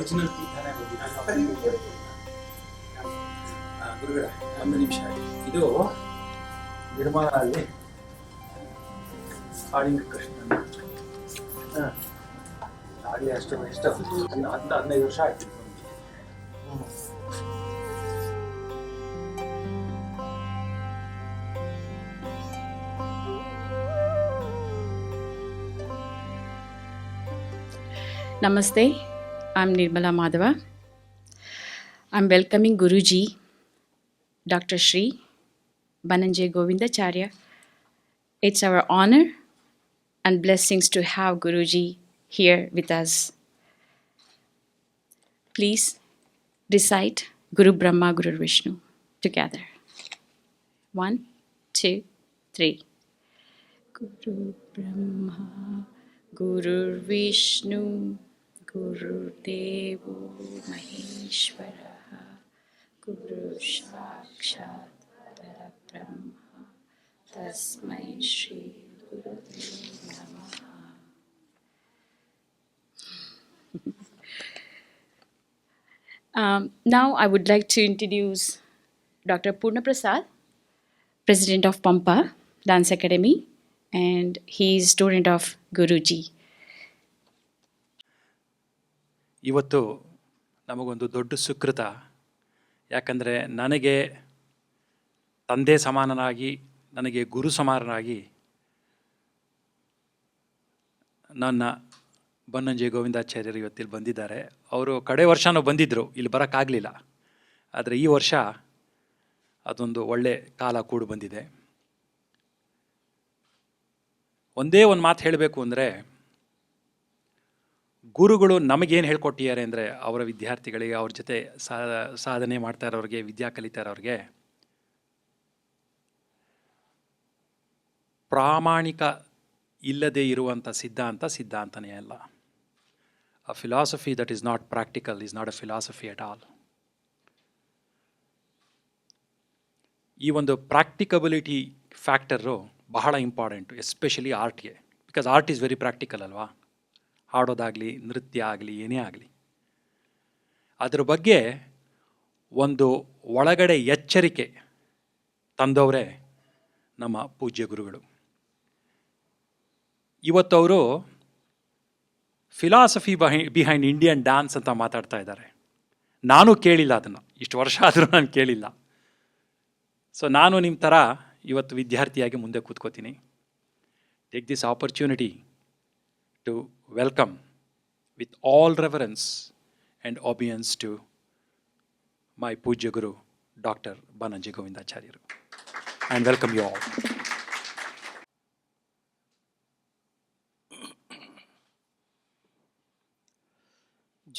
Original ಪೀಠನೇ ಬಂದಿದೆ. ಗುರುಗಳ ಒಂದು ನಿಮಿಷ. ಇದು ನಿರ್ಮಲಲ್ಲಿ ಕಾಳಿಂಗ ಕೃಷ್ಣನ ಆಗಲೇ ಎಷ್ಟು 15 ವರ್ಷ ಆಯ್ತು. Namaste, I'm Nirmala Madhava. I'm welcoming Guruji, Dr. Shri Bananjay Govindacharya. It's our honor and blessings to have Guruji here with us. Please recite Guru Brahma, Guru Vishnu together. 1, 2, 3. Guru Brahma, Guru Vishnu, Guru Devo Maheshwara, Guru Sakshat Parabrahma, Tasmai Shri Guru Namaha. Now I would like to introduce Dr. Purna Prasad, President of Pampa Dance Academy, and he is student of Guruji. ಇವತ್ತು ನಮಗೊಂದು ದೊಡ್ಡ ಸುಕೃತ. ಯಾಕಂದರೆ ನನಗೆ ತಂದೆ ಸಮಾನನಾಗಿ, ನನಗೆ ಗುರು ಸಮಾನನಾಗಿ ನನ್ನ ಬನ್ನಂಜೆ ಗೋವಿಂದಾಚಾರ್ಯರು ಇವತ್ತಿಲ್ಲಿ ಬಂದಿದ್ದಾರೆ. ಅವರು ಕಡೆ ವರ್ಷನೂ ಬಂದಿದ್ದರು, ಇಲ್ಲಿ ಬರೋಕ್ಕಾಗಲಿಲ್ಲ. ಆದರೆ ಈ ವರ್ಷ ಅದೊಂದು ಒಳ್ಳೆ ಕಾಲ ಕೂಡು ಬಂದಿದೆ. ಒಂದೇ ಒಂದು ಮಾತು ಹೇಳಬೇಕು ಅಂದರೆ, ಗುರುಗಳು ನಮಗೇನು ಹೇಳ್ಕೊಟ್ಟಿದ್ದಾರೆ ಅಂದರೆ, ಅವರ ವಿದ್ಯಾರ್ಥಿಗಳಿಗೆ, ಅವ್ರ ಜೊತೆ ಸಾಧನೆ ಮಾಡ್ತಾ ಇರೋರಿಗೆ, ವಿದ್ಯಾ ಕಲಿತಾ ಇರೋರಿಗೆ ಪ್ರಾಮಾಣಿಕ ಇಲ್ಲದೆ ಇರುವಂಥ ಸಿದ್ಧಾಂತನೇ ಅಲ್ಲ. A philosophy that is not practical is not a philosophy at all. ಈ ಒಂದು ಪ್ರಾಕ್ಟಿಕಬಿಲಿಟಿ ಫ್ಯಾಕ್ಟರು ಬಹಳ ಇಂಪಾರ್ಟೆಂಟು, ಎಸ್ಪೆಷಲಿ ಆರ್ಟ್ಗೆ. Because art is very practical ಅಲ್ವಾ. ಹಾಡೋದಾಗಲಿ, ನೃತ್ಯ ಆಗಲಿ, ಏನೇ ಆಗಲಿ, ಅದ್ರ ಬಗ್ಗೆ ಒಂದು ಒಳಗಡೆ ಎಚ್ಚರಿಕೆ ತಂದವರೇ ನಮ್ಮ ಪೂಜ್ಯ ಗುರುಗಳು. ಇವತ್ತು ಅವರು ಫಿಲಾಸಫಿ ಬಿಹೈಂಡ್ ಇಂಡಿಯನ್ ಡ್ಯಾನ್ಸ್ ಅಂತ ಮಾತಾಡ್ತಾ ಇದ್ದಾರೆ. ನಾನು ಕೇಳಿಲ್ಲ ಅದನ್ನು, ಇಷ್ಟು ವರ್ಷ ಆದರೂ ನಾನು ಕೇಳಿಲ್ಲ. ಸೊ ನಾನು ನಿಮ್ಮ ಥರ ಇವತ್ತು ವಿದ್ಯಾರ್ಥಿಯಾಗಿ ಮುಂದೆ ಕೂತ್ಕೋತೀನಿ. Take this opportunity to welcome with all reverence and obedience to my Pujya Guru, Dr. Bananjay Govindacharya, and welcome you all.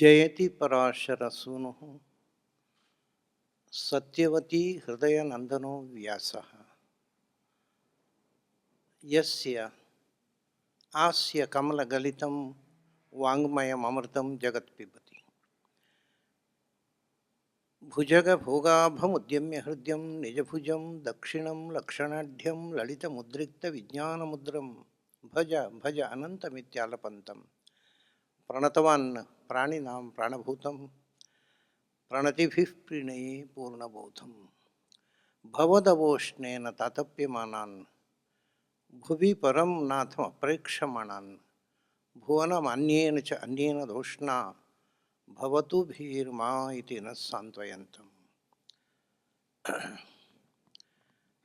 जयति पराशर सूनुः सत्यवती हृदय नंदनो व्यासः यस्य आस्य कमलगलितं वाङ्मयममृतं जगत्पिबति भुजगभोगाभमुद्यम्य हृद्यं निजभुजं दक्षिणं लक्षणाढ्यं ललितमुद्रिक्तविज्ञानमुद्रं भज भज अनन्तमित्यालपन्तं प्रणतवान् प्राणिनां प्राणभूतं प्रणतिभिः प्रीणये पूर्णबोधं भवदवोष्णेन तातप्यमानान् भुवि परं नाथम अप्रेक्षमाणान् भुवनमन्येन च अन्येन दोष्णा भवतु भीर्मा इति न सान्त्वयन्तम्.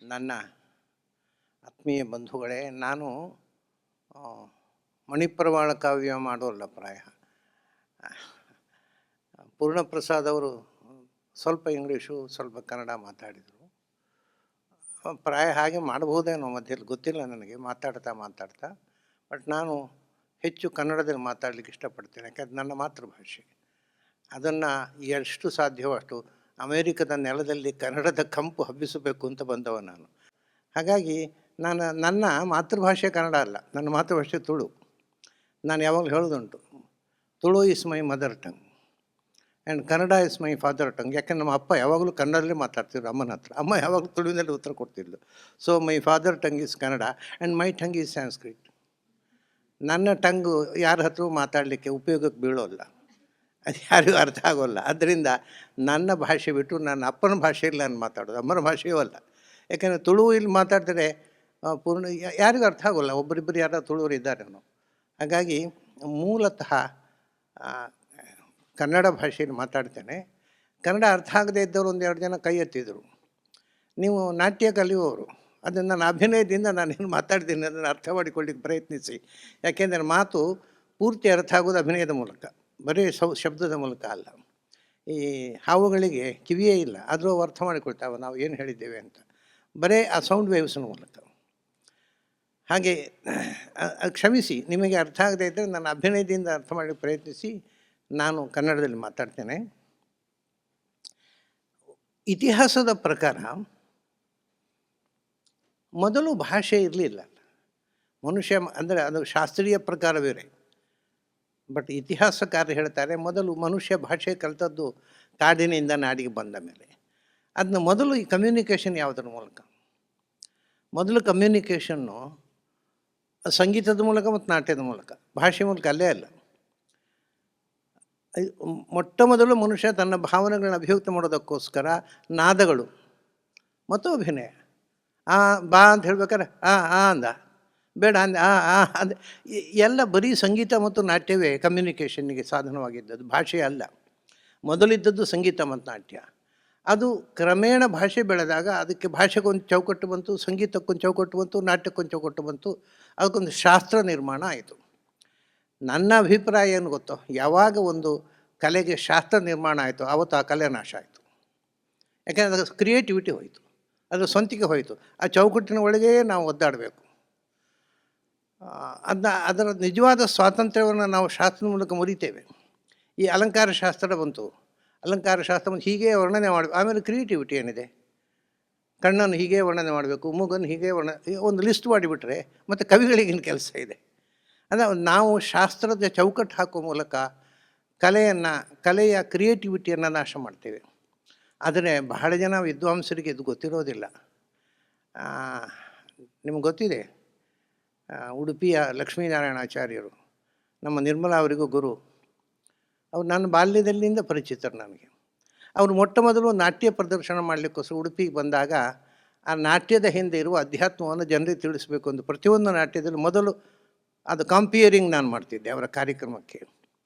ನನ್ನ ಆತ್ಮೀಯ ಬಂಧುಗಳೇ, ನಾನು ಮಣಿಪ್ರವಾಳ ಕಾವ್ಯ ಮಾಡೋಲ್ಲ ಪ್ರಾಯ. ಪೂರ್ಣಪ್ರಸಾದ್ ಅವರು ಸ್ವಲ್ಪ ಇಂಗ್ಲೀಷು ಸ್ವಲ್ಪ ಕನ್ನಡ ಮಾತಾಡಿದರು. ಪ್ರಾಯ ಹಾಗೆ ಮಾಡಬಹುದೇನೋ, ಮಧ್ಯದಲ್ಲಿ ಗೊತ್ತಿಲ್ಲ ನನಗೆ, ಮಾತಾಡ್ತಾ. ಬಟ್ ನಾನು ಹೆಚ್ಚು ಕನ್ನಡದಲ್ಲಿ ಮಾತಾಡಲಿಕ್ಕೆ ಇಷ್ಟಪಡ್ತೇನೆ, ಯಾಕಂದ್ರೆ ನನ್ನ ಮಾತೃಭಾಷೆ. ಅದನ್ನು ಎಷ್ಟು ಸಾಧ್ಯವೋ ಅಷ್ಟು ಅಮೇರಿಕದ ನೆಲದಲ್ಲಿ ಕನ್ನಡದ ಕಂಪು ಹಬ್ಬಿಸಬೇಕು ಅಂತ ಬಂದವ ನಾನು. ಹಾಗಾಗಿ ನನ್ನ ಮಾತೃಭಾಷೆ ಕನ್ನಡ ಅಲ್ಲ, ನನ್ನ ಮಾತೃಭಾಷೆ ತುಳು. ನಾನು ಯಾವಾಗಲೂ ಹೇಳೋದುಂಟು, Tulu is my mother tongue and Kannada is my father tongue. ಯಾಕೆಂದ್ರೆ ನಮ್ಮ ಅಪ್ಪ ಯಾವಾಗಲೂ ಕನ್ನಡದಲ್ಲೇ ಮಾತಾಡ್ತಿದ್ರು ಅಮ್ಮನ ಹತ್ರ, ಅಮ್ಮ ಯಾವಾಗಲೂ ತುಳುವಿನಲ್ಲಿ ಉತ್ತರ ಕೊಡ್ತಿದ್ಲು. So my father tongue is Kannada and my tongue is Sanskrit. ನನ್ನ ಟಂಗು ಯಾರ ಹತ್ರವೂ ಮಾತಾಡಲಿಕ್ಕೆ ಉಪಯೋಗಕ್ಕೆ ಬೀಳೋಲ್ಲ. ಅದು ಯಾರಿಗೂ ಅರ್ಥ ಆಗೋಲ್ಲ. ಆದ್ದರಿಂದ ನನ್ನ ಭಾಷೆ ಬಿಟ್ಟು ನನ್ನ ಅಪ್ಪನ ಭಾಷೆಯಲ್ಲಿ ನಾನು ಮಾತಾಡೋದು, ಅಮ್ಮನ ಭಾಷೆಯೂ ಅಲ್ಲ. ಯಾಕೆಂದರೆ ತುಳು ಇಲ್ಲಿ ಮಾತಾಡ್ತಾರೆ ಪೂರ್ಣ ಯಾರಿಗೂ ಅರ್ಥ ಆಗೋಲ್ಲ. ಒಬ್ಬರಿಬ್ಬರು ಯಾರು ತುಳುವರು ಇದ್ದಾರೆ ನಾವು. ಹಾಗಾಗಿ ಮೂಲತಃ ಕನ್ನಡ ಭಾಷೆಯಲ್ಲಿ ಮಾತಾಡ್ತೇನೆ. ಕನ್ನಡ ಅರ್ಥ ಆಗದೇ ಇದ್ದವರು ಒಂದೆರಡು ಜನ ಕೈ ಎತ್ತಿದರು. ನೀವು ನಾಟ್ಯ ಕಲಿಯುವವರು, ಅದನ್ನು ನಾನು ಅಭಿನಯದಿಂದ ನಾನೇನು ಮಾತಾಡ್ತೀನಿ ಅದನ್ನು ಅರ್ಥ ಮಾಡಿಕೊಳ್ಳಿಕ್ಕೆ ಪ್ರಯತ್ನಿಸಿ. ಯಾಕೆಂದರೆ ಮಾತು ಪೂರ್ತಿ ಅರ್ಥ ಆಗೋದು ಅಭಿನಯದ ಮೂಲಕ, ಬರೀ ಶಬ್ದದ ಮೂಲಕ ಅಲ್ಲ. ಈ ಹಾವುಗಳಿಗೆ ಕಿವಿಯೇ ಇಲ್ಲ, ಆದರೂ ಅವು ಅರ್ಥ ಮಾಡಿಕೊಳ್ತಾವೆ ನಾವು ಏನು ಹೇಳಿದ್ದೇವೆ ಅಂತ, ಬರೀ ಆ ಸೌಂಡ್ ವೇವ್ಸ್ನ ಮೂಲಕ. ಹಾಗೆ ಕ್ಷಮಿಸಿ, ನಿಮಗೆ ಅರ್ಥ ಆಗದೇ ಇದ್ದರೆ ನನ್ನ ಅಭಿನಯದಿಂದ ಅರ್ಥ ಮಾಡಲಿಕ್ಕೆ ಪ್ರಯತ್ನಿಸಿ. ನಾನು ಕನ್ನಡದಲ್ಲಿ ಮಾತಾಡ್ತೇನೆ. ಇತಿಹಾಸದ ಪ್ರಕಾರ ಮೊದಲು ಭಾಷೆ ಇರಲಿಲ್ಲ. ಮನುಷ್ಯ ಅಂದರೆ ಅದು ಶಾಸ್ತ್ರೀಯ ಪ್ರಕಾರ ಬೇರೆ. ಬಟ್ ಇತಿಹಾಸಕಾರರು ಹೇಳ್ತಾರೆ ಮೊದಲು ಮನುಷ್ಯ ಭಾಷೆ ಕಲಿತದ್ದು ಕಾಡಿನಿಂದ ನಾಡಿಗೆ ಬಂದ ಮೇಲೆ. ಅದನ್ನ ಮೊದಲು ಈ ಕಮ್ಯುನಿಕೇಷನ್ ಯಾವುದರ ಮೂಲಕ? ಮೊದಲು ಕಮ್ಯುನಿಕೇಷನ್ನು ಸಂಗೀತದ ಮೂಲಕ ಮತ್ತು ನಾಟ್ಯದ ಮೂಲಕ, ಭಾಷೆ ಮೂಲಕ ಅಲ್ಲೇ ಅಲ್ಲ. ಮೊಟ್ಟ ಮೊದಲು ಮನುಷ್ಯ ತನ್ನ ಭಾವನೆಗಳನ್ನ ಅಭಿವ್ಯಕ್ತ ಮಾಡೋದಕ್ಕೋಸ್ಕರ ನಾದಗಳು ಮತ್ತು ಅಭಿನಯ. ಬಾ ಅಂತ ಹೇಳ್ಬೇಕಾರೆ ಅಂದ, ಬೇಡ ಅಂದೆ ಅಂದೆ, ಎಲ್ಲ ಬರೀ ಸಂಗೀತ ಮತ್ತು ನಾಟ್ಯವೇ ಕಮ್ಯುನಿಕೇಷನ್ನಿಗೆ ಸಾಧನವಾಗಿದ್ದದ್ದು, ಭಾಷೆ ಅಲ್ಲ. ಮೊದಲಿದ್ದದ್ದು ಸಂಗೀತ ಮತ್ತು ನಾಟ್ಯ. ಅದು ಕ್ರಮೇಣ ಭಾಷೆ ಬೆಳೆದಾಗ ಅದಕ್ಕೆ ಭಾಷೆಗೊಂದು ಚೌಕಟ್ಟು ಬಂತು, ಸಂಗೀತಕ್ಕೊಂದು ಚೌಕಟ್ಟು ಬಂತು, ನಾಟ್ಯಕ್ಕೊಂದು ಚೌಕಟ್ಟು ಬಂತು, ಅದಕ್ಕೊಂದು ಶಾಸ್ತ್ರ ನಿರ್ಮಾಣ ಆಯಿತು. ನನ್ನ ಅಭಿಪ್ರಾಯ ಏನು ಗೊತ್ತೋ, ಯಾವಾಗ ಒಂದು ಕಲೆಗೆ ಶಾಸ್ತ್ರ ನಿರ್ಮಾಣ ಆಯಿತು ಆವತ್ತು ಆ ಕಲೆ ನಾಶ ಆಯಿತು. ಯಾಕೆಂದರೆ ಅದರ ಕ್ರಿಯೇಟಿವಿಟಿ ಹೋಯಿತು, ಅದರ ಸ್ವಂತಿಕೆ ಹೋಯಿತು. ಆ ಚೌಕಟ್ಟಿನ ಒಳಗೆ ನಾವು ಒದ್ದಾಡಬೇಕು. ಅದರ ನಿಜವಾದ ಸ್ವಾತಂತ್ರ್ಯವನ್ನು ನಾವು ಶಾಸ್ತ್ರದ ಮೂಲಕ ಮುರಿತೇವೆ. ಈ ಅಲಂಕಾರ ಶಾಸ್ತ್ರ ಬಂತು, ಅಲಂಕಾರ ಶಾಸ್ತ್ರ ಬಂದು ಹೀಗೆ ವರ್ಣನೆ ಮಾಡಬೇಕು. ಆಮೇಲೆ ಕ್ರಿಯೇಟಿವಿಟಿ ಏನಿದೆ, ಕಣ್ಣನ್ನು ಹೀಗೆ ವರ್ಣನೆ ಮಾಡಬೇಕು, ಮೂಗನ್ನು ಹೀಗೆ ಒಂದು ಲಿಸ್ಟ್ ಮಾಡಿಬಿಟ್ರೆ ಮತ್ತು ಕವಿಗಳಿಗಿನ ಕೆಲಸ ಇದೆ. ಅಂದರೆ ನಾವು ಶಾಸ್ತ್ರದ ಚೌಕಟ್ಟು ಹಾಕುವ ಮೂಲಕ ಕಲೆಯ ಕ್ರಿಯೇಟಿವಿಟಿಯನ್ನು ನಾಶ ಮಾಡ್ತೇವೆ. ಆದರೆ ಬಹಳ ಜನ ವಿದ್ವಾಂಸರಿಗೆ ಇದು ಗೊತ್ತಿರೋದಿಲ್ಲ. ನಿಮ್ಗೆ ಗೊತ್ತಿದೆ, ಉಡುಪಿಯ ಲಕ್ಷ್ಮೀನಾರಾಯಣಾಚಾರ್ಯರು ನಮ್ಮ ನಿರ್ಮಲಾ ಅವರಿಗೂ ಗುರು. ಅವ್ರು ನನ್ನ ಬಾಲ್ಯದಲ್ಲಿಂದ ಪರಿಚಿತರು ನನಗೆ. ಅವರು ಮೊಟ್ಟ ಮೊದಲು ನಾಟ್ಯ ಪ್ರದರ್ಶನ ಮಾಡಲಿಕ್ಕೋಸ್ಕರ ಉಡುಪಿಗೆ ಬಂದಾಗ ಆ ನಾಟ್ಯದ ಹಿಂದೆ ಇರುವ ಅಧ್ಯಾತ್ಮವನ್ನು ಜನರಿಗೆ ತಿಳಿಸಬೇಕು ಅಂತ ಪ್ರತಿಯೊಂದು ನಾಟ್ಯದಲ್ಲಿ ಮೊದಲು ಅದು ಕಂಪೇರಿಂಗ್ ನಾನು ಮಾಡ್ತಿದ್ದೆ ಅವರ ಕಾರ್ಯಕ್ರಮಕ್ಕೆ.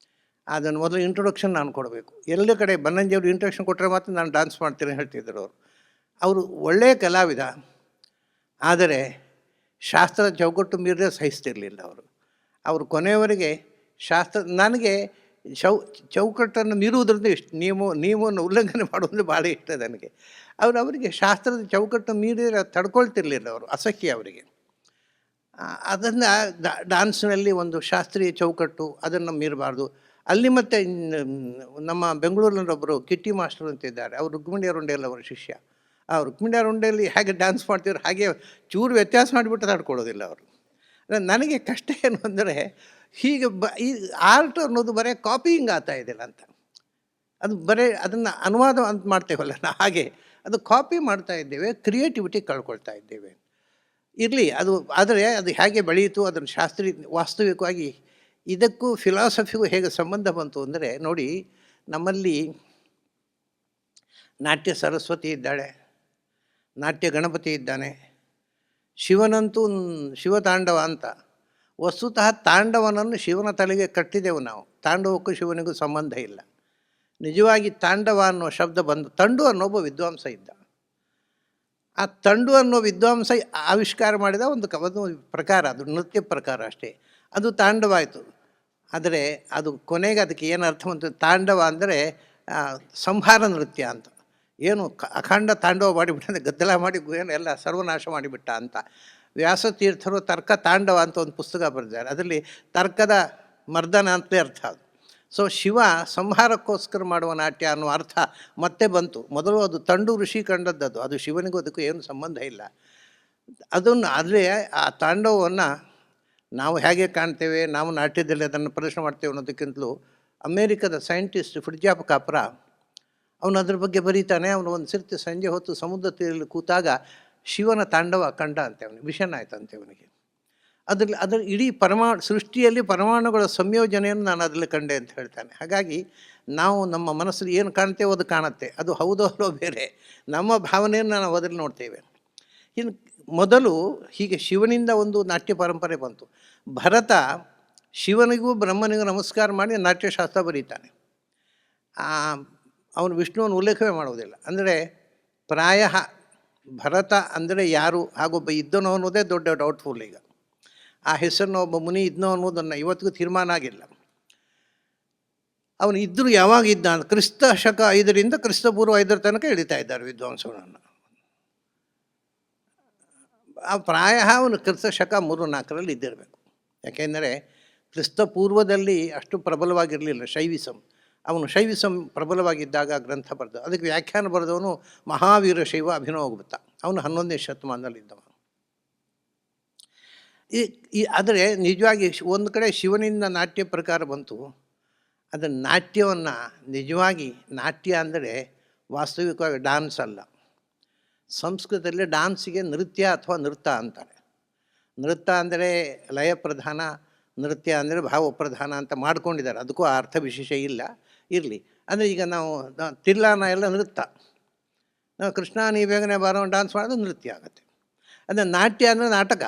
ಅದನ್ನು ಮೊದಲು ಇಂಟ್ರೊಡಕ್ಷನ್ ನಾನು ಕೊಡಬೇಕು. ಎಲ್ಲ ಕಡೆ ಬನ್ನಂಜಿಯವರು ಇಂಟ್ರೊಡಕ್ಷನ್ ಕೊಟ್ಟರೆ ಮಾತ್ರ ನಾನು ಡಾನ್ಸ್ ಮಾಡ್ತೀನಿ ಹೇಳ್ತಿದ್ದರು ಅವರು ಒಳ್ಳೆಯ ಕಲಾವಿದ. ಆದರೆ ಶಾಸ್ತ್ರದ ಚೌಕಟ್ಟು ಮೀರಿದ್ರೆ ಸಹಿಸ್ತಿರಲಿಲ್ಲ ಅವರು ಕೊನೆಯವರೆಗೆ ನನಗೆ ಚೌಕಟ್ಟನ್ನು ಮೀರುವುದರಿಂದ ಇಷ್ಟ, ನಿಯಮವನ್ನು ಉಲ್ಲಂಘನೆ ಮಾಡುವುದು ಭಾಳ ಇಷ್ಟ ನನಗೆ. ಅವರಿಗೆ ಶಾಸ್ತ್ರದ ಚೌಕಟ್ಟು ಮೀರಿದರೆ ತಡ್ಕೊಳ್ತಿರ್ಲಿಲ್ಲ ಅವರು, ಅಸಹ್ಯ ಅವರಿಗೆ. ಅದನ್ನು ಡಾನ್ಸ್ನಲ್ಲಿ ಒಂದು ಶಾಸ್ತ್ರೀಯ ಚೌಕಟ್ಟು ಅದನ್ನು ಮೀರಬಾರ್ದು. ಅಲ್ಲಿ ಮತ್ತು ನಮ್ಮ ಬೆಂಗಳೂರಿನೊಬ್ಬರು ಕಿಟ್ಟಿ ಮಾಸ್ಟರ್ ಅಂತ ಇದ್ದಾರೆ, ಅವರು ರುಕ್ಮಿಣಿ ಅರುಂಡೇಲ್ ಅವರ ಶಿಷ್ಯ. ಆ ರುಕ್ಮಿಣಿ ಅರುಂಡೇಲಿ ಹೇಗೆ ಡ್ಯಾನ್ಸ್ ಮಾಡ್ತಿದ್ರು ಹಾಗೆ ಚೂರು ವ್ಯತ್ಯಾಸ ಮಾಡಿಬಿಟ್ಟು ತಡ್ಕೊಳ್ಳೋದಿಲ್ಲ ಅವರು. ನನಗೆ ಕಷ್ಟ ಏನು ಅಂದರೆ ಹೀಗೆ ಈ ಆರ್ಟ್ ಅನ್ನೋದು ಬರೀ ಕಾಪಿಯಿಂಗ್ ಆಗ್ತಾ ಇದೆಯಲ್ಲ ಅಂತ, ಅದು ಬರೀ ಅದನ್ನು ಅನುವಾದ ಅಂತ ಮಾಡ್ತೇವಲ್ಲ ಹಾಗೆ ಅದು ಕಾಪಿ ಮಾಡ್ತಾ ಇದ್ದೇವೆ, ಕ್ರಿಯೇಟಿವಿಟಿ ಕಳ್ಕೊಳ್ತಾ ಇದ್ದೇವೆ. ಇರಲಿ ಅದು, ಆದರೆ ಅದು ಹೇಗೆ ಬೆಳೆಯಿತು, ಅದನ್ನು ವಾಸ್ತವಿಕವಾಗಿ ಇದಕ್ಕೂ ಫಿಲಾಸಫಿಗೂ ಹೇಗೆ ಸಂಬಂಧ ಬಂತು ಅಂದರೆ ನೋಡಿ, ನಮ್ಮಲ್ಲಿ ನಾಟ್ಯ ಸರಸ್ವತಿ ಇದ್ದಾಳೆ, ನಾಟ್ಯ ಗಣಪತಿ ಇದ್ದಾನೆ, ಶಿವನಂತೂ ಶಿವತಾಂಡವ ಅಂತ. ವಸ್ತುತಃ ತಾಂಡವನನ್ನು ಶಿವನ ತಲೆಗೆ ಕಟ್ಟಿದೆವು ನಾವು. ತಾಂಡವಕ್ಕೂ ಶಿವನಿಗೂ ಸಂಬಂಧ ಇಲ್ಲ. ನಿಜವಾಗಿ ತಾಂಡವ ಅನ್ನೋ ಶಬ್ದ ಬಂದು, ತಂಡು ಅನ್ನೊಬ್ಬ ವಿದ್ವಾಂಸ ಇದ್ದ. ಆ ತಂಡು ಅನ್ನೋ ವಿದ್ವಾಂಸ ಆವಿಷ್ಕಾರ ಮಾಡಿದ ಒಂದು ಪ್ರಕಾರ, ಅದು ನೃತ್ಯ ಪ್ರಕಾರ ಅಷ್ಟೇ, ಅದು ತಾಂಡವ ಆಯಿತು. ಆದರೆ ಅದು ಕೊನೆಗೆ ಅದಕ್ಕೆ ಏನು ಅರ್ಥ ಬಂತು, ತಾಂಡವ ಅಂದರೆ ಸಂಹಾರ ನೃತ್ಯ ಅಂತ. ಏನು ಅಖಂಡ ತಾಂಡವ ಮಾಡಿಬಿಟ್ಟ, ಗದ್ದಲ ಮಾಡಿ ಏನು ಎಲ್ಲ ಸರ್ವನಾಶ ಮಾಡಿಬಿಟ್ಟ ಅಂತ. ವ್ಯಾಸತೀರ್ಥರು ತರ್ಕ ತಾಂಡವ ಅಂತ ಒಂದು ಪುಸ್ತಕ ಬರೆದಿದ್ದಾರೆ, ಅದರಲ್ಲಿ ತರ್ಕದ ಮರ್ದನ ಅಂತಲೇ ಅರ್ಥ ಅದು. ಸೊ ಶಿವ ಸಂಹಾರಕ್ಕೋಸ್ಕರ ಮಾಡುವ ನಾಟ್ಯ ಅನ್ನೋ ಅರ್ಥ ಮತ್ತೆ ಬಂತು. ಮೊದಲು ಅದು ತಂಡು ಋಷಿ ಕಂಡದ್ದು, ಅದು ಶಿವನಿಗೂ ಅದಕ್ಕೂ ಏನು ಸಂಬಂಧ ಇಲ್ಲ. ಅದನ್ನು ಆದರೆ ಆ ತಾಂಡವವನ್ನು ನಾವು ಹೇಗೆ ಕಾಣ್ತೇವೆ, ನಾವು ನಾಟ್ಯದಲ್ಲಿ ಅದನ್ನು ಪ್ರದರ್ಶನ ಮಾಡ್ತೇವೆ ಅನ್ನೋದಕ್ಕಿಂತಲೂ ಅಮೇರಿಕದ ಸೈಂಟಿಸ್ಟ್ ಫುಡ್ಜಾಪ್ ಕಾಪ್ರಾ ಅವನು ಅದ್ರ ಬಗ್ಗೆ ಬರೀತಾನೆ. ಅವನು ಒಂದು ಸರ್ತಿ ಸಂಜೆ ಹೊತ್ತು ಸಮುದ್ರ ತೀರಲ್ಲಿ ಕೂತಾಗ ಶಿವನ ತಾಂಡವ ಕಂಡ ಅಂತೆ, ಅವನಿಗೆ ವಿಷನ್ ಆಯ್ತು ಅಂತೆ ಅವನಿಗೆ. ಅದರ ಇಡೀ ಸೃಷ್ಟಿಯಲ್ಲಿ ಪರಮಾಣುಗಳ ಸಂಯೋಜನೆಯನ್ನು ನಾನು ಅದರಲ್ಲಿ ಕಂಡೆ ಅಂತ ಹೇಳ್ತಾನೆ. ಹಾಗಾಗಿ ನಾವು ನಮ್ಮ ಮನಸ್ಸಲ್ಲಿ ಏನು ಕಾಣ್ತೇವೋ ಅದು ಕಾಣುತ್ತೆ, ಅದು ಹೌದೋ ಅಲ್ಲೋ ಬೇರೆ, ನಮ್ಮ ಭಾವನೆಯನ್ನು ನಾವು ಅದರಲ್ಲಿ ನೋಡ್ತೇವೆ. ಇನ್ನು ಮೊದಲು ಹೀಗೆ ಶಿವನಿಂದ ಒಂದು ನಾಟ್ಯ ಪರಂಪರೆ ಬಂತು. ಭರತ ಶಿವನಿಗೂ ಬ್ರಹ್ಮನಿಗೂ ನಮಸ್ಕಾರ ಮಾಡಿ ನಾಟ್ಯಶಾಸ್ತ್ರ ಬರೀತಾನೆ. ಅವನು ವಿಷ್ಣುವನ್ನು ಉಲ್ಲೇಖವೇ ಮಾಡುವುದಿಲ್ಲ. ಅಂದರೆ ಪ್ರಾಯ ಭರತ ಅಂದರೆ ಯಾರು ಹಾಗೊಬ್ಬ ಇದ್ದನೋ ಅನ್ನೋದೇ ದೊಡ್ಡ ಡೌಟ್ಫುಲ್. ಈಗ ಆ ಹೆಸರನ್ನ ಒಬ್ಬ ಮುನಿ ಇದ್ನೋ ಅನ್ನೋದನ್ನು ಇವತ್ತಿಗೂ ತೀರ್ಮಾನ ಆಗಿಲ್ಲ. ಅವನು ಇದ್ದರೂ ಯಾವಾಗ ಇದ್ದ ಅಂತ ಕ್ರಿಸ್ತ ಶಕ 5ರಿಂದ ಕ್ರಿಸ್ತಪೂರ್ವ 5 ತನಕ ಹಿಡಿತಾ ಇದ್ದಾರೆ ವಿದ್ವಾಂಸಗಳನ್ನು. ಪ್ರಾಯ ಅವನು ಕ್ರಿಸ್ತ ಶಕ 3-4ರಲ್ಲಿ ಇದ್ದಿರಬೇಕು. ಯಾಕೆಂದರೆ ಕ್ರಿಸ್ತಪೂರ್ವದಲ್ಲಿ ಅಷ್ಟು ಪ್ರಬಲವಾಗಿರಲಿಲ್ಲ ಶೈವಿಸಮ್. ಅವನು ಶೈವಿಸಮ್ ಪ್ರಬಲವಾಗಿದ್ದಾಗ ಗ್ರಂಥ ಬರೆದ, ಅದಕ್ಕೆ ವ್ಯಾಖ್ಯಾನ ಬರೆದವನು ಮಹಾವೀರ ಶೈವ ಅಭಿನವಗುಪ್ತ. ಅವನು 11ನೇ ಶತಮಾನದಲ್ಲಿದ್ದವ. ಆದರೆ ನಿಜವಾಗಿ ಒಂದು ಕಡೆ ಶಿವನಿಂದ ನಾಟ್ಯ ಪ್ರಕಾರ ಬಂತು. ಅದರ ನಾಟ್ಯವನ್ನು ನಿಜವಾಗಿ ನಾಟ್ಯ ಅಂದರೆ ವಾಸ್ತವಿಕವಾಗಿ ಡಾನ್ಸ್ ಅಲ್ಲ. ಸಂಸ್ಕೃತದಲ್ಲಿ ಡಾನ್ಸಿಗೆ ನೃತ್ಯ ಅಥವಾ ನೃತ್ಯ ಅಂತಾರೆ. ನೃತ್ಯ ಅಂದರೆ ಲಯ ಪ್ರಧಾನ, ನೃತ್ಯ ಅಂದರೆ ಭಾವಪ್ರಧಾನ ಅಂತ ಮಾಡ್ಕೊಂಡಿದ್ದಾರೆ. ಅದಕ್ಕೂ ಆ ಅರ್ಥ ವಿಶೇಷ ಇಲ್ಲ, ಇರಲಿ. ಅಂದರೆ ಈಗ ನಾವು ತಿಲ್ಲಾನ ಎಲ್ಲ ನೃತ್ಯ, ನಾವು ಕೃಷ್ಣ ನೀ ಬೇಗನೆ ಬಾರೋ ಡಾನ್ಸ್ ಮಾಡೋದು ನೃತ್ಯ ಆಗುತ್ತೆ. ಅದೇ ನಾಟ್ಯ ಅಂದರೆ ನಾಟಕ.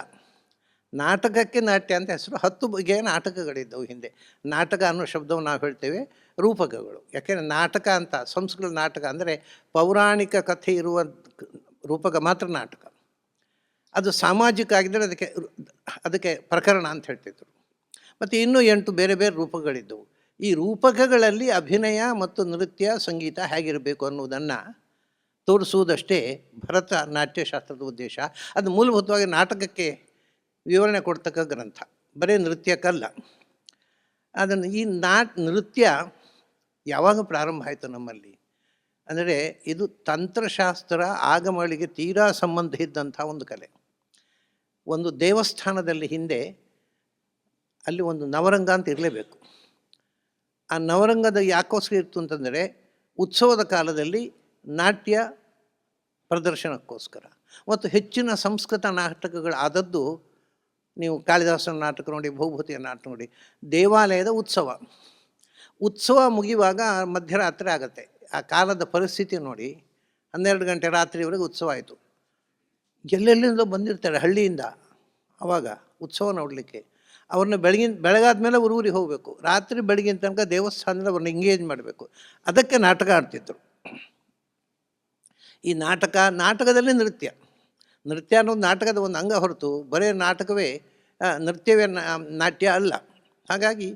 ನಾಟಕಕ್ಕೆ ನಾಟ್ಯ ಅಂತ ಹೆಸರು. 10 ಬಗೆಯ ನಾಟಕಗಳಿದ್ದವು ಹಿಂದೆ. ನಾಟಕ ಅನ್ನೋ ಶಬ್ದವನ್ನು ನಾವು ಹೇಳ್ತೇವೆ, ರೂಪಕಗಳು. ಯಾಕೆಂದರೆ ನಾಟಕ ಅಂತ ಸಂಸ್ಕೃತ ನಾಟಕ ಅಂದರೆ ಪೌರಾಣಿಕ ಕಥೆ ಇರುವ ರೂಪಕ ಮಾತ್ರ ನಾಟಕ. ಅದು ಸಾಮಾಜಿಕ ಆಗಿದ್ದರೆ ಅದಕ್ಕೆ ಪ್ರಕರಣ ಅಂತ ಹೇಳ್ತಿದ್ರು. ಮತ್ತು ಇನ್ನೂ 8 ಬೇರೆ ಬೇರೆ ರೂಪಗಳಿದ್ದವು. ಈ ರೂಪಕಗಳಲ್ಲಿ ಅಭಿನಯ ಮತ್ತು ನೃತ್ಯ ಸಂಗೀತ ಹೇಗಿರಬೇಕು ಅನ್ನೋದನ್ನು ತೋರಿಸುವುದಷ್ಟೇ ಭರತ ನಾಟ್ಯಶಾಸ್ತ್ರದ ಉದ್ದೇಶ. ಅದು ಮೂಲಭೂತವಾಗಿ ನಾಟಕಕ್ಕೆ ವಿವರಣೆ ಕೊಡ್ತಕ್ಕ ಗ್ರಂಥ, ಬರೀ ನೃತ್ಯಕ್ಕಲ್ಲ. ಅದನ್ನು ಈ ನೃತ್ಯ ಯಾವಾಗ ಪ್ರಾರಂಭ ಆಯಿತು ನಮ್ಮಲ್ಲಿ ಅಂದರೆ ಇದು ತಂತ್ರಶಾಸ್ತ್ರ ಆಗಮಗಳಿಗೆ ತೀರಾ ಸಂಬಂಧ ಇದ್ದಂಥ ಒಂದು ಕಲೆ. ಒಂದು ದೇವಸ್ಥಾನದಲ್ಲಿ ಹಿಂದೆ ಅಲ್ಲಿ ಒಂದು ನವರಂಗ ಅಂತ ಇರಲೇಬೇಕು. ಆ ನವರಂಗದ ಯಾಕೋಸ್ಕರ ಇತ್ತು ಅಂತಂದರೆ ಉತ್ಸವದ ಕಾಲದಲ್ಲಿ ನಾಟ್ಯ ಪ್ರದರ್ಶನಕ್ಕೋಸ್ಕರ. ಮತ್ತು ಹೆಚ್ಚಿನ ಸಂಸ್ಕೃತ ನಾಟಕಗಳು ಆದದ್ದು ನೀವು ಕಾಳಿದಾಸನ ನಾಟಕ ನೋಡಿ, ಭೂಭೂತಿಯ ನಾಟಕ ನೋಡಿ. ದೇವಾಲಯದ ಉತ್ಸವ ಮುಗಿಯುವಾಗ ಮಧ್ಯರಾತ್ರಿ ಆಗುತ್ತೆ. ಆ ಕಾಲದ ಪರಿಸ್ಥಿತಿ ನೋಡಿ, 12 ಗಂಟೆ ರಾತ್ರಿವರೆಗೆ ಉತ್ಸವ ಆಯಿತು. ಎಲ್ಲೆಲ್ಲಿಂದ ಬಂದಿರ್ತಾರೆ ಹಳ್ಳಿಯಿಂದ ಆವಾಗ ಉತ್ಸವ ನೋಡಲಿಕ್ಕೆ. ಅವ್ರನ್ನ ಬೆಳಗಾದ ಮೇಲೆ ಊರಿಗೆ ಹೋಗಬೇಕು. ರಾತ್ರಿ ಬೆಳಗಿನ ತನಕ ದೇವಸ್ಥಾನದಲ್ಲಿ ಅವ್ರನ್ನ ಎಂಗೇಜ್ ಮಾಡಬೇಕು. ಅದಕ್ಕೆ ನಾಟಕ ಆಡ್ತಿದ್ರು. ಈ ನಾಟಕದಲ್ಲಿ ನೃತ್ಯ ಅನ್ನೋದು ನಾಟಕದ ಒಂದು ಅಂಗ ಹೊರತು ಬರೀ ನಾಟಕವೇ ನೃತ್ಯವೇ ನಾಟ್ಯ ಅಲ್ಲ. ಹಾಗಾಗಿ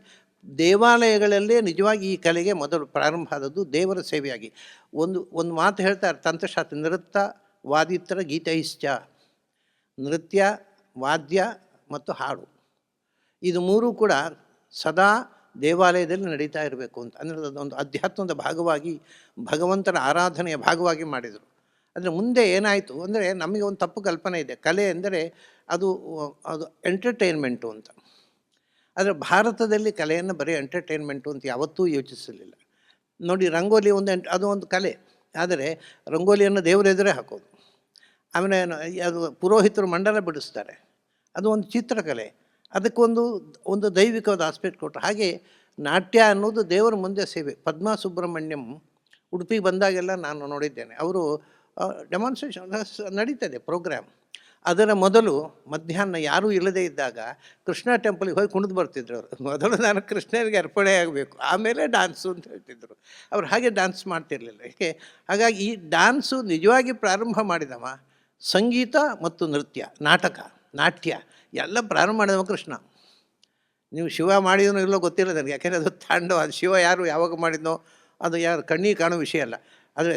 ದೇವಾಲಯಗಳಲ್ಲೇ ನಿಜವಾಗಿ ಈ ಕಲೆಗೆ ಮೊದಲು ಪ್ರಾರಂಭ ಆದದ್ದು ದೇವರ ಸೇವೆಯಾಗಿ. ಒಂದು ಮಾತು ಹೇಳ್ತಾರೆ ತಂತ್ರಶಾಸ್ತ್ರ, ನೃತ್ಯ ವಾದಿತ್ರ ಗೀತೈಶ್ಚ. ನೃತ್ಯ, ವಾದ್ಯ ಮತ್ತು ಹಾಡು, ಇದು 3 ಕೂಡ ಸದಾ ದೇವಾಲಯದಲ್ಲಿ ನಡೀತಾ ಇರಬೇಕು ಅಂತ. ಅಂದರೆ ಅದೊಂದು ಅಧ್ಯಾತ್ಮದ ಭಾಗವಾಗಿ, ಭಗವಂತನ ಆರಾಧನೆಯ ಭಾಗವಾಗಿ ಮಾಡಿದರು. ಅಂದರೆ ಮುಂದೆ ಏನಾಯಿತು ಅಂದರೆ ನಮಗೆ ಒಂದು ತಪ್ಪು ಕಲ್ಪನೆ ಇದೆ, ಕಲೆ ಎಂದರೆ ಅದು ಎಂಟರ್ಟೈನ್ಮೆಂಟು ಅಂತ. ಆದರೆ ಭಾರತದಲ್ಲಿ ಕಲೆಯನ್ನು ಬರೀ ಎಂಟರ್ಟೈನ್ಮೆಂಟು ಅಂತ ಯಾವತ್ತೂ ಯೋಚಿಸಲಿಲ್ಲ. ನೋಡಿ, ರಂಗೋಲಿ ಅದು ಒಂದು ಕಲೆ. ಆದರೆ ರಂಗೋಲಿಯನ್ನು ದೇವರ ಎದುರೇ ಹಾಕೋದು. ಆಮೇಲೆ ಅದು ಪುರೋಹಿತರು ಮಂಡಲ ಬಿಡಿಸ್ತಾರೆ, ಅದು ಒಂದು ಚಿತ್ರಕಲೆ. ಅದಕ್ಕೊಂದು ದೈವಿಕವಾದ ಆಸ್ಪೆಕ್ಟ್ ಕೊಟ್ಟರು. ಹಾಗೆ ನಾಟ್ಯ ಅನ್ನೋದು ದೇವರ ಮುಂದೆ ಸೇವೆ. ಪದ್ಮಾ ಸುಬ್ರಹ್ಮಣ್ಯಂ ಉಡುಪಿಗೆ ಬಂದಾಗೆಲ್ಲ ನಾನು ನೋಡಿದ್ದೇನೆ. ಅವರು ಡೆಮಾನ್ಸ್ಟ್ರೇಷನ್ ನಡೀತದೆ ಪ್ರೋಗ್ರಾಮ್. ಅದರ ಮೊದಲು ಮಧ್ಯಾಹ್ನ ಯಾರೂ ಇಲ್ಲದೇ ಇದ್ದಾಗ ಕೃಷ್ಣ ಟೆಂಪಲ್ಗೆ ಹೋಗಿ ಕುಣಿದು ಬರ್ತಿದ್ರು ಅವರು. ಮೊದಲು ನಾನು ಕೃಷ್ಣನಿಗೆ ಅರ್ಪಣೆ ಆಗಬೇಕು, ಆಮೇಲೆ ಡ್ಯಾನ್ಸು ಅಂತ ಹೇಳ್ತಿದ್ರು. ಅವ್ರು ಹಾಗೆ ಡ್ಯಾನ್ಸ್ ಮಾಡ್ತಿರಲಿಲ್ಲ. ಏಕೆ? ಹಾಗಾಗಿ ಈ ಡ್ಯಾನ್ಸು ನಿಜವಾಗಿ ಪ್ರಾರಂಭ ಮಾಡಿದವ ಸಂಗೀತ ಮತ್ತು ನೃತ್ಯ, ನಾಟ್ಯ ಎಲ್ಲ ಪ್ರಾರಂಭ ಮಾಡಿದವ ಕೃಷ್ಣ. ನೀವು ಶಿವ ಮಾಡಿದನೋ ಇಲ್ಲೋ ಗೊತ್ತಿಲ್ಲ ನನಗೆ, ಯಾಕೆಂದರೆ ಅದು ತಾಂಡವ. ಅದು ಶಿವ ಯಾವಾಗ ಮಾಡಿದ್ನೋ ಅದು ಯಾರು ಕಣ್ಣಿಗೆ ಕಾಣೋ ವಿಷಯ ಅಲ್ಲ. ಆದರೆ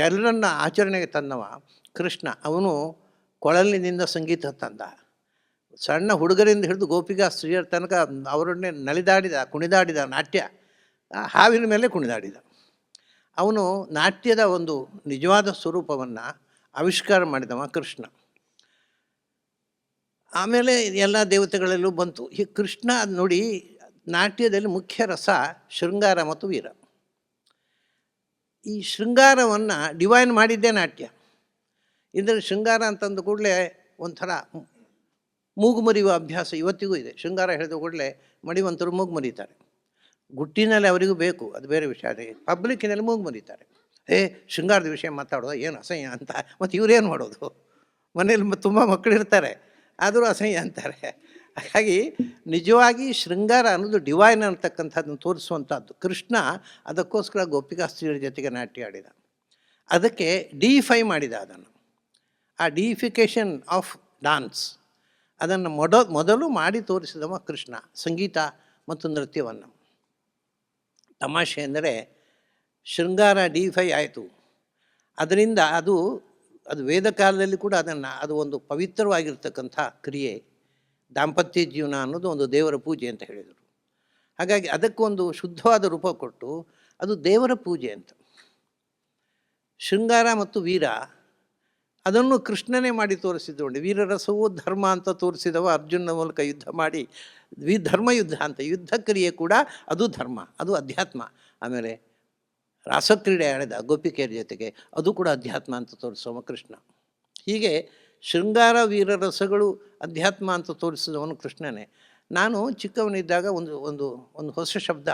ಎಲ್ಲರನ್ನ ಆಚರಣೆಗೆ ತಂದವ ಕೃಷ್ಣ. ಅವನು ಕೊಳಲಿನಿಂದ ಸಂಗೀತ ತಂದ. ಸಣ್ಣ ಹುಡುಗರಿಂದ ಹಿಡಿದು ಗೋಪಿಕಾ ಸ್ತ್ರೀಯರ ತನಕ ಅವರನ್ನೇ ಕುಣಿದಾಡಿದ ನಾಟ್ಯ. ಹಾವಿನ ಮೇಲೆ ಕುಣಿದಾಡಿದ. ಅವನು ನಾಟ್ಯದ ಒಂದು ನಿಜವಾದ ಸ್ವರೂಪವನ್ನು ಆವಿಷ್ಕಾರ ಮಾಡಿದವ ಕೃಷ್ಣ. ಆಮೇಲೆ ಎಲ್ಲ ದೇವತೆಗಳಲ್ಲೂ ಬಂತು. ಈ ಕೃಷ್ಣ ನೋಡಿ, ನಾಟ್ಯದಲ್ಲಿ ಮುಖ್ಯ ರಸ ಶೃಂಗಾರ ಮತ್ತು ವೀರ. ಈ ಶೃಂಗಾರವನ್ನು ಡಿವೈನ್ ಮಾಡಿದ್ದೇ ನಾಟ್ಯ. ಇದರಲ್ಲಿ ಶೃಂಗಾರ ಅಂತಂದ ಕೂಡಲೇ ಒಂಥರ ಮೂಗು ಮುರಿಯುವ ಅಭ್ಯಾಸ ಇವತ್ತಿಗೂ ಇದೆ. ಶೃಂಗಾರ ಹೇಳಿದ ಕೂಡಲೇ ಮಡಿವಂತರು ಮೂಗು ಮುರಿತಾರೆ. ಗುಟ್ಟಿನಲ್ಲಿ ಅವರಿಗೂ ಬೇಕು, ಅದು ಬೇರೆ ವಿಷಯ. ಅದೇ ಪಬ್ಲಿಕ್ಕಿನಲ್ಲಿ ಮೂಗು ಮುರಿತಾರೆ. ಶೃಂಗಾರದ ವಿಷಯ ಮಾತಾಡೋದು ಏನು ಅಸಹ್ಯ ಅಂತ. ಮತ್ತು ಇವರೇನು ಮಾಡೋದು? ಮನೇಲಿ ತುಂಬ ಮಕ್ಕಳಿರ್ತಾರೆ, ಆದರೂ ಅಸಹ್ಯ ಅಂತಾರೆ. ಹಾಗಾಗಿ ನಿಜವಾಗಿ ಶೃಂಗಾರ ಅನ್ನೋದು ಡಿವೈನ್ ಅಂತಕ್ಕಂಥದ್ದನ್ನು ತೋರಿಸುವಂಥದ್ದು. ಕೃಷ್ಣ ಅದಕ್ಕೋಸ್ಕರ ಗೋಪಿಕಾ ಸ್ತ್ರೀಯರ ಜೊತೆಗೆ ನಾಟ್ಯ ಆಡಿದ, ಅದಕ್ಕೆ ಡಿಫೈ ಮಾಡಿದ ಅದನ್ನು. ಆ ಡಿಫಿಕೇಶನ್ ಆಫ್ ಡಾನ್ಸ್ ಅದನ್ನು ಮೊದಲು ಮಾಡಿ ತೋರಿಸಿದವ ಕೃಷ್ಣ, ಸಂಗೀತ ಮತ್ತು ನೃತ್ಯವನ್ನು. ತಮಾಷೆ ಎಂದರೆ ಶೃಂಗಾರ ಡಿಫೈ ಆಯಿತು, ಅದರಿಂದ ಅದು ವೇದ ಕಾಲದಲ್ಲಿ ಕೂಡ ಅದು ಒಂದು ಪವಿತ್ರವಾಗಿರ್ತಕ್ಕಂಥ ಕ್ರಿಯೆ. ದಾಂಪತ್ಯ ಜೀವನ ಅನ್ನೋದು ಒಂದು ದೇವರ ಪೂಜೆ ಅಂತ ಹೇಳಿದರು. ಹಾಗಾಗಿ ಅದಕ್ಕೊಂದು ಶುದ್ಧವಾದ ರೂಪ ಕೊಟ್ಟು ಅದು ದೇವರ ಪೂಜೆ ಅಂತ. ಶೃಂಗಾರ ಮತ್ತು ವೀರ ಅದನ್ನು ಕೃಷ್ಣನೇ ಮಾಡಿ ತೋರಿಸಿದ್ದು. ವೀರರಸವೂ ಧರ್ಮ ಅಂತ ತೋರಿಸಿದವ ಅರ್ಜುನ ಮೂಲಕ ಯುದ್ಧ ಮಾಡಿ, ಧರ್ಮಯುದ್ಧ ಅಂತ. ಯುದ್ಧ ಕ್ರಿಯೆ ಕೂಡ ಅದು ಧರ್ಮ, ಅದು ಅಧ್ಯಾತ್ಮ. ಆಮೇಲೆ ರಾಸಕ್ರೀಡೆ ಆಡಿದ ಗೋಪಿಕೆಯರ ಜೊತೆಗೆ, ಅದು ಕೂಡ ಅಧ್ಯಾತ್ಮ ಅಂತ ತೋರಿಸುವ ಕೃಷ್ಣ. ಹೀಗೆ ಶೃಂಗಾರ ವೀರರಸಗಳು ಅಧ್ಯಾತ್ಮ ಅಂತ ತೋರಿಸಿದವನು ಕೃಷ್ಣನೇ. ನಾನು ಚಿಕ್ಕವನಿದ್ದಾಗ ಒಂದು ಹೊಸ ಶಬ್ದ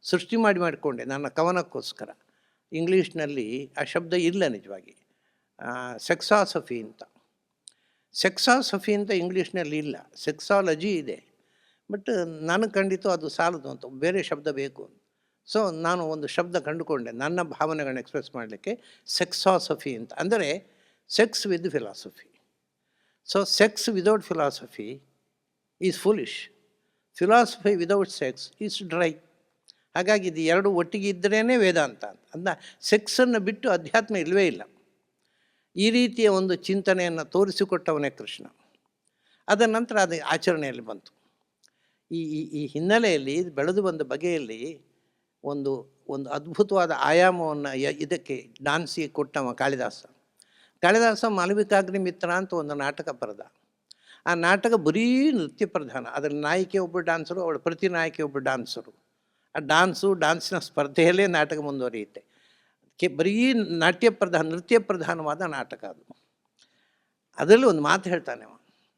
ಸೃಷ್ಟಿ ಮಾಡಿಕೊಂಡೆ ನನ್ನ ಕವನಕ್ಕೋಸ್ಕರ. ಇಂಗ್ಲೀಷ್ನಲ್ಲಿ ಆ ಶಬ್ದ ಇಲ್ಲ ನಿಜವಾಗಿ, ಸೆಕ್ಸಾಸಫಿ ಅಂತ. ಸೆಕ್ಸಾಸಫಿ ಅಂತ ಇಂಗ್ಲೀಷ್ನಲ್ಲಿ ಇಲ್ಲ, ಸೆಕ್ಸಾಲಜಿ ಇದೆ. ಬಟ್ ನನಗೆ ಖಂಡಿತ ಅದು ಸಾಲದು ಅಂತ, ಬೇರೆ ಶಬ್ದ ಬೇಕು. ಸೊ ನಾನು ಒಂದು ಶಬ್ದ ಕಂಡುಕೊಂಡೆ ನನ್ನ ಭಾವನೆಗಳನ್ನ ಎಕ್ಸ್ಪ್ರೆಸ್ ಮಾಡಲಿಕ್ಕೆ, ಸೆಕ್ಸಾಸಫಿ ಅಂತ. ಅಂದರೆ sex with philosophy. So sex without philosophy is foolish, philosophy without sex is dry. ಹಾಗಾಗಿ ಇದು ಎರಡು ಒಟ್ಟಿಗೆ ಇದ್ದರೇ ವೇದಾಂತ ಅಂತ. ಅಂದ ಸೆಕ್ಸನ್ನು ಬಿಟ್ಟು ಅಧ್ಯಾತ್ಮ ಇಲ್ಲವೇ ಇಲ್ಲ. ಈ ರೀತಿಯ ಒಂದು ಚಿಂತನೆಯನ್ನು ತೋರಿಸಿಕೊಟ್ಟವನೇ ಕೃಷ್ಣ. ಅದರ ನಂತರ ಅದು ಆಚರಣೆಯಲ್ಲಿ ಬಂತು. ಈ ಹಿನ್ನೆಲೆಯಲ್ಲಿ ಬೆಳೆದು ಬಂದ ಬಗೆಯಲ್ಲಿ ಒಂದು ಅದ್ಭುತವಾದ ಆಯಾಮವನ್ನು ಇದಕ್ಕೆ ಡಾನ್ಸಿಗೆ ಕೊಟ್ಟವ ಕಾಳಿದಾಸ ಮಾಲವಿಕಾಗ್ನಿ ಮಿತ್ರ ಅಂತ ಒಂದು ನಾಟಕ ಬರೆದ. ಆ ನಾಟಕ ಬರೀ ನೃತ್ಯ ಪ್ರಧಾನ. ಅದರ ನಾಯಕಿ ಒಬ್ಬರು ಡಾನ್ಸರು, ಅವಳ ಪ್ರತಿ ನಾಯಕಿ ಒಬ್ಬರು ಡಾನ್ಸರು. ಆ ಡಾನ್ಸಿನ ಸ್ಪರ್ಧೆಯಲ್ಲೇ ನಾಟಕ ಮುಂದುವರಿಯುತ್ತೆ. ಬರೀ ನೃತ್ಯ ಪ್ರಧಾನವಾದ ನಾಟಕ ಅದು. ಅದರಲ್ಲಿ ಒಂದು ಮಾತು ಹೇಳ್ತಾನೆ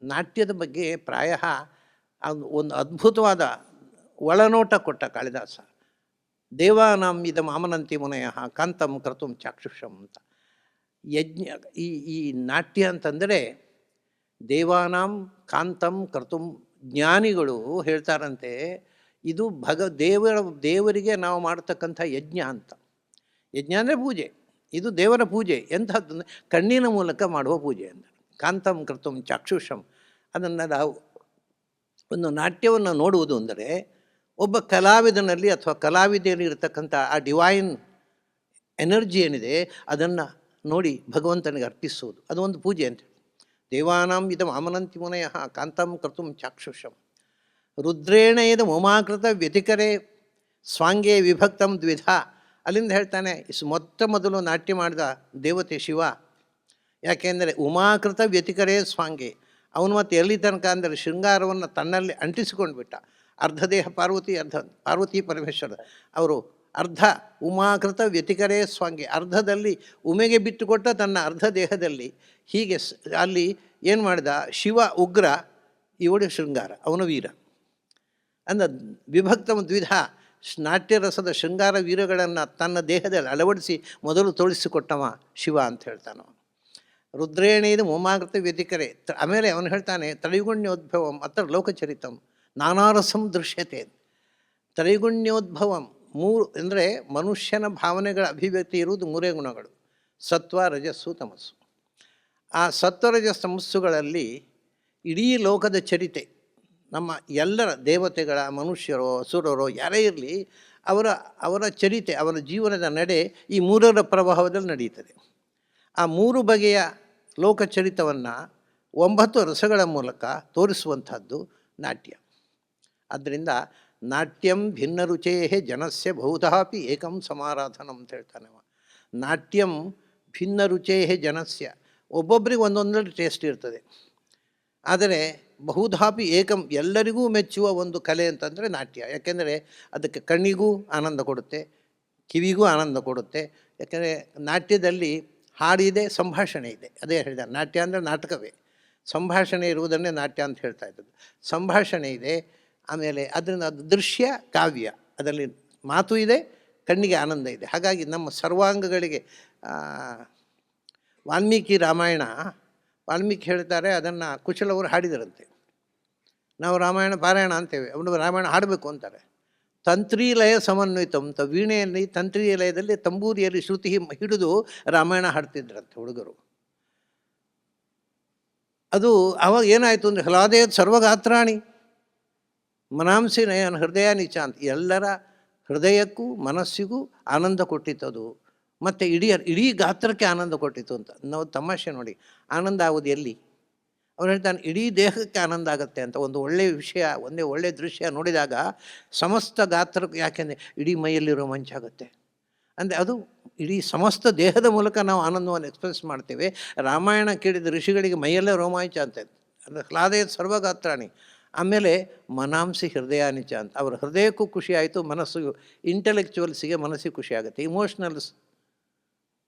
ನಾಟ್ಯದ ಬಗ್ಗೆ. ಪ್ರಾಯ ಒಂದು ಅದ್ಭುತವಾದ ಒಳನೋಟ ಕೊಟ್ಟ ಕಾಳಿದಾಸ. ದೇವಾನಾಂ ಇದಂ ಆಮನಂತಿ ಮುನಯಃ ಕಾಂತಂ ಕರ್ತುಂ ಚಾಕ್ಷುಷಂ ಅಂತ. ಈ ನಾಟ್ಯ ಅಂತಂದರೆ ದೇವಾನಾಂ ಕಾಂತಂ ಕರ್ತುಂ, ಜ್ಞಾನಿಗಳು ಹೇಳ್ತಾರಂತೆ ಇದು ದೇವರಿಗೆ ನಾವು ಮಾಡತಕ್ಕಂಥ ಯಜ್ಞ ಅಂತ. ಯಜ್ಞ ಅಂದರೆ ಪೂಜೆ, ಇದು ದೇವರ ಪೂಜೆ. ಎಂಥದ್ದು? ಕಣ್ಣಿನ ಮೂಲಕ ಮಾಡುವ ಪೂಜೆ ಅಂತ. ಕಾಂತಂ ಕರ್ತುಂ ಚಾಕ್ಷುಷಂ. ಅದನ್ನು ನಾವು ಒಂದು ನಾಟ್ಯವನ್ನು ನೋಡುವುದು ಅಂದರೆ ಒಬ್ಬ ಕಲಾವಿದನಲ್ಲಿ ಅಥವಾ ಕಲಾವಿದೆಯಲ್ಲಿ ಇರತಕ್ಕಂಥ ಆ ಡಿವೈನ್ ಎನರ್ಜಿ ಏನಿದೆ ಅದನ್ನು ನೋಡಿ ಭಗವಂತನಿಗೆ ಅರ್ಪಿಸುವುದು, ಅದು ಒಂದು ಪೂಜೆ ಅಂತ. ದೇವಾನಾಂ ಇದಂ ಆಮನಂತಿ ಮುನಯಃ ಕಾಂತಂ ಕರ್ತುಂ ಚಾಕ್ಷುಷಂ ರುದ್ರೇಣ ಇದ ಉಮಾಕೃತ ವ್ಯತಿಕರೇ ಸ್ವಾಂಗೇ ವಿಭಕ್ತಂ ದ್ವಿಧ. ಅಲ್ಲಿಂದ ಹೇಳ್ತಾನೆ ಮೊದಲು ನಾಟ್ಯ ಮಾಡಿದ ದೇವತೆ ಶಿವ. ಯಾಕೆಂದರೆ ಉಮಾಕೃತ ವ್ಯತಿಕರೇ ಸ್ವಾಂಗೆ, ಅವನು ಮತ್ತು ಎಲ್ಲಿ ತನಕ ಅಂದರೆ ಶೃಂಗಾರವನ್ನು ತನ್ನಲ್ಲಿ ಅಂಟಿಸಿಕೊಂಡು ಬಿಟ್ಟ. ಅರ್ಧ ದೇಹ ಪಾರ್ವತಿ ಪರಮೇಶ್ವರ ಅವರು ಅರ್ಧ ಉಮಾಕೃತ ವ್ಯತಿಕರೇ ಸ್ವಾಂಗೆ, ಅರ್ಧದಲ್ಲಿ ಉಮೆಗೆ ಬಿಟ್ಟುಕೊಟ್ಟ ತನ್ನ ಅರ್ಧ ದೇಹದಲ್ಲಿ. ಹೀಗೆ ಅಲ್ಲಿ ಏನು ಮಾಡಿದ ಶಿವ ಉಗ್ರ, ಇವಳು ಶೃಂಗಾರ, ಅವನು ವೀರ. ಅಂದ ವಿಭಕ್ತಮ ದ್ವಿಧ, ನಾಟ್ಯರಸದ ಶೃಂಗಾರ ವೀರಗಳನ್ನು ತನ್ನ ದೇಹದಲ್ಲಿ ಅಳವಡಿಸಿ ಮೊದಲು ತೋರಿಸಿಕೊಟ್ಟವ ಶಿವ ಅಂತ ಹೇಳ್ತಾನೆ. ರುದ್ರೇಣೇದು ಉಮಾಕೃತ ವ್ಯತಿಕರೇ. ಆಮೇಲೆ ಅವನು ಹೇಳ್ತಾನೆ ತ್ರೈಗುಣ್ಯೋದ್ಭವಂ ಅತ್ರ ಲೋಕಚರಿತಂ ನಾನಾರಸಂ ದೃಶ್ಯತೆ. ತ್ರೈಗುಣ್ಯೋದ್ಭವಂ, ಮೂರು ಅಂದರೆ ಮನುಷ್ಯನ ಭಾವನೆಗಳ ಅಭಿವ್ಯಕ್ತಿ ಇರುವುದು ಮೂರೇ ಗುಣಗಳು: ಸತ್ವ, ರಜಸ್ಸು, ತಮಸ್ಸು. ಆ ಸತ್ವ ರಜಸ್ ತಮಸ್ಸುಗಳಲ್ಲಿ ಇಡೀ ಲೋಕದ ಚರಿತೆ, ನಮ್ಮ ಎಲ್ಲರ ದೇವತೆಗಳ, ಮನುಷ್ಯರೋ ಅಸುರರೋ ಯಾರೇ ಇರಲಿ, ಅವರ ಚರಿತೆ, ಅವರ ಜೀವನದ ನಡೆ ಈ ಮೂರರ ಪ್ರಭಾವದಲ್ಲಿ ನಡೆಯುತ್ತದೆ. ಆ ಮೂರು ಬಗೆಯ ಲೋಕಚರಿತವನ್ನು 9 ರಸಗಳ ಮೂಲಕ ತೋರಿಸುವಂಥದ್ದು ನಾಟ್ಯ. ಆದ್ದರಿಂದ ನಾಟ್ಯಂ ಭಿನ್ನ ರುಚೇ ಜನಸ್ಯ ಬಹುಧಾಪಿ ಏಕಂ ಸಮಾರಾಧನಂ ಅಂತ ಹೇಳ್ತಾನೆ. ನಾಟ್ಯಂ ಭಿನ್ನ ರುಚೇ ಜನಸ್ಯ, ಒಬ್ಬೊಬ್ಬರಿಗೆ ಒಂದೊಂದರಲ್ಲಿ ಟೇಸ್ಟ್ ಇರ್ತದೆ. ಆದರೆ ಬಹುಧಾಪಿ ಏಕಂ, ಎಲ್ಲರಿಗೂ ಮೆಚ್ಚುವ ಒಂದು ಕಲೆ ಅಂತಂದರೆ ನಾಟ್ಯ. ಯಾಕೆಂದರೆ ಅದಕ್ಕೆ ಕಣ್ಣಿಗೂ ಆನಂದ ಕೊಡುತ್ತೆ, ಕಿವಿಗೂ ಆನಂದ ಕೊಡುತ್ತೆ. ಯಾಕೆಂದರೆ ನಾಟ್ಯದಲ್ಲಿ ಹಾಡಿದೆ, ಸಂಭಾಷಣೆ ಇದೆ. ಅದೇ ಹೇಳಿದ ನಾಟ್ಯ ಅಂದರೆ ನಾಟಕವೇ. ಸಂಭಾಷಣೆ ಇರುವುದನ್ನೇ ನಾಟ್ಯ ಅಂತ ಹೇಳ್ತಾ ಇದ್ದದ್ದು. ಸಂಭಾಷಣೆ ಇದೆ, ಆಮೇಲೆ ಅದರಿಂದ ಅದು ದೃಶ್ಯ ಕಾವ್ಯ, ಅದರಲ್ಲಿ ಮಾತು ಇದೆ, ಕಣ್ಣಿಗೆ ಆನಂದ ಇದೆ. ಹಾಗಾಗಿ ನಮ್ಮ ಸರ್ವಾಂಗಗಳಿಗೆ ವಾಲ್ಮೀಕಿ ರಾಮಾಯಣ, ವಾಲ್ಮೀಕಿ ಹೇಳ್ತಾರೆ ಅದನ್ನು ಕುಶಲವರು ಹಾಡಿದರಂತೆ. ನಾವು ರಾಮಾಯಣ ಪಾರಾಯಣ ಅಂತೇವೆ, ಅವನು ರಾಮಾಯಣ ಹಾಡಬೇಕು ಅಂತಾರೆ. ತಂತ್ರೀಲಯ ಸಮನ್ವಿತಂ ಅಂತ ವೀಣೆಯಲ್ಲಿ ತಂತ್ರೀಯ ಲಯದಲ್ಲಿ ತಂಬೂರಿಯಲ್ಲಿ ಶ್ರುತಿ ಹಿಡಿದು ರಾಮಾಯಣ ಹಾಡ್ತಿದ್ರಂತೆ ಹುಡುಗರು. ಅದು ಅವಾಗ ಏನಾಯಿತು ಅಂದರೆ ಹ್ಲಾದೇದ್ ಸರ್ವಗಾತ್ರಾಣಿ ಮನಾಂಸಿ ನಯನ ಹೃದಯ ನಿಚಾಂತ್, ಎಲ್ಲರ ಹೃದಯಕ್ಕೂ ಮನಸ್ಸಿಗೂ ಆನಂದ ಕೊಟ್ಟಿತ್ತದು. ಮತ್ತು ಇಡೀ ಗಾತ್ರಕ್ಕೆ ಆನಂದ ಕೊಟ್ಟಿತ್ತು ಅಂತ. ನಾವು ತಮಾಷೆ ನೋಡಿ, ಆನಂದ ಆಗೋದು ಎಲ್ಲಿ? ಅವ್ರು ಹೇಳ್ತಾನೆ ಇಡೀ ದೇಹಕ್ಕೆ ಆನಂದ ಆಗುತ್ತೆ ಅಂತ. ಒಂದು ಒಳ್ಳೆಯ ವಿಷಯ, ಒಂದೇ ಒಳ್ಳೆಯ ದೃಶ್ಯ ನೋಡಿದಾಗ ಸಮಸ್ತ ಗಾತ್ರಕ್ಕೆ, ಯಾಕೆಂದರೆ ಇಡೀ ಮೈಯಲ್ಲಿ ರೋಮಾಂಚ ಆಗುತ್ತೆ. ಅಂದರೆ ಅದು ಇಡೀ ಸಮಸ್ತ ದೇಹದ ಮೂಲಕ ನಾವು ಆನಂದವನ್ನು ಎಕ್ಸ್ಪ್ರೆಸ್ ಮಾಡ್ತೇವೆ. ರಾಮಾಯಣ ಕೇಳಿದ ಋಷಿಗಳಿಗೆ ಮೈಯಲ್ಲೇ ರೋಮಾಂಚ ಅಂತ. ಅಂದರೆ ಹ್ಲಾದೇ ಸರ್ವಗಾತ್ರಾಣಿ. ಆಮೇಲೆ ಮನಾಂಸಿ ಹೃದಯಾನಿಚ ಅಂತ, ಅವರ ಹೃದಯಕ್ಕೂ ಖುಷಿ ಆಯಿತು, ಮನಸ್ಸಿಗೂ, ಇಂಟೆಲೆಕ್ಚುವಲ್ಸಿಗೆ ಮನಸ್ಸಿಗೆ ಖುಷಿ ಆಗುತ್ತೆ. ಇಮೋಷ್ನಲ್ಸ್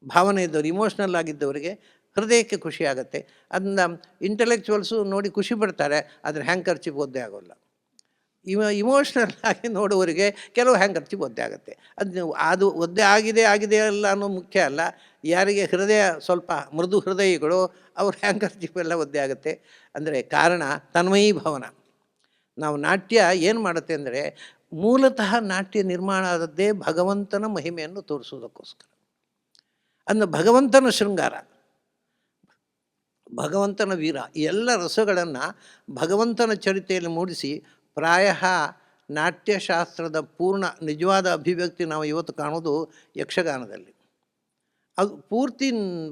ಭಾವನೆ ಇದ್ದವರು, ಇಮೋಷ್ನಲ್ ಆಗಿದ್ದವರಿಗೆ ಹೃದಯಕ್ಕೆ ಖುಷಿ ಆಗುತ್ತೆ. ಅದನ್ನ ಇಂಟೆಲೆಕ್ಚುವಲ್ಸು ನೋಡಿ ಖುಷಿ ಪಡ್ತಾರೆ, ಆದರೆ ಹ್ಯಾಂಕರ್ಚಿಪ್ ಒದ್ದೆ ಆಗೋಲ್ಲ. ಇಮೋಷ್ನಲ್ ಆಗಿ ನೋಡುವವರಿಗೆ ಕೆಲವು ಹ್ಯಾಂಕರ್ಚಿಪ್ ಒದ್ದೆ ಆಗುತ್ತೆ. ಅದು ಒದ್ದೆ ಆಗಿದೆ ಅಲ್ಲ ಅನ್ನೋ ಮುಖ್ಯ ಅಲ್ಲ. ಯಾರಿಗೆ ಹೃದಯ ಸ್ವಲ್ಪ ಮೃದು ಹೃದಯಗಳು, ಅವ್ರ ಹ್ಯಾಂಕರ್ಚಿಪ್ ಎಲ್ಲ ಒದ್ದೆ ಆಗುತ್ತೆ. ಅಂದರೆ ಕಾರಣ ತನ್ಮಯೀ ಭವನ. ನಾವು ನಾಟ್ಯ ಏನು ಮಾಡುತ್ತೆ ಅಂದರೆ, ಮೂಲತಃ ನಾಟ್ಯ ನಿರ್ಮಾಣ ಆದದ್ದೇ ಭಗವಂತನ ಮಹಿಮೆಯನ್ನು ತೋರಿಸೋದಕ್ಕೋಸ್ಕರ. ಅಂದರೆ ಭಗವಂತನ ಶೃಂಗಾರ, ಭಗವಂತನ ವೀರ, ಈ ಎಲ್ಲ ರಸಗಳನ್ನು ಭಗವಂತನ ಚರಿತೆಯಲ್ಲಿ ಮೂಡಿಸಿ, ಪ್ರಾಯ ನಾಟ್ಯಶಾಸ್ತ್ರದ ಪೂರ್ಣ ನಿಜವಾದ ಅಭಿವ್ಯಕ್ತಿ ನಾವು ಇವತ್ತು ಕಾಣೋದು ಯಕ್ಷಗಾನದಲ್ಲಿ. ಅದು ಪೂರ್ತಿ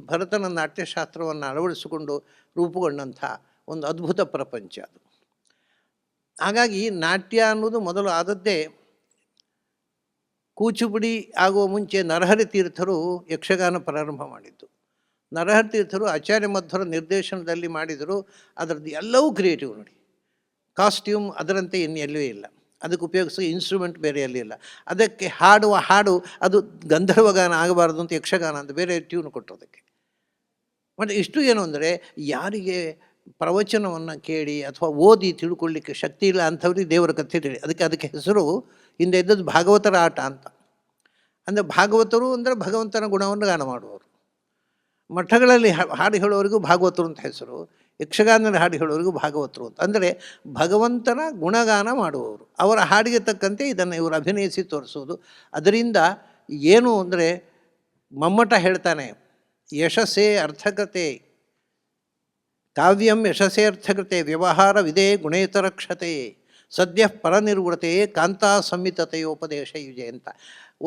ಭರತನ ನಾಟ್ಯಶಾಸ್ತ್ರವನ್ನು ಅಳವಡಿಸಿಕೊಂಡು ರೂಪುಗೊಂಡಂಥ ಒಂದು ಅದ್ಭುತ ಪ್ರಪಂಚ ಅದು. ಹಾಗಾಗಿ ನಾಟ್ಯ ಅನ್ನೋದು ಮೊದಲು ಆದದ್ದೇ ಕೂಚುಪುಡಿ ಆಗುವ ಮುಂಚೆ ನರಹರಿ ತೀರ್ಥರು ಯಕ್ಷಗಾನ ಪ್ರಾರಂಭ ಮಾಡಿದ್ದು. ನರಹರಿ ತೀರ್ಥರು ಆಚಾರ್ಯ ಮಧ್ವರ ನಿರ್ದೇಶನದಲ್ಲಿ ಮಾಡಿದರು. ಅದರದ್ದು ಎಲ್ಲವೂ ಕ್ರಿಯೇಟಿವ್ ನೋಡಿ. ಕಾಸ್ಟ್ಯೂಮ್ ಅದರಂತೆ ಎಲ್ಲೂ ಇಲ್ಲ, ಅದಕ್ಕೆ ಉಪಯೋಗಿಸೋ ಇನ್ಸ್ಟ್ರೂಮೆಂಟ್ ಬೇರೆ ಎಲ್ಲಿ ಇಲ್ಲ. ಅದಕ್ಕೆ ಹಾಡುವ ಹಾಡು ಅದು ಗಂಧರ್ವಗಾನ ಆಗಬಾರ್ದು ಅಂತ ಯಕ್ಷಗಾನ ಅಂತ ಬೇರೆ ಟ್ಯೂನ್ ಕೊಟ್ಟೋದಕ್ಕೆ. ಮತ್ತು ಇಷ್ಟು ಏನು ಅಂದರೆ, ಯಾರಿಗೆ ಪ್ರವಚನವನ್ನು ಕೇಳಿ ಅಥವಾ ಓದಿ ತಿಳ್ಕೊಳ್ಳಿಕ್ಕೆ ಶಕ್ತಿ ಇಲ್ಲ ಅಂಥವ್ರಿಗೆ ದೇವರ ಕಥೆ ತಿಳಿ. ಅದಕ್ಕೆ ಹೆಸರು ಹಿಂದೆ ಇದ್ದದ್ದು ಭಾಗವತರ ಆಟ ಅಂತ. ಅಂದರೆ ಭಾಗವತರು ಅಂದರೆ ಭಗವಂತನ ಗುಣವನ್ನು ಗಾನ ಮಾಡುವವರು. ಮಠಗಳಲ್ಲಿ ಹಾಡು ಹೇಳೋರಿಗೂ ಭಾಗವತರು ಅಂತ ಹೆಸರು, ಯಕ್ಷಗಾನದಲ್ಲಿ ಹಾಡು ಹೇಳೋರಿಗೂ ಭಾಗವತರು ಅಂತ. ಅಂದರೆ ಭಗವಂತನ ಗುಣಗಾನ ಮಾಡುವವರು. ಅವರ ಹಾಡಿಗೆ ತಕ್ಕಂತೆ ಇದನ್ನು ಇವರು ಅಭಿನಯಿಸಿ ತೋರಿಸೋದು. ಅದರಿಂದ ಏನು ಅಂದರೆ, ಮಮ್ಮಟ ಹೇಳ್ತಾನೆ, ಯಶಸ್ಸೇ ಅರ್ಥಕತೆ ಕಾವ್ಯಂ ಯಶಸ್ಸೇ ಅರ್ಥಕತೆ ವ್ಯವಹಾರ ವಿದೇ ಗುಣೇತರಕ್ಷತೆ ಸದ್ಯ ಪರನಿರ್ವೃತೆ ಕಾಂತಾ ಸಂಹಿತತೆಯೋಪದೇಶ ಯುಜೆ ಅಂತ.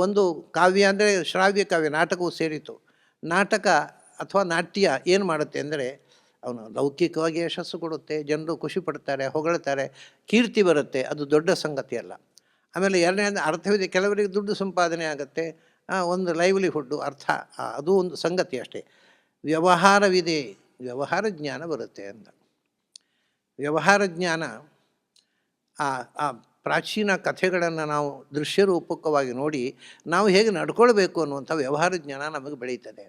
ಒಂದು ಕಾವ್ಯ ಅಂದರೆ ಶ್ರಾವ್ಯ ಕಾವ್ಯ, ನಾಟಕವು ಸೇರಿತು. ನಾಟಕ ಅಥವಾ ನಾಟ್ಯ ಏನು ಮಾಡುತ್ತೆ ಅಂದರೆ, ಅವನು ಲೌಕಿಕವಾಗಿ ಯಶಸ್ಸು ಕೊಡುತ್ತೆ, ಜನರು ಖುಷಿ ಪಡ್ತಾರೆ, ಹೊಗಳ್ತಾರೆ, ಕೀರ್ತಿ ಬರುತ್ತೆ. ಅದು ದೊಡ್ಡ ಸಂಗತಿ ಅಲ್ಲ. ಆಮೇಲೆ ಎರಡನೇ ಅರ್ಥವಿದೆ, ಕೆಲವರಿಗೆ ದುಡ್ಡು ಸಂಪಾದನೆ ಆಗುತ್ತೆ, ಒಂದು ಲೈವ್ಲಿಹುಡ್ಡು ಅರ್ಥ, ಅದು ಒಂದು ಸಂಗತಿ ಅಷ್ಟೇ. ವ್ಯವಹಾರವಿದೆ, ವ್ಯವಹಾರ ಜ್ಞಾನ ಬರುತ್ತೆ ಅಂತ. ವ್ಯವಹಾರ ಜ್ಞಾನ, ಆ ಪ್ರಾಚೀನ ಕಥೆಗಳನ್ನು ನಾವು ದೃಶ್ಯರೂಪಕವಾಗಿ ನೋಡಿ ನಾವು ಹೇಗೆ ನಡ್ಕೊಳ್ಬೇಕು ಅನ್ನುವಂಥ ವ್ಯವಹಾರ ಜ್ಞಾನ ನಮಗೆ ಬೆಳೀತದೆ.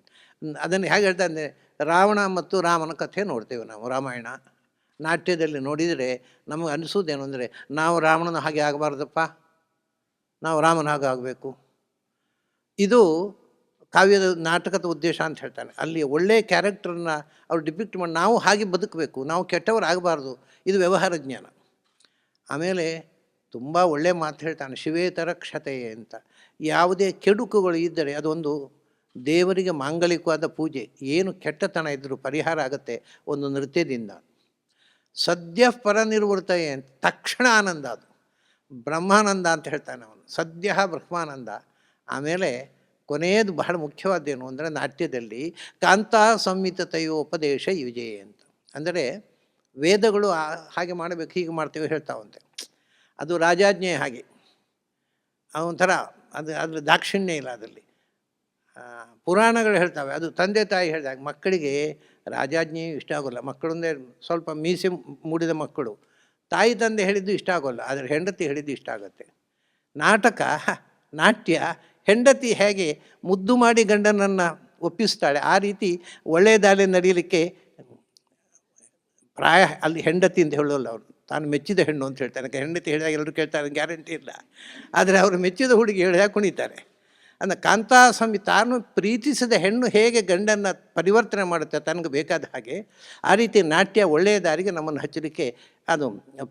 ಅದನ್ನು ಹೇಗೆ ಹೇಳ್ತಾ ಅಂದರೆ, ರಾವಣ ಮತ್ತು ರಾಮನ ಕಥೆ ನೋಡ್ತೇವೆ ನಾವು ರಾಮಾಯಣ. ನಾಟ್ಯದಲ್ಲಿ ನೋಡಿದರೆ ನಮಗೆ ಅನಿಸೋದೇನು ಅಂದರೆ, ನಾವು ರಾವಣನ ಹಾಗೆ ಆಗಬಾರ್ದಪ್ಪ, ನಾವು ರಾಮನ ಹಾಗೆ ಆಗಬೇಕು. ಇದು ಕಾವ್ಯದ ನಾಟಕದ ಉದ್ದೇಶ ಅಂತ ಹೇಳ್ತಾನೆ. ಅಲ್ಲಿ ಒಳ್ಳೆಯ ಕ್ಯಾರೆಕ್ಟರನ್ನ ಅವ್ರು ಡಿಪಿಕ್ಟ್ ಮಾಡಿ ನಾವು ಹಾಗೆ ಬದುಕಬೇಕು, ನಾವು ಕೆಟ್ಟವರಾಗಬಾರ್ದು. ಇದು ವ್ಯವಹಾರ ಜ್ಞಾನ. ಆಮೇಲೆ ತುಂಬ ಒಳ್ಳೆಯ ಮಾತು ಹೇಳ್ತಾನೆ, ಶಿವೇತರ ಕ್ಷತೆ ಅಂತ. ಯಾವುದೇ ಕೆಡುಕುಗಳು ಇದ್ದರೆ ಅದೊಂದು ದೇವರಿಗೆ ಮಾಂಗಲಿಕವಾದ ಪೂಜೆ. ಏನು ಕೆಟ್ಟತನ ಇದ್ದರೂ ಪರಿಹಾರ ಆಗುತ್ತೆ ಒಂದು ನೃತ್ಯದಿಂದ. ಸದ್ಯ ಪರನಿರ್ವೃತಯೇ ಅಂತ, ತಕ್ಷಣ ಆನಂದ, ಅದು ಬ್ರಹ್ಮಾನಂದ ಅಂತ ಹೇಳ್ತಾನೆ ಅವನು. ಸದ್ಯ ಬ್ರಹ್ಮಾನಂದ. ಆಮೇಲೆ ಕೊನೆಯದು ಬಹಳ ಮುಖ್ಯವಾದ್ದೇನು ಅಂದರೆ, ನಾಟ್ಯದಲ್ಲಿ ಕಾಂತಾ ಸಂಹಿತತೆಯೋಪದೇಶ ಯುಜೆ ಅಂತ. ಅಂದರೆ ವೇದಗಳು ಹಾಗೆ ಮಾಡಬೇಕು, ಹೀಗೆ ಮಾಡ್ತೇವೆ ಹೇಳ್ತಾವಂತೆ. ಅದು ರಾಜಾಜ್ಞೆ ಹಾಗೆ, ಒಂಥರ ಅದ್ರ ದಾಕ್ಷಿಣ್ಯ ಇಲ್ಲ ಅದರಲ್ಲಿ. ಪುರಾಣಗಳು ಹೇಳ್ತವೆ, ಅದು ತಂದೆ ತಾಯಿ ಹೇಳಿದಾಗ ಮಕ್ಕಳಿಗೆ ರಾಜಾಜ್ಞೆಯು ಇಷ್ಟ ಆಗೋಲ್ಲ. ಮಕ್ಕಳಂದರೆ ಸ್ವಲ್ಪ ಮೀಸೆ ಮೂಡಿದ ಮಕ್ಕಳು, ತಾಯಿ ತಂದೆ ಹೇಳಿದ್ದು ಇಷ್ಟ ಆಗೋಲ್ಲ, ಆದರೆ ಹೆಂಡತಿ ಹೇಳಿದ್ದು ಇಷ್ಟ ಆಗುತ್ತೆ. ನಾಟ್ಯ ಹೆಂಡತಿ ಹೇಗೆ ಮುದ್ದು ಮಾಡಿ ಗಂಡನನ್ನು ಒಪ್ಪಿಸ್ತಾಳೆ, ಆ ರೀತಿ ಒಳ್ಳೆಯ ದಾಳಿ ನಡೆಯಲಿಕ್ಕೆ ಪ್ರಾಯ ಅಲ್ಲಿ ಹೆಂಡತಿ ಅಂತ ಹೇಳೋಲ್ಲ ಅವರು, ತಾನು ಮೆಚ್ಚಿದ ಹೆಣ್ಣು ಅಂತ ಹೇಳ್ತಾನೆ. ಹೆಂಡತಿ ಹೇಳಿದಾಗ ಎಲ್ಲರೂ ಕೇಳ್ತಾರೆ, ಗ್ಯಾರಂಟಿ ಇಲ್ಲ. ಆದರೆ ಅವರು ಮೆಚ್ಚಿದ ಹುಡುಗಿ ಹೇಳಿದಾಗ ಕುಣಿತಾರೆ. ಅಂದರೆ ಕಾಂತಾಸ್ವಾಮಿ ತಾನು ಪ್ರೀತಿಸಿದ ಹೆಣ್ಣು ಹೇಗೆ ಗಂಡನ್ನು ಪರಿವರ್ತನೆ ಮಾಡುತ್ತೆ ತನಗೆ ಬೇಕಾದ ಹಾಗೆ, ಆ ರೀತಿ ನಾಟ್ಯ ಒಳ್ಳೆಯ ದಾರಿಗೆ ನಮ್ಮನ್ನು ಹಚ್ಚಲಿಕ್ಕೆ ಅದು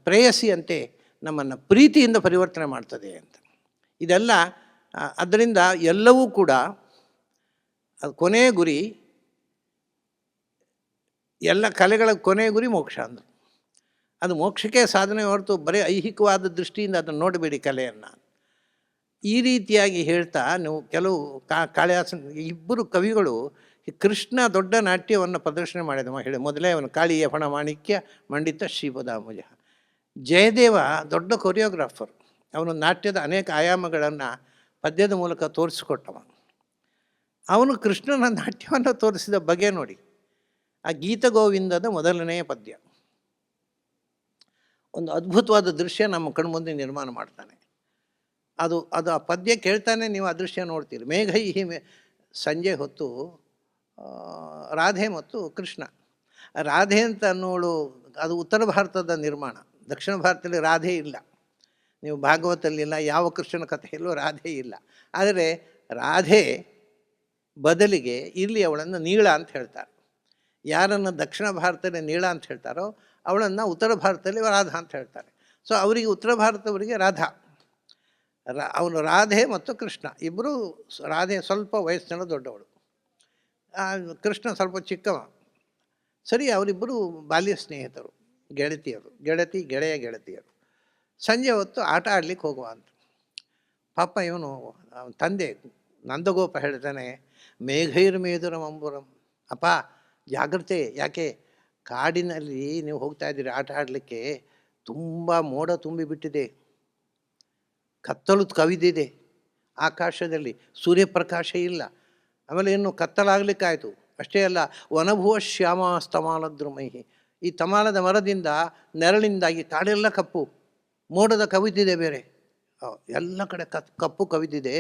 ಪ್ರೇಯಸಿಯಂತೆ ನಮ್ಮನ್ನು ಪ್ರೀತಿಯಿಂದ ಪರಿವರ್ತನೆ ಮಾಡ್ತದೆ ಅಂತ. ಇದೆಲ್ಲ ಅದರಿಂದ ಎಲ್ಲವೂ ಕೂಡ ಅದು ಕೊನೆಯ ಗುರಿ, ಎಲ್ಲ ಕಲೆಗಳ ಕೊನೆಯ ಗುರಿ ಮೋಕ್ಷ ಅಂದರು. ಅದು ಮೋಕ್ಷಕ್ಕೆ ಸಾಧನೆ ಹೊರತು ಬರೀ ಐಹಿಕವಾದ ದೃಷ್ಟಿಯಿಂದ ಅದನ್ನು ನೋಡಬೇಡಿ ಕಲೆಯನ್ನು. ಈ ರೀತಿಯಾಗಿ ಹೇಳ್ತಾ ನೀವು ಕೆಲವು ಕಾಳಿದಾಸನ ಇಬ್ಬರು ಕವಿಗಳು ಕೃಷ್ಣ ದೊಡ್ಡ ನಾಟ್ಯವನ್ನು ಪ್ರದರ್ಶನ ಮಾಡಿದ ಹೇಳಿ ಮೊದಲೇ ಅವನು ಕಾಳಿಯ ಫಣ ಮಾಣಿಕ್ಯ ಮಂಡಿತ ಶ್ರೀಪದಾಂಬುಜ. ಜಯದೇವ ದೊಡ್ಡ ಕೊರಿಯೋಗ್ರಾಫರ್, ಅವನು ನಾಟ್ಯದ ಅನೇಕ ಆಯಾಮಗಳನ್ನು ಪದ್ಯದ ಮೂಲಕ ತೋರಿಸಿಕೊಟ್ಟವ. ಅವನು ಕೃಷ್ಣನ ನಾಟ್ಯವನ್ನು ತೋರಿಸಿದ ಬಗೆ ನೋಡಿ. ಆ ಗೀತಗೋವಿಂದದ ಮೊದಲನೆಯ ಪದ್ಯ ಒಂದು ಅದ್ಭುತವಾದ ದೃಶ್ಯ ನಮ್ಮ ಕಣ್ಮುಂದೆ ನಿರ್ಮಾಣ ಮಾಡ್ತಾನೆ. ಅದು ಆ ಪದ್ಯ ಕೇಳ್ತಾನೆ ನೀವು ಆ ದೃಶ್ಯ ನೋಡ್ತೀರಿ. ಮೇಘೈಹಿ ಸಂಜೆ ಹೊತ್ತು ರಾಧೆ ಮತ್ತು ಕೃಷ್ಣ. ರಾಧೆ ಅಂತ ಅನ್ನೋಳು ಅದು ಉತ್ತರ ಭಾರತದ ನಿರ್ಮಾಣ, ದಕ್ಷಿಣ ಭಾರತದಲ್ಲಿ ರಾಧೆ ಇಲ್ಲ. ನೀವು ಭಾಗವತಲ್ಲಿಲ್ಲ, ಯಾವ ಕೃಷ್ಣನ ಕಥೆಯಲ್ಲೂ ರಾಧೆ ಇಲ್ಲ. ಆದರೆ ರಾಧೆ ಬದಲಿಗೆ ಇಲ್ಲಿ ಅವಳನ್ನು ನೀಳ ಅಂತ ಹೇಳ್ತಾರೆ. ಯಾರನ್ನು ದಕ್ಷಿಣ ಭಾರತದಲ್ಲಿ ನೀಳ ಅಂತ ಹೇಳ್ತಾರೋ ಅವಳನ್ನು ಉತ್ತರ ಭಾರತದಲ್ಲಿ ರಾಧಾ ಅಂತ ಹೇಳ್ತಾರೆ. ಸೊ ಅವರಿಗೆ ಉತ್ತರ ಭಾರತದವರಿಗೆ ರಾಧಾ. ಅವನು ರಾಧೆ ಮತ್ತು ಕೃಷ್ಣ ಇಬ್ಬರು. ರಾಧೆ ಸ್ವಲ್ಪ ವಯಸ್ಸಿನ ದೊಡ್ಡವಳು, ಕೃಷ್ಣ ಸ್ವಲ್ಪ ಚಿಕ್ಕವ. ಸರಿ, ಅವರಿಬ್ಬರು ಬಾಲ್ಯ ಸ್ನೇಹಿತರು, ಗೆಳತಿಯರು, ಗೆಳೆಯ ಗೆಳತಿಯರು. ಸಂಜೆ ಹೊತ್ತು ಆಟ ಆಡ್ಲಿಕ್ಕೆ ಹೋಗುವ ಅಂತ. ಪಾಪ ಇವನು ತಂದೆ ನಂದಗೋಪ ಹೇಳ್ತಾನೆ, ಮೇಘೈರ್ಮೇದುರ ಮಂಬುರಂ, ಅಪ್ಪ ಜಾಗ್ರತೆ, ಯಾಕೆ ಕಾಡಿನಲ್ಲಿ ನೀವು ಹೋಗ್ತಾ ಇದ್ದೀರಿ ಆಟ ಆಡಲಿಕ್ಕೆ, ತುಂಬ ಮೋಡ ತುಂಬಿಬಿಟ್ಟಿದೆ, ಕತ್ತಲು ಕವಿದಿದೆ ಆಕಾಶದಲ್ಲಿ, ಸೂರ್ಯಪ್ರಕಾಶ ಇಲ್ಲ. ಆಮೇಲೆ ಇನ್ನು ಕತ್ತಲಾಗಲಿಕ್ಕಾಯಿತು. ಅಷ್ಟೇ ಅಲ್ಲ, ವನಭುವ ಶ್ಯಾಮ ಸ್ತಮಾಲದ್ರುಮೈಹಿ, ಈ ತಮಾಲದ ಮರದಿಂದ ನೆರಳಿಂದಾಗಿ ಕಾಡೆಲ್ಲ ಕಪ್ಪು, ಮೋಡದ ಕವಿದಿದೆ ಬೇರೆ, ಎಲ್ಲ ಕಡೆ ಕಪ್ಪು ಕವಿದಿದೆ.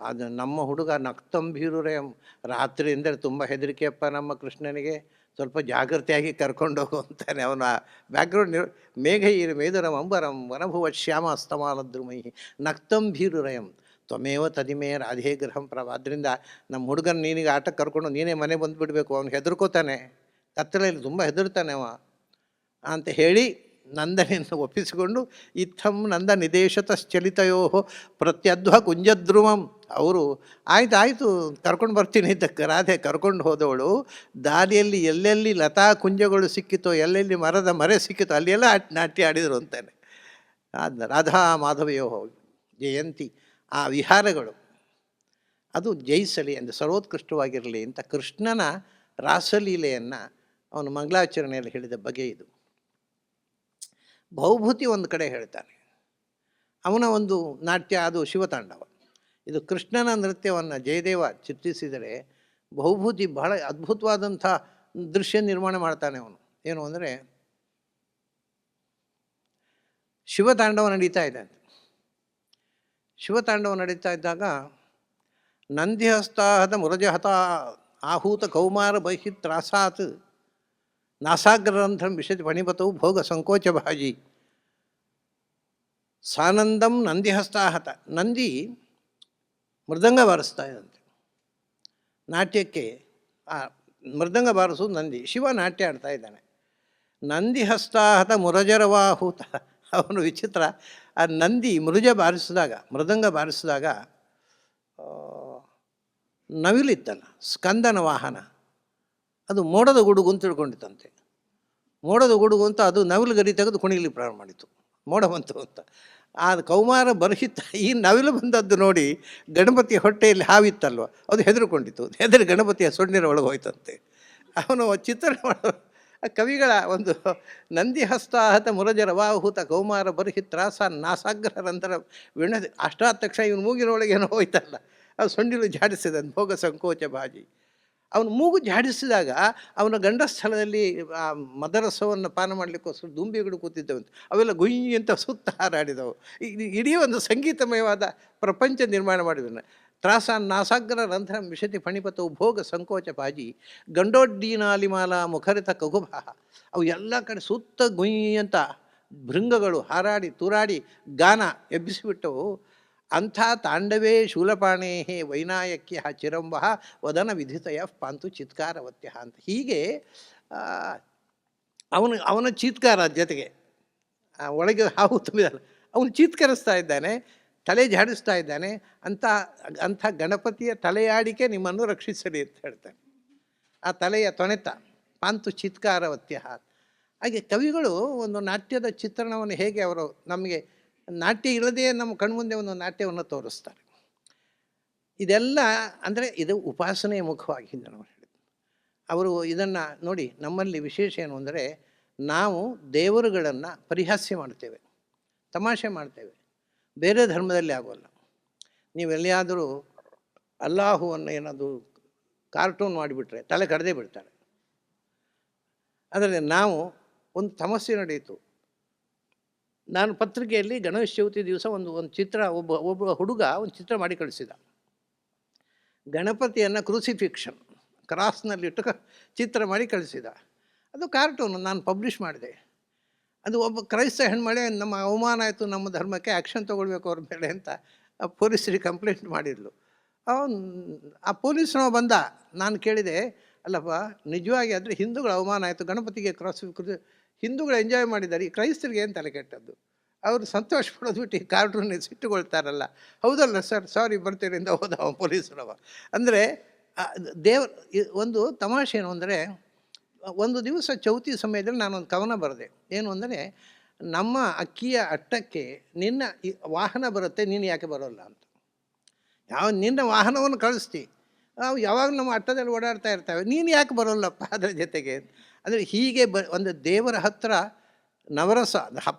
ಅದು ನಮ್ಮ ಹುಡುಗ ನಕ್ತಂಬೀರುರೆ, ರಾತ್ರಿ ಎಂದರೆ ತುಂಬ ಹೆದರಿಕೆಯಪ್ಪ ನಮ್ಮ ಕೃಷ್ಣನಿಗೆ, ಸ್ವಲ್ಪ ಜಾಗೃತಿಯಾಗಿ ಕರ್ಕೊಂಡು ಹೋಗು ಅಂತಾನೆ. ಅವನ ಬ್ಯಾಕ್ಗ್ರೌಂಡ್ ಮೇಘೈರ್ ಮೇದುರಂ ಅಂಬರಂ ವನಭುವ ಶ್ಯಾಮ ಸ್ತಮಾಲದ್ರುಮೈಹಿ ನಕ್ತಂಬೀರುರಯಂ ತ್ವಮೇವ ತದಿಮೇ ರಾಧೇ ಗೃಹಂ ಪ್ರಭ. ಆದ್ದರಿಂದ ನಮ್ಮ ಹುಡುಗನ ನೀನಿಗೆ ಆಟಕ್ಕೆ ಕರ್ಕೊಂಡು ನೀನೇ ಮನೆ ಬಂದುಬಿಡಬೇಕು, ಅವನು ಹೆದರ್ಕೋತಾನೆ, ಕತ್ತಲೆಯಲ್ಲಿ ತುಂಬ ಹೆದರ್ತಾನೆ ಅವ ಅಂತ ಹೇಳಿ ನಂದನೆಯನ್ನು ಒಪ್ಪಿಸಿಕೊಂಡು ಇತ್ತಂ ನಂದ ನಿದೇಶತಶ್ಚಲಿತಯೋ ಪ್ರತ್ಯಧ್ವ ಕುಂಜದ್ರುಮಂ. ಅವರು ಆಯಿತು ಕರ್ಕೊಂಡು ಬರ್ತೀನಿ ಅಂತ ರಾಧೆ ಕರ್ಕೊಂಡು ಹೋದವಳು ದಾರಿಯಲ್ಲಿ ಎಲ್ಲೆಲ್ಲಿ ಲತಾ ಕುಂಜಗಳು ಸಿಕ್ಕಿತೋ, ಎಲ್ಲೆಲ್ಲಿ ಮರದ ಮರೆ ಸಿಕ್ಕಿತೋ ಅಲ್ಲೆಲ್ಲ ನಾಟ್ಯ ಆಡಿದರು ಅಂತಾನೆ. ರಾಧಾ ಮಾಧವಯೋ ಜಯಂತಿ, ಆ ವಿಹಾರಗಳು ಅದು ಜಯಿಸಲಿ ಎಂದು ಸರ್ವೋತ್ಕೃಷ್ಟವಾಗಿರಲಿ ಅಂತ ಕೃಷ್ಣನ ರಾಸಲೀಲೆಯನ್ನು ಅವನು ಮಂಗಳಾಚರಣೆಯಲ್ಲಿ ಹೇಳಿದ ಬಗೆ ಇದು. ಭೌಭೂತಿ ಒಂದು ಕಡೆ ಹೇಳ್ತಾನೆ, ಅವನ ಒಂದು ನಾಟ್ಯ ಅದು ಶಿವತಾಂಡವ. ಇದು ಕೃಷ್ಣನ ನೃತ್ಯವನ್ನು ಜಯದೇವ ಚಿತ್ರಿಸಿದರೆ ಭೌಭೂತಿ ಬಹಳ ಅದ್ಭುತವಾದಂಥ ದೃಶ್ಯ ನಿರ್ಮಾಣ ಮಾಡ್ತಾನೆ ಅವನು. ಏನು ಅಂದರೆ, ಶಿವತಾಂಡವ ನಡೀತಾ ಇದೆ. ಶಿವತಾಂಡವ ನಡೀತಾ ಇದ್ದಾಗ ನಂದಿಹಸ್ತಾಹತ ಮುರಜಹತ ಆಹೂತ ಕೌಮಾರ ಬಹಿತ್ರಾಸಾತ್ ನಾಸಾಗ್ರಂಥಂ ವಿಶತಿ ಪಣಿಪತವು ಭೋಗ ಸಂಕೋಚ ಭಾಜಿ ಸಾನಂದಂ ನಂದಿಹಸ್ತಾಹತ. ನಂದಿ ಮೃದಂಗ ಬಾರಿಸ್ತಾ ಇದ್ದಂತೆ ನಾಟ್ಯಕ್ಕೆ. ಮೃದಂಗ ಬಾರಿಸೋದು ನಂದಿ, ಶಿವ ನಾಟ್ಯ ಆಡ್ತಾ ಇದ್ದಾನೆ. ನಂದಿಹಸ್ತಾಹತ ಮುರಜರವಾಹೂತ. ಅವನು ವಿಚಿತ್ರ, ಆ ನಂದಿ ಮೃದಂಗ ಬಾರಿಸಿದಾಗ ನವಿಲಿತ್ತಲ್ಲ ಸ್ಕಂದನ ವಾಹನ, ಅದು ಮೋಡದ ಗುಡುಗು ಅಂತ ತಿಳ್ಕೊಂಡಿತ್ತಂತೆ. ಮೋಡದ ಗುಡುಗು ಅಂತ ಅದು ನವಿಲು ಗರಿ ತೆಗೆದು ಕುಣಿಲಿ ಪ್ರಾರಂಭ ಮಾಡಿತು, ಮೋಡ ಬಂತು ಅಂತ. ಆ ಕೌಮಾರ ಬರಹಿತ ಈ ನವಿಲು ಬಂದದ್ದು ನೋಡಿ ಗಣಪತಿಯ ಹೊಟ್ಟೆಯಲ್ಲಿ ಹಾವಿತ್ತಲ್ವ, ಅದು ಹೆದರ್ಕೊಂಡಿತ್ತು. ಹೆದರಿ ಗಣಪತಿಯ ಸೊಣ್ಣಿರ ಒಳಗೆ ಹೋಯ್ತಂತೆ. ಅವನು ಚಿತ್ರಣ ಮಾಡೋ ಕವಿಗಳ ಒಂದು ನಂದಿಹಸ್ತಾಹತ ಮುರಜರವಾಹೂತ ಕೌಮಾರ ಬರಹಿತ್ರಾಸ ನಾಸಾಗ್ರಹರಂತರ ವಿಣ ಅಷ್ಟಾತ್ತಕ್ಷ ಇವನು ಮೂಗಿನೊಳಗೆ ಏನೋ ಹೋಯ್ತಲ್ಲ, ಅದು ಸೊಂಡಿಲು ಜಾಡಿಸಿದ ಭೋಗ ಸಂಕೋಚ ಬಾಜಿ. ಅವನು ಮೂಗು ಜಾಡಿಸಿದಾಗ ಅವನ ಗಂಡಸ್ಥಳದಲ್ಲಿ ಆ ಮದರಸವನ್ನು ಪಾನ ಮಾಡಲಿಕ್ಕೋಸ್ಕರ ದುಂಬಿಗಳು ಕೂತಿದ್ದವಂತೆ. ಅವೆಲ್ಲ ಗುಯ್ಯಿ ಅಂತ ಸುತ್ತ ಹಾರಾಡಿದವು. ಇಡೀ ಒಂದು ಸಂಗೀತಮಯವಾದ ಪ್ರಪಂಚ ನಿರ್ಮಾಣ ಮಾಡಿದನು. ತ್ರಾಸಾನ್ನಾಸಾಗ್ರ ರಂಧ್ರಂ ವಿಶತಿ ಫಣಿಪತೌ ಭೋಗ ಸಂಕೋಚ ಪಾಜಿ ಗಂಡೋಡ್ಡೀನಾಲಿಮಾಲ ಮುಖರಿತ ಕಗುಭ. ಅವು ಎಲ್ಲ ಕಡೆ ಸುತ್ತ ಗುಯ್ ಅಂತ ಭೃಂಗಗಳು ಹಾರಾಡಿ ತೂರಾಡಿ ಗಾನ ಎಬ್ಬಿಸಿಬಿಟ್ಟವು. ಅಂಥ ತಾಂಡವೇ ಶೂಲಪಾಣೇ ವೈನಾಯಕ್ಯ ಚಿರಂಬ ವದನ ವಿಧಿತಯ ಪಾಂತು ಚಿತ್ಕಾರವತ್ಯ ಅಂತ. ಹೀಗೆ ಅವನ ಚೀತ್ಕಾರ ಜೊತೆಗೆ ಒಳಗೆ ಹಾವು ತುಂಬಿದಲ್ಲ, ಅವನು ಚೀತ್ಕರಿಸ್ತಾ ಇದ್ದಾನೆ, ತಲೆ ಜಾಡಿಸ್ತಾ ಇದ್ದಾನೆ. ಅಂಥ ಗಣಪತಿಯ ತಲೆಯಾಡಿಕೆ ನಿಮ್ಮನ್ನು ರಕ್ಷಿಸಲಿ ಅಂತ ಹೇಳ್ತಾನೆ. ಆ ತಲೆಯ ತೊನೆತ ಪಾಂತು ಚಿತ್ಕಾರವತ್ಯ. ಹಾಗೆ ಕವಿಗಳು ಒಂದು ನಾಟ್ಯದ ಚಿತ್ರಣವನ್ನು ಹೇಗೆ ಅವರು ನಮಗೆ ನಾಟ್ಯ ಇಲ್ಲದೆ ನಮ್ಮ ಕಣ್ಮುಂದೆ ಒಂದು ನಾಟ್ಯವನ್ನು ತೋರಿಸ್ತಾರೆ. ಇದೆಲ್ಲ ಅಂದರೆ ಇದು ಉಪಾಸನೆಯ ಮುಖವಾಗಿ ಹಿಂದೆ ನಾವು ಹೇಳಿದ್ದು. ಅವರು ಇದನ್ನು ನೋಡಿ, ನಮ್ಮಲ್ಲಿ ವಿಶೇಷ ಏನು ಅಂದರೆ ನಾವು ದೇವರುಗಳನ್ನು ಪರಿಹಾಸ್ಯ ಮಾಡ್ತೇವೆ, ತಮಾಷೆ ಮಾಡ್ತೇವೆ. ಬೇರೆ ಧರ್ಮದಲ್ಲಿ ಆಗೋಲ್ಲ. ನೀವೆಲ್ಲಿಯಾದರೂ ಅಲ್ಲಾಹುವನ್ನು ಏನಾದರೂ ಕಾರ್ಟೂನ್ ಮಾಡಿಬಿಟ್ರೆ ತಲೆ ಕಡ್ದೇ ಬಿಡ್ತಾರೆ. ಆದರೆ ನಾವು ಒಂದು ಸಮಸ್ಯೆ ನಡೆಯಿತು. ನಾನು ಪತ್ರಿಕೆಯಲ್ಲಿ ಗಣೇಶ ಚೌತಿ ದಿವಸ ಒಂದು ಚಿತ್ರ ಒಬ್ಬ ಹುಡುಗ ಒಂದು ಚಿತ್ರ ಮಾಡಿ ಕಳಿಸಿದ. ಗಣಪತಿಯನ್ನು ಕ್ರೂಸಿಫಿಕ್ಷನ್ ಕ್ರಾಸ್ನಲ್ಲಿಟ್ಟು ಚಿತ್ರ ಮಾಡಿ ಕಳಿಸಿದ. ಅದು ಕಾರ್ಟೂನು ನಾನು ಪಬ್ಲಿಷ್ ಮಾಡಿದೆ. ಅದು ಒಬ್ಬ ಕ್ರೈಸ್ತ ಹೆಣ್ಮಳೆ ನಮ್ಮ ಅವಮಾನ ಆಯಿತು, ನಮ್ಮ ಧರ್ಮಕ್ಕೆ ಆ್ಯಕ್ಷನ್ ತೊಗೊಳ್ಬೇಕು ಅವ್ರ ಮೇಲೆ ಅಂತ ಪೊಲೀಸರಿಗೆ ಕಂಪ್ಲೇಂಟ್ ಮಾಡಿದ್ಲು. ಆ ಪೊಲೀಸ್ನವ ಬಂದ. ನಾನು ಕೇಳಿದೆ, ಅಲ್ಲಪ್ಪ ನಿಜವಾಗಿ ಆದರೆ ಹಿಂದೂಗಳ ಅವಮಾನ ಆಯಿತು, ಗಣಪತಿಗೆ ಹಿಂದೂಗಳು ಎಂಜಾಯ್ ಮಾಡಿದ್ದಾರೆ, ಈ ಕ್ರೈಸ್ತರಿಗೆ ಏನು ತಲೆ ಕೆಟ್ಟದ್ದು? ಅವರು ಸಂತೋಷ ಪಡೋದು ಬಿಟ್ಟು ಈ ಕಾರ್ಟೂನ್ ಸಿಟ್ಟುಕೊಳ್ತಾರಲ್ಲ. ಹೌದಲ್ಲ ಸರ್, ಸಾರಿ ಬರ್ತೀರಿ ಅಂತ ಹೋದ ಪೊಲೀಸರವ. ಅಂದರೆ ಒಂದು ತಮಾಷೆ ಏನು ಅಂದರೆ, ಒಂದು ದಿವಸ ಚೌತಿ ಸಮಯದಲ್ಲಿ ನಾನೊಂದು ಕವನ ಬರೆದೆ. ಏನು ಅಂದರೆ, ನಮ್ಮ ಅಕ್ಕಿಯ ಅಟ್ಟಕ್ಕೆ ನಿನ್ನ ವಾಹನ ಬರುತ್ತೆ, ನೀನು ಯಾಕೆ ಬರೋಲ್ಲ ಅಂತ. ನಿನ್ನ ವಾಹನವನ್ನು ಕಳಿಸ್ತಿ, ನಾವು ಯಾವಾಗ ನಮ್ಮ ಅಟ್ಟದಲ್ಲಿ ಓಡಾಡ್ತಾ ಇರ್ತೇವೆ, ನೀನು ಯಾಕೆ ಬರೋಲ್ಲಪ್ಪ ಅದರ ಜೊತೆಗೆ. ಅಂದರೆ ಹೀಗೆ ಒಂದು ದೇವರ ಹತ್ತಿರ ನವರಸ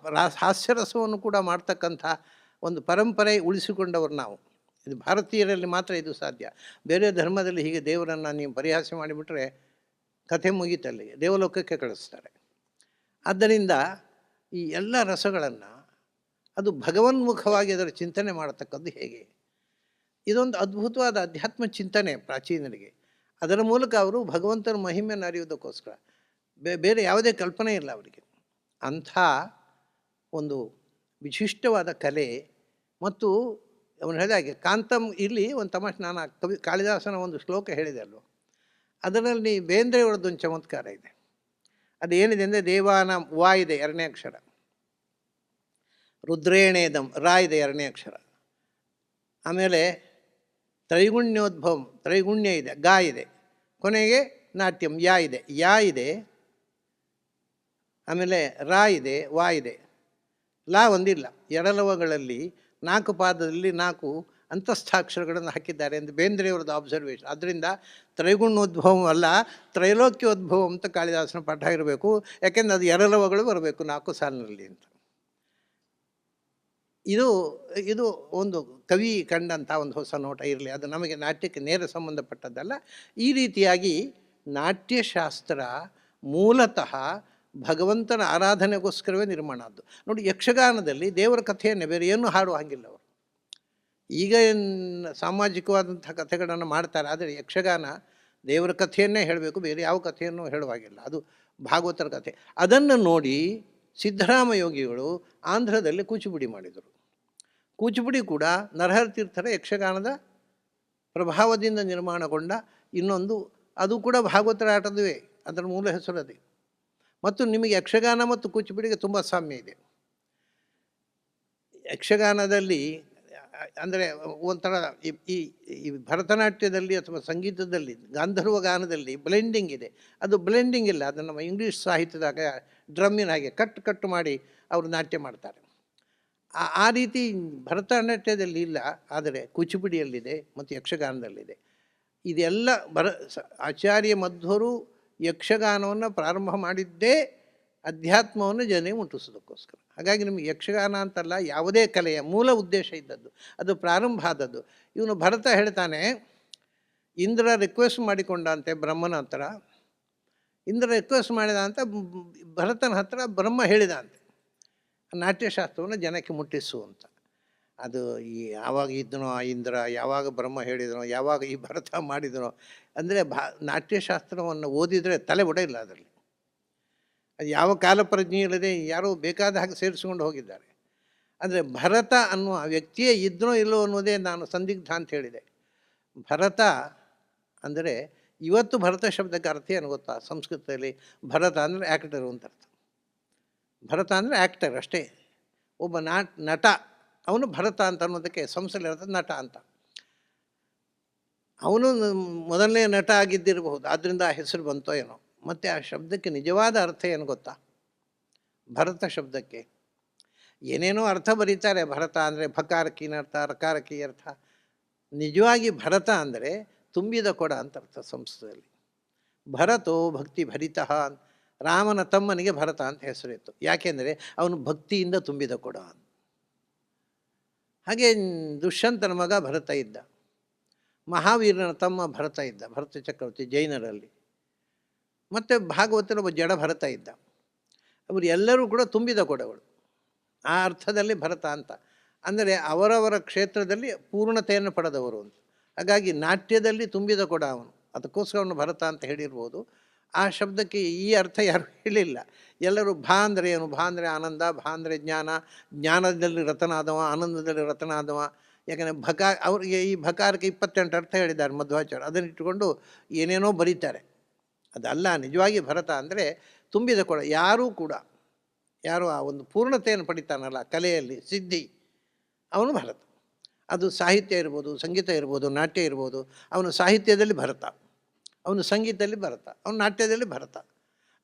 ಹಾಸ್ಯರಸವನ್ನು ಕೂಡ ಮಾಡ್ತಕ್ಕಂಥ ಒಂದು ಪರಂಪರೆ ಉಳಿಸಿಕೊಂಡವರು ನಾವು. ಇದು ಭಾರತೀಯರಲ್ಲಿ ಮಾತ್ರ ಇದು ಸಾಧ್ಯ. ಬೇರೆ ಧರ್ಮದಲ್ಲಿ ಹೀಗೆ ದೇವರನ್ನು ನೀವು ಪರಿಹಾಸ್ಯ ಮಾಡಿಬಿಟ್ರೆ ಕಥೆ ಮುಗೀತಲ್ಲಿಗೆ, ದೇವಲೋಕಕ್ಕೆ ಕಳಿಸ್ತಾರೆ. ಆದ್ದರಿಂದ ಈ ಎಲ್ಲ ರಸಗಳನ್ನು ಅದು ಭಗವನ್ಮುಖವಾಗಿ ಅದರ ಚಿಂತನೆ ಮಾಡತಕ್ಕದ್ದು ಹೇಗೆ? ಇದೊಂದು ಅದ್ಭುತವಾದ ಅಧ್ಯಾತ್ಮ ಚಿಂತನೆ ಪ್ರಾಚೀನರಿಗೆ. ಅದರ ಮೂಲಕ ಅವರು ಭಗವಂತನ ಮಹಿಮೆಯನ್ನು ಅರಿಯುವುದಕ್ಕೋಸ್ಕರ ಬೇರೆ ಯಾವುದೇ ಕಲ್ಪನೆ ಇಲ್ಲ ಅವರಿಗೆ. ಅಂಥ ಒಂದು ವಿಶಿಷ್ಟವಾದ ಕಲೆ. ಮತ್ತು ಅವನು ಹೇಳಿದಾಗೆ ಕಾಂತಂ, ಇಲ್ಲಿ ಒಂದು ತಮಾಷೆ, ನಾನು ಕವಿ ಕಾಳಿದಾಸನ ಒಂದು ಶ್ಲೋಕ ಹೇಳಿದೆ ಅಲ್ವ, ಅದರಲ್ಲಿ ಬೇಂದ್ರೆಯವರದ್ದೊಂದು ಚಮತ್ಕಾರ ಇದೆ. ಅದು ಏನಿದೆ ಅಂದರೆ, ದೇವಾನ ವಾ ಇದೆ 2ನೇ ಅಕ್ಷರ, ರುದ್ರೇಣೇದಂ ರಾ ಇದೆ 2ನೇ ಅಕ್ಷರ, ಆಮೇಲೆ ತ್ರೈಗುಣ್ಯೋದ್ಭವಂ ತ್ರೈಗುಣ್ಯ ಇದೆ, ಗಾ ಇದೆ, ಕೊನೆಗೆ ನಾಟ್ಯಂ ಯಾ ಇದೆ, ಯಾ ಇದೆ, ಆಮೇಲೆ ರಾ ಇದೆ, ವಾ ಇದೆ, ಲಾ ಒಂದಿಲ್ಲ. ಎರಲವಗಳಲ್ಲಿ 4 ಪಾದದಲ್ಲಿ 4 ಅಂತಸ್ಥಾಕ್ಷರಗಳನ್ನು ಹಾಕಿದ್ದಾರೆ ಅಂತ ಬೇಂದ್ರೆಯವರದ್ದು ಅಬ್ಸರ್ವೇಷನ್. ಆದ್ದರಿಂದ ತ್ರೈಗುಣ್ಯೋದ್ಭವಂ ಅಲ್ಲ, ತ್ರೈಲೋಕ್ಯೋದ್ಭವಂ ಅಂತ ಕಾಳಿದಾಸನ ಪಾಠ ಇರಬೇಕು. ಯಾಕೆಂದರೆ ಅದು ಎರಲವಗಳು ಬರಬೇಕು 4 ಸಾಲಿನಲ್ಲಿ ಅಂತ. ಇದು ಒಂದು ಕವಿ ಕಂಡಂಥ ಒಂದು ಹೊಸ ನೋಟ ಇರಲಿ. ಅದು ನಮಗೆ ನಾಟ್ಯಕ್ಕೆ ನೇರ ಸಂಬಂಧಪಟ್ಟದ್ದಲ್ಲ. ಈ ರೀತಿಯಾಗಿ ನಾಟ್ಯಶಾಸ್ತ್ರ ಮೂಲತಃ ಭಗವಂತನ ಆರಾಧನೆಗೋಸ್ಕರವೇ ನಿರ್ಮಾಣ ಆದ್ದು. ನೋಡಿ, ಯಕ್ಷಗಾನದಲ್ಲಿ ದೇವರ ಕಥೆಯನ್ನೇ, ಬೇರೆ ಏನೂ ಹಾಡುವ ಹಾಗಿಲ್ಲ ಅವರು. ಈಗ ಸಾಮಾಜಿಕವಾದಂಥ ಕಥೆಗಳನ್ನು ಮಾಡ್ತಾರೆ, ಆದರೆ ಯಕ್ಷಗಾನ ದೇವರ ಕಥೆಯನ್ನೇ ಹೇಳಬೇಕು, ಬೇರೆ ಯಾವ ಕಥೆಯನ್ನು ಹೇಳುವಾಗಿಲ್ಲ. ಅದು ಭಾಗವತರ ಕಥೆ. ಅದನ್ನು ನೋಡಿ ಸಿದ್ದರಾಮ ಯೋಗಿಗಳು ಆಂಧ್ರದಲ್ಲಿ ಕೂಚಿಪುಡಿ ಮಾಡಿದರು. ಕೂಚಿಪುಡಿ ಕೂಡ ನರಹರ ತೀರ್ಥರ ಯಕ್ಷಗಾನದ ಪ್ರಭಾವದಿಂದ ನಿರ್ಮಾಣಗೊಂಡ ಇನ್ನೊಂದು, ಅದು ಕೂಡ ಭಾಗವತರ ಆಟದುವೆ, ಅದರ ಮೂಲ ಹೆಸರು ಅದೇ. ಮತ್ತು ನಿಮಗೆ ಯಕ್ಷಗಾನ ಮತ್ತು ಕೂಚಿಪುಡಿಗೆ ತುಂಬ ಸಾಮ್ಯ ಇದೆ. ಯಕ್ಷಗಾನದಲ್ಲಿ ಅಂದರೆ ಒಂಥರ ಈ ಭರತನಾಟ್ಯದಲ್ಲಿ ಅಥವಾ ಸಂಗೀತದಲ್ಲಿ, ಗಾಂಧರ್ವ ಗಾನದಲ್ಲಿ ಬ್ಲೆಂಡಿಂಗ್ ಇದೆ. ಅದು ಬ್ಲೆಂಡಿಂಗ್ ಇಲ್ಲ, ಅದು ನಮ್ಮ ಇಂಗ್ಲೀಷ್ ಸಾಹಿತ್ಯದಾಗ ಡ್ರಮ್ಮಿನ ಹಾಗೆ ಕಟ್ಟು ಮಾಡಿ ಅವರು ನಾಟ್ಯ ಮಾಡ್ತಾರೆ. ಆ ರೀತಿ ಭರತನಾಟ್ಯದಲ್ಲಿ ಇಲ್ಲ, ಆದರೆ ಕೂಚಿಪುಡಿಯಲ್ಲಿದೆ ಮತ್ತು ಯಕ್ಷಗಾನದಲ್ಲಿದೆ. ಇದೆಲ್ಲ ಆಚಾರ್ಯ ಮಧ್ವರು ಯಕ್ಷಗಾನವನ್ನು ಪ್ರಾರಂಭ ಮಾಡಿದ್ದೇ ಅಧ್ಯಾತ್ಮವನ್ನು ಜನರಿಗೆ ಮುಟ್ಟಿಸೋದಕ್ಕೋಸ್ಕರ. ಹಾಗಾಗಿ ನಿಮಗೆ ಯಕ್ಷಗಾನ ಅಂತಲ್ಲ, ಯಾವುದೇ ಕಲೆಯ ಮೂಲ ಉದ್ದೇಶ ಇದ್ದದ್ದು, ಅದು ಪ್ರಾರಂಭ ಆದದ್ದು. ಇವನು ಭರತ ಹೇಳ್ತಾನೆ, ಇಂದ್ರ ರಿಕ್ವೆಸ್ಟ್ ಮಾಡಿಕೊಂಡ ಅಂತೆ ಬ್ರಹ್ಮನ ಹತ್ರ. ಇಂದ್ರ ರಿಕ್ವೆಸ್ಟ್ ಮಾಡಿದ ಅಂತ ಭರತನ ಹತ್ರ ಬ್ರಹ್ಮ ಹೇಳಿದ ಅಂತೆ, ನಾಟ್ಯಶಾಸ್ತ್ರವನ್ನು ಜನಕ್ಕೆ ಮುಟ್ಟಿಸು ಅಂತ. ಅದು ಈ ಯಾವಾಗ ಇದ್ದನೋ ಇಂದ್ರ, ಯಾವಾಗ ಬ್ರಹ್ಮ ಹೇಳಿದನೋ, ಯಾವಾಗ ಈ ಭರತ ಮಾಡಿದನೋ, ಅಂದರೆ ನಾಟ್ಯಶಾಸ್ತ್ರವನ್ನು ಓದಿದರೆ ತಲೆ ಇಲ್ಲ ಅದರಲ್ಲಿ. ಅದು ಯಾವ ಕಾಲ ಪ್ರಜ್ಞೆ ಇಲ್ಲದೆ ಯಾರೋ ಬೇಕಾದ ಹಾಗೆ ಸೇರಿಸ್ಕೊಂಡು ಹೋಗಿದ್ದಾರೆ. ಅಂದರೆ ಭರತ ಅನ್ನುವ ವ್ಯಕ್ತಿಯೇ ಇದ್ದನೋ ಇಲ್ಲೋ ಅನ್ನೋದೇ ನಾನು ಸಂದಿಗ್ಧ ಅಂತ ಹೇಳಿದೆ. ಭರತ ಅಂದರೆ ಇವತ್ತು ಭರತ ಶಬ್ದಕ್ಕೆ ಅರ್ಥ ಏನು ಗೊತ್ತಾ? ಸಂಸ್ಕೃತದಲ್ಲಿ ಭರತ ಅಂದರೆ ಆ್ಯಕ್ಟರು ಅಂತ ಅರ್ಥ. ಭರತ ಅಂದರೆ ಆ್ಯಕ್ಟರ್ ಅಷ್ಟೇ. ಒಬ್ಬ ನಟ ಅವನು ಭರತ ಅಂತ ಅನ್ನೋದಕ್ಕೆ ಸಂಸ್ಥೆಯಲ್ಲಿ ಇರ್ತದೆ ನಟ ಅಂತ. ಅವನು ಮೊದಲನೇ ನಟ ಆಗಿದ್ದಿರಬಹುದು, ಆದ್ದರಿಂದ ಆ ಹೆಸರು ಬಂತೋ ಏನೋ. ಮತ್ತು ಆ ಶಬ್ದಕ್ಕೆ ನಿಜವಾದ ಅರ್ಥ ಏನು ಗೊತ್ತಾ? ಭರತ ಶಬ್ದಕ್ಕೆ ಏನೇನೋ ಅರ್ಥ ಬರೀತಾರೆ. ಭರತ ಅಂದರೆ ಭಕಾರಕೀನ ಅರ್ಥ, ರಕಾರಕಿ ಅರ್ಥ. ನಿಜವಾಗಿ ಭರತ ಅಂದರೆ ತುಂಬಿದ ಕೊಡ ಅಂತ ಅರ್ಥ ಸಂಸ್ಕೃತದಲ್ಲಿ. ಭರತೋ ಭಕ್ತಿ ಭರಿತಃ, ರಾಮನ ತಮ್ಮನಿಗೆ ಭರತ ಅಂತ ಹೆಸರಿತ್ತು. ಯಾಕೆಂದರೆ ಅವನು ಭಕ್ತಿಯಿಂದ ತುಂಬಿದ ಕೊಡ. ಹಾಗೆ ದುಷ್ಯಂತನ ಮಗ ಭರತ ಇದ್ದ, ಮಹಾವೀರನ ತಮ್ಮ ಭರತ ಇದ್ದ, ಭರತ ಚಕ್ರವರ್ತಿ ಜೈನರಲ್ಲಿ. ಮತ್ತು ಭಾಗವತನ ಒಬ್ಬ ಜಡ ಭರತ ಇದ್ದ. ಅವರು ಎಲ್ಲರೂ ಕೂಡ ತುಂಬಿದ ಕೊಡಗಳು. ಆ ಅರ್ಥದಲ್ಲಿ ಭರತ ಅಂತ ಅಂದರೆ ಅವರವರ ಕ್ಷೇತ್ರದಲ್ಲಿ ಪೂರ್ಣತೆಯನ್ನು ಪಡೆದವರು ಅಂತ. ಹಾಗಾಗಿ ನಾಟ್ಯದಲ್ಲಿ ತುಂಬಿದ ಕೊಡ ಅವನು, ಅದಕ್ಕೋಸ್ಕರ ಅವನು ಭರತ ಅಂತ ಹೇಳಿರ್ಬೋದು. ಆ ಶಬ್ದಕ್ಕೆ ಈ ಅರ್ಥ ಯಾರು ಹೇಳಿಲ್ಲ. ಎಲ್ಲರೂ ಭಾ ಅಂದರೆ ಏನು? ಭಾ ಅಂದರೆ ಆನಂದ, ಭಾ ಅಂದರೆ ಜ್ಞಾನ, ಜ್ಞಾನದಲ್ಲಿ ರತನಾದವ, ಆನಂದದಲ್ಲಿ ರತನಾದವ. ಯಾಕಂದರೆ ಅವರಿಗೆ ಈ ಭಕಾರಕ್ಕೆ 28 ಅರ್ಥ ಹೇಳಿದ್ದಾರೆ ಮಧ್ವಾಚಾರ್ಯ. ಅದನ್ನಿಟ್ಟುಕೊಂಡು ಏನೇನೋ ಬರೀತಾರೆ. ಅದಲ್ಲ, ನಿಜವಾಗಿ ಭರತ ಅಂದರೆ ತುಂಬಿದ ಕೊಡ. ಯಾರು ಆ ಒಂದು ಪೂರ್ಣತೆಯನ್ನು ಪಡಿತಾನಲ್ಲ ಕಲೆಯಲ್ಲಿ, ಸಿದ್ಧಿ, ಅವನು ಭರತ. ಅದು ಸಾಹಿತ್ಯ ಇರ್ಬೋದು, ಸಂಗೀತ ಇರ್ಬೋದು, ನಾಟ್ಯ ಇರ್ಬೋದು. ಅವನು ಸಾಹಿತ್ಯದಲ್ಲಿ ಭರತ, ಅವನು ಸಂಗೀತದಲ್ಲಿ ಭರತ, ಅವನು ನಾಟ್ಯದಲ್ಲಿ ಭರತ.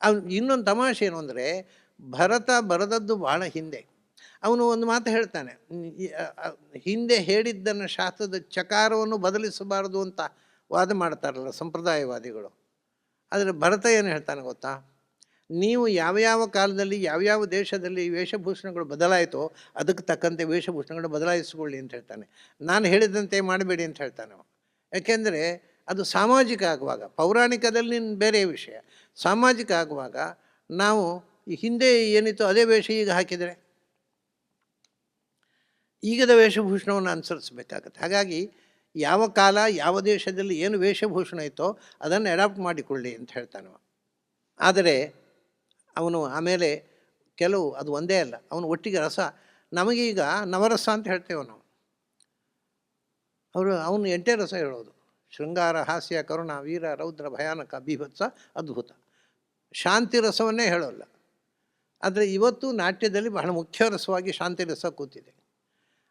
ಅವನು ಇನ್ನೊಂದು ತಮಾಷೆ ಏನು ಅಂದರೆ, ಭರತ ಬರೆದದ್ದು ಭಾಳ ಹಿಂದೆ. ಅವನು ಒಂದು ಮಾತು ಹೇಳ್ತಾನೆ, ಹಿಂದೆ ಹೇಳಿದ್ದನ್ನು ಶಾಸ್ತ್ರದ ಚಕಾರವನ್ನು ಬದಲಿಸಬಾರದು ಅಂತ ವಾದ ಮಾಡ್ತಾರಲ್ಲ ಸಂಪ್ರದಾಯವಾದಿಗಳು. ಆದರೆ ಭರತ ಏನು ಹೇಳ್ತಾನೆ ಗೊತ್ತಾ? ನೀವು ಯಾವ ಕಾಲದಲ್ಲಿ ಯಾವ್ಯಾವ ದೇಶದಲ್ಲಿ ವೇಷಭೂಷಣಗಳು ಬದಲಾಯಿತೋ ಅದಕ್ಕೆ ತಕ್ಕಂತೆ ವೇಷಭೂಷಣಗಳು ಬದಲಾಯಿಸಿಕೊಳ್ಳಿ ಅಂತ ಹೇಳ್ತಾನೆ. ನಾನು ಹೇಳಿದಂತೆ ಮಾಡಬೇಡಿ ಅಂತ ಹೇಳ್ತಾನೆ. ಯಾಕೆಂದರೆ ಅದು ಸಾಮಾಜಿಕ ಆಗುವಾಗ, ಪೌರಾಣಿಕದಲ್ಲಿ ಬೇರೆ ವಿಷಯ, ಸಾಮಾಜಿಕ ಆಗುವಾಗ ನಾವು ಈ ಹಿಂದೆ ಏನಿತ್ತು ಅದೇ ವೇಷ ಈಗ ಹಾಕಿದರೆ ಈಗದ ವೇಷಭೂಷಣವನ್ನು ಅನುಸರಿಸಬೇಕಾಗತ್ತೆ. ಹಾಗಾಗಿ ಯಾವ ಕಾಲ ಯಾವ ದೇಶದಲ್ಲಿ ಏನು ವೇಷಭೂಷಣ ಇತ್ತೋ ಅದನ್ನು ಅಡಾಪ್ಟ್ ಮಾಡಿಕೊಳ್ಳಿ ಅಂತ ಹೇಳ್ತಾನೆ. ಆದರೆ ಅವನು ಆಮೇಲೆ ಕೆಲವು, ಅದು ಒಂದೇ ಅಲ್ಲ, ಅವನು ಒಟ್ಟಿಗೆ ರಸ, ನಮಗೀಗ ನವರಸ ಅಂತ ಹೇಳ್ತೇವೆ ನಾವು. ಅವನು 8 ರಸ ಹೇಳೋದು: ಶೃಂಗಾರ, ಹಾಸ್ಯ, ಕರುಣ, ವೀರ, ರೌದ್ರ, ಭಯಾನಕ, ಬೀಭತ್ಸ, ಅದ್ಭುತ. ಶಾಂತಿ ರಸವನ್ನೇ ಹೇಳೋಲ್ಲ. ಆದರೆ ಇವತ್ತು ನಾಟ್ಯದಲ್ಲಿ ಬಹಳ ಮುಖ್ಯ ರಸವಾಗಿ ಶಾಂತಿ ರಸ ಕೂತಿದೆ.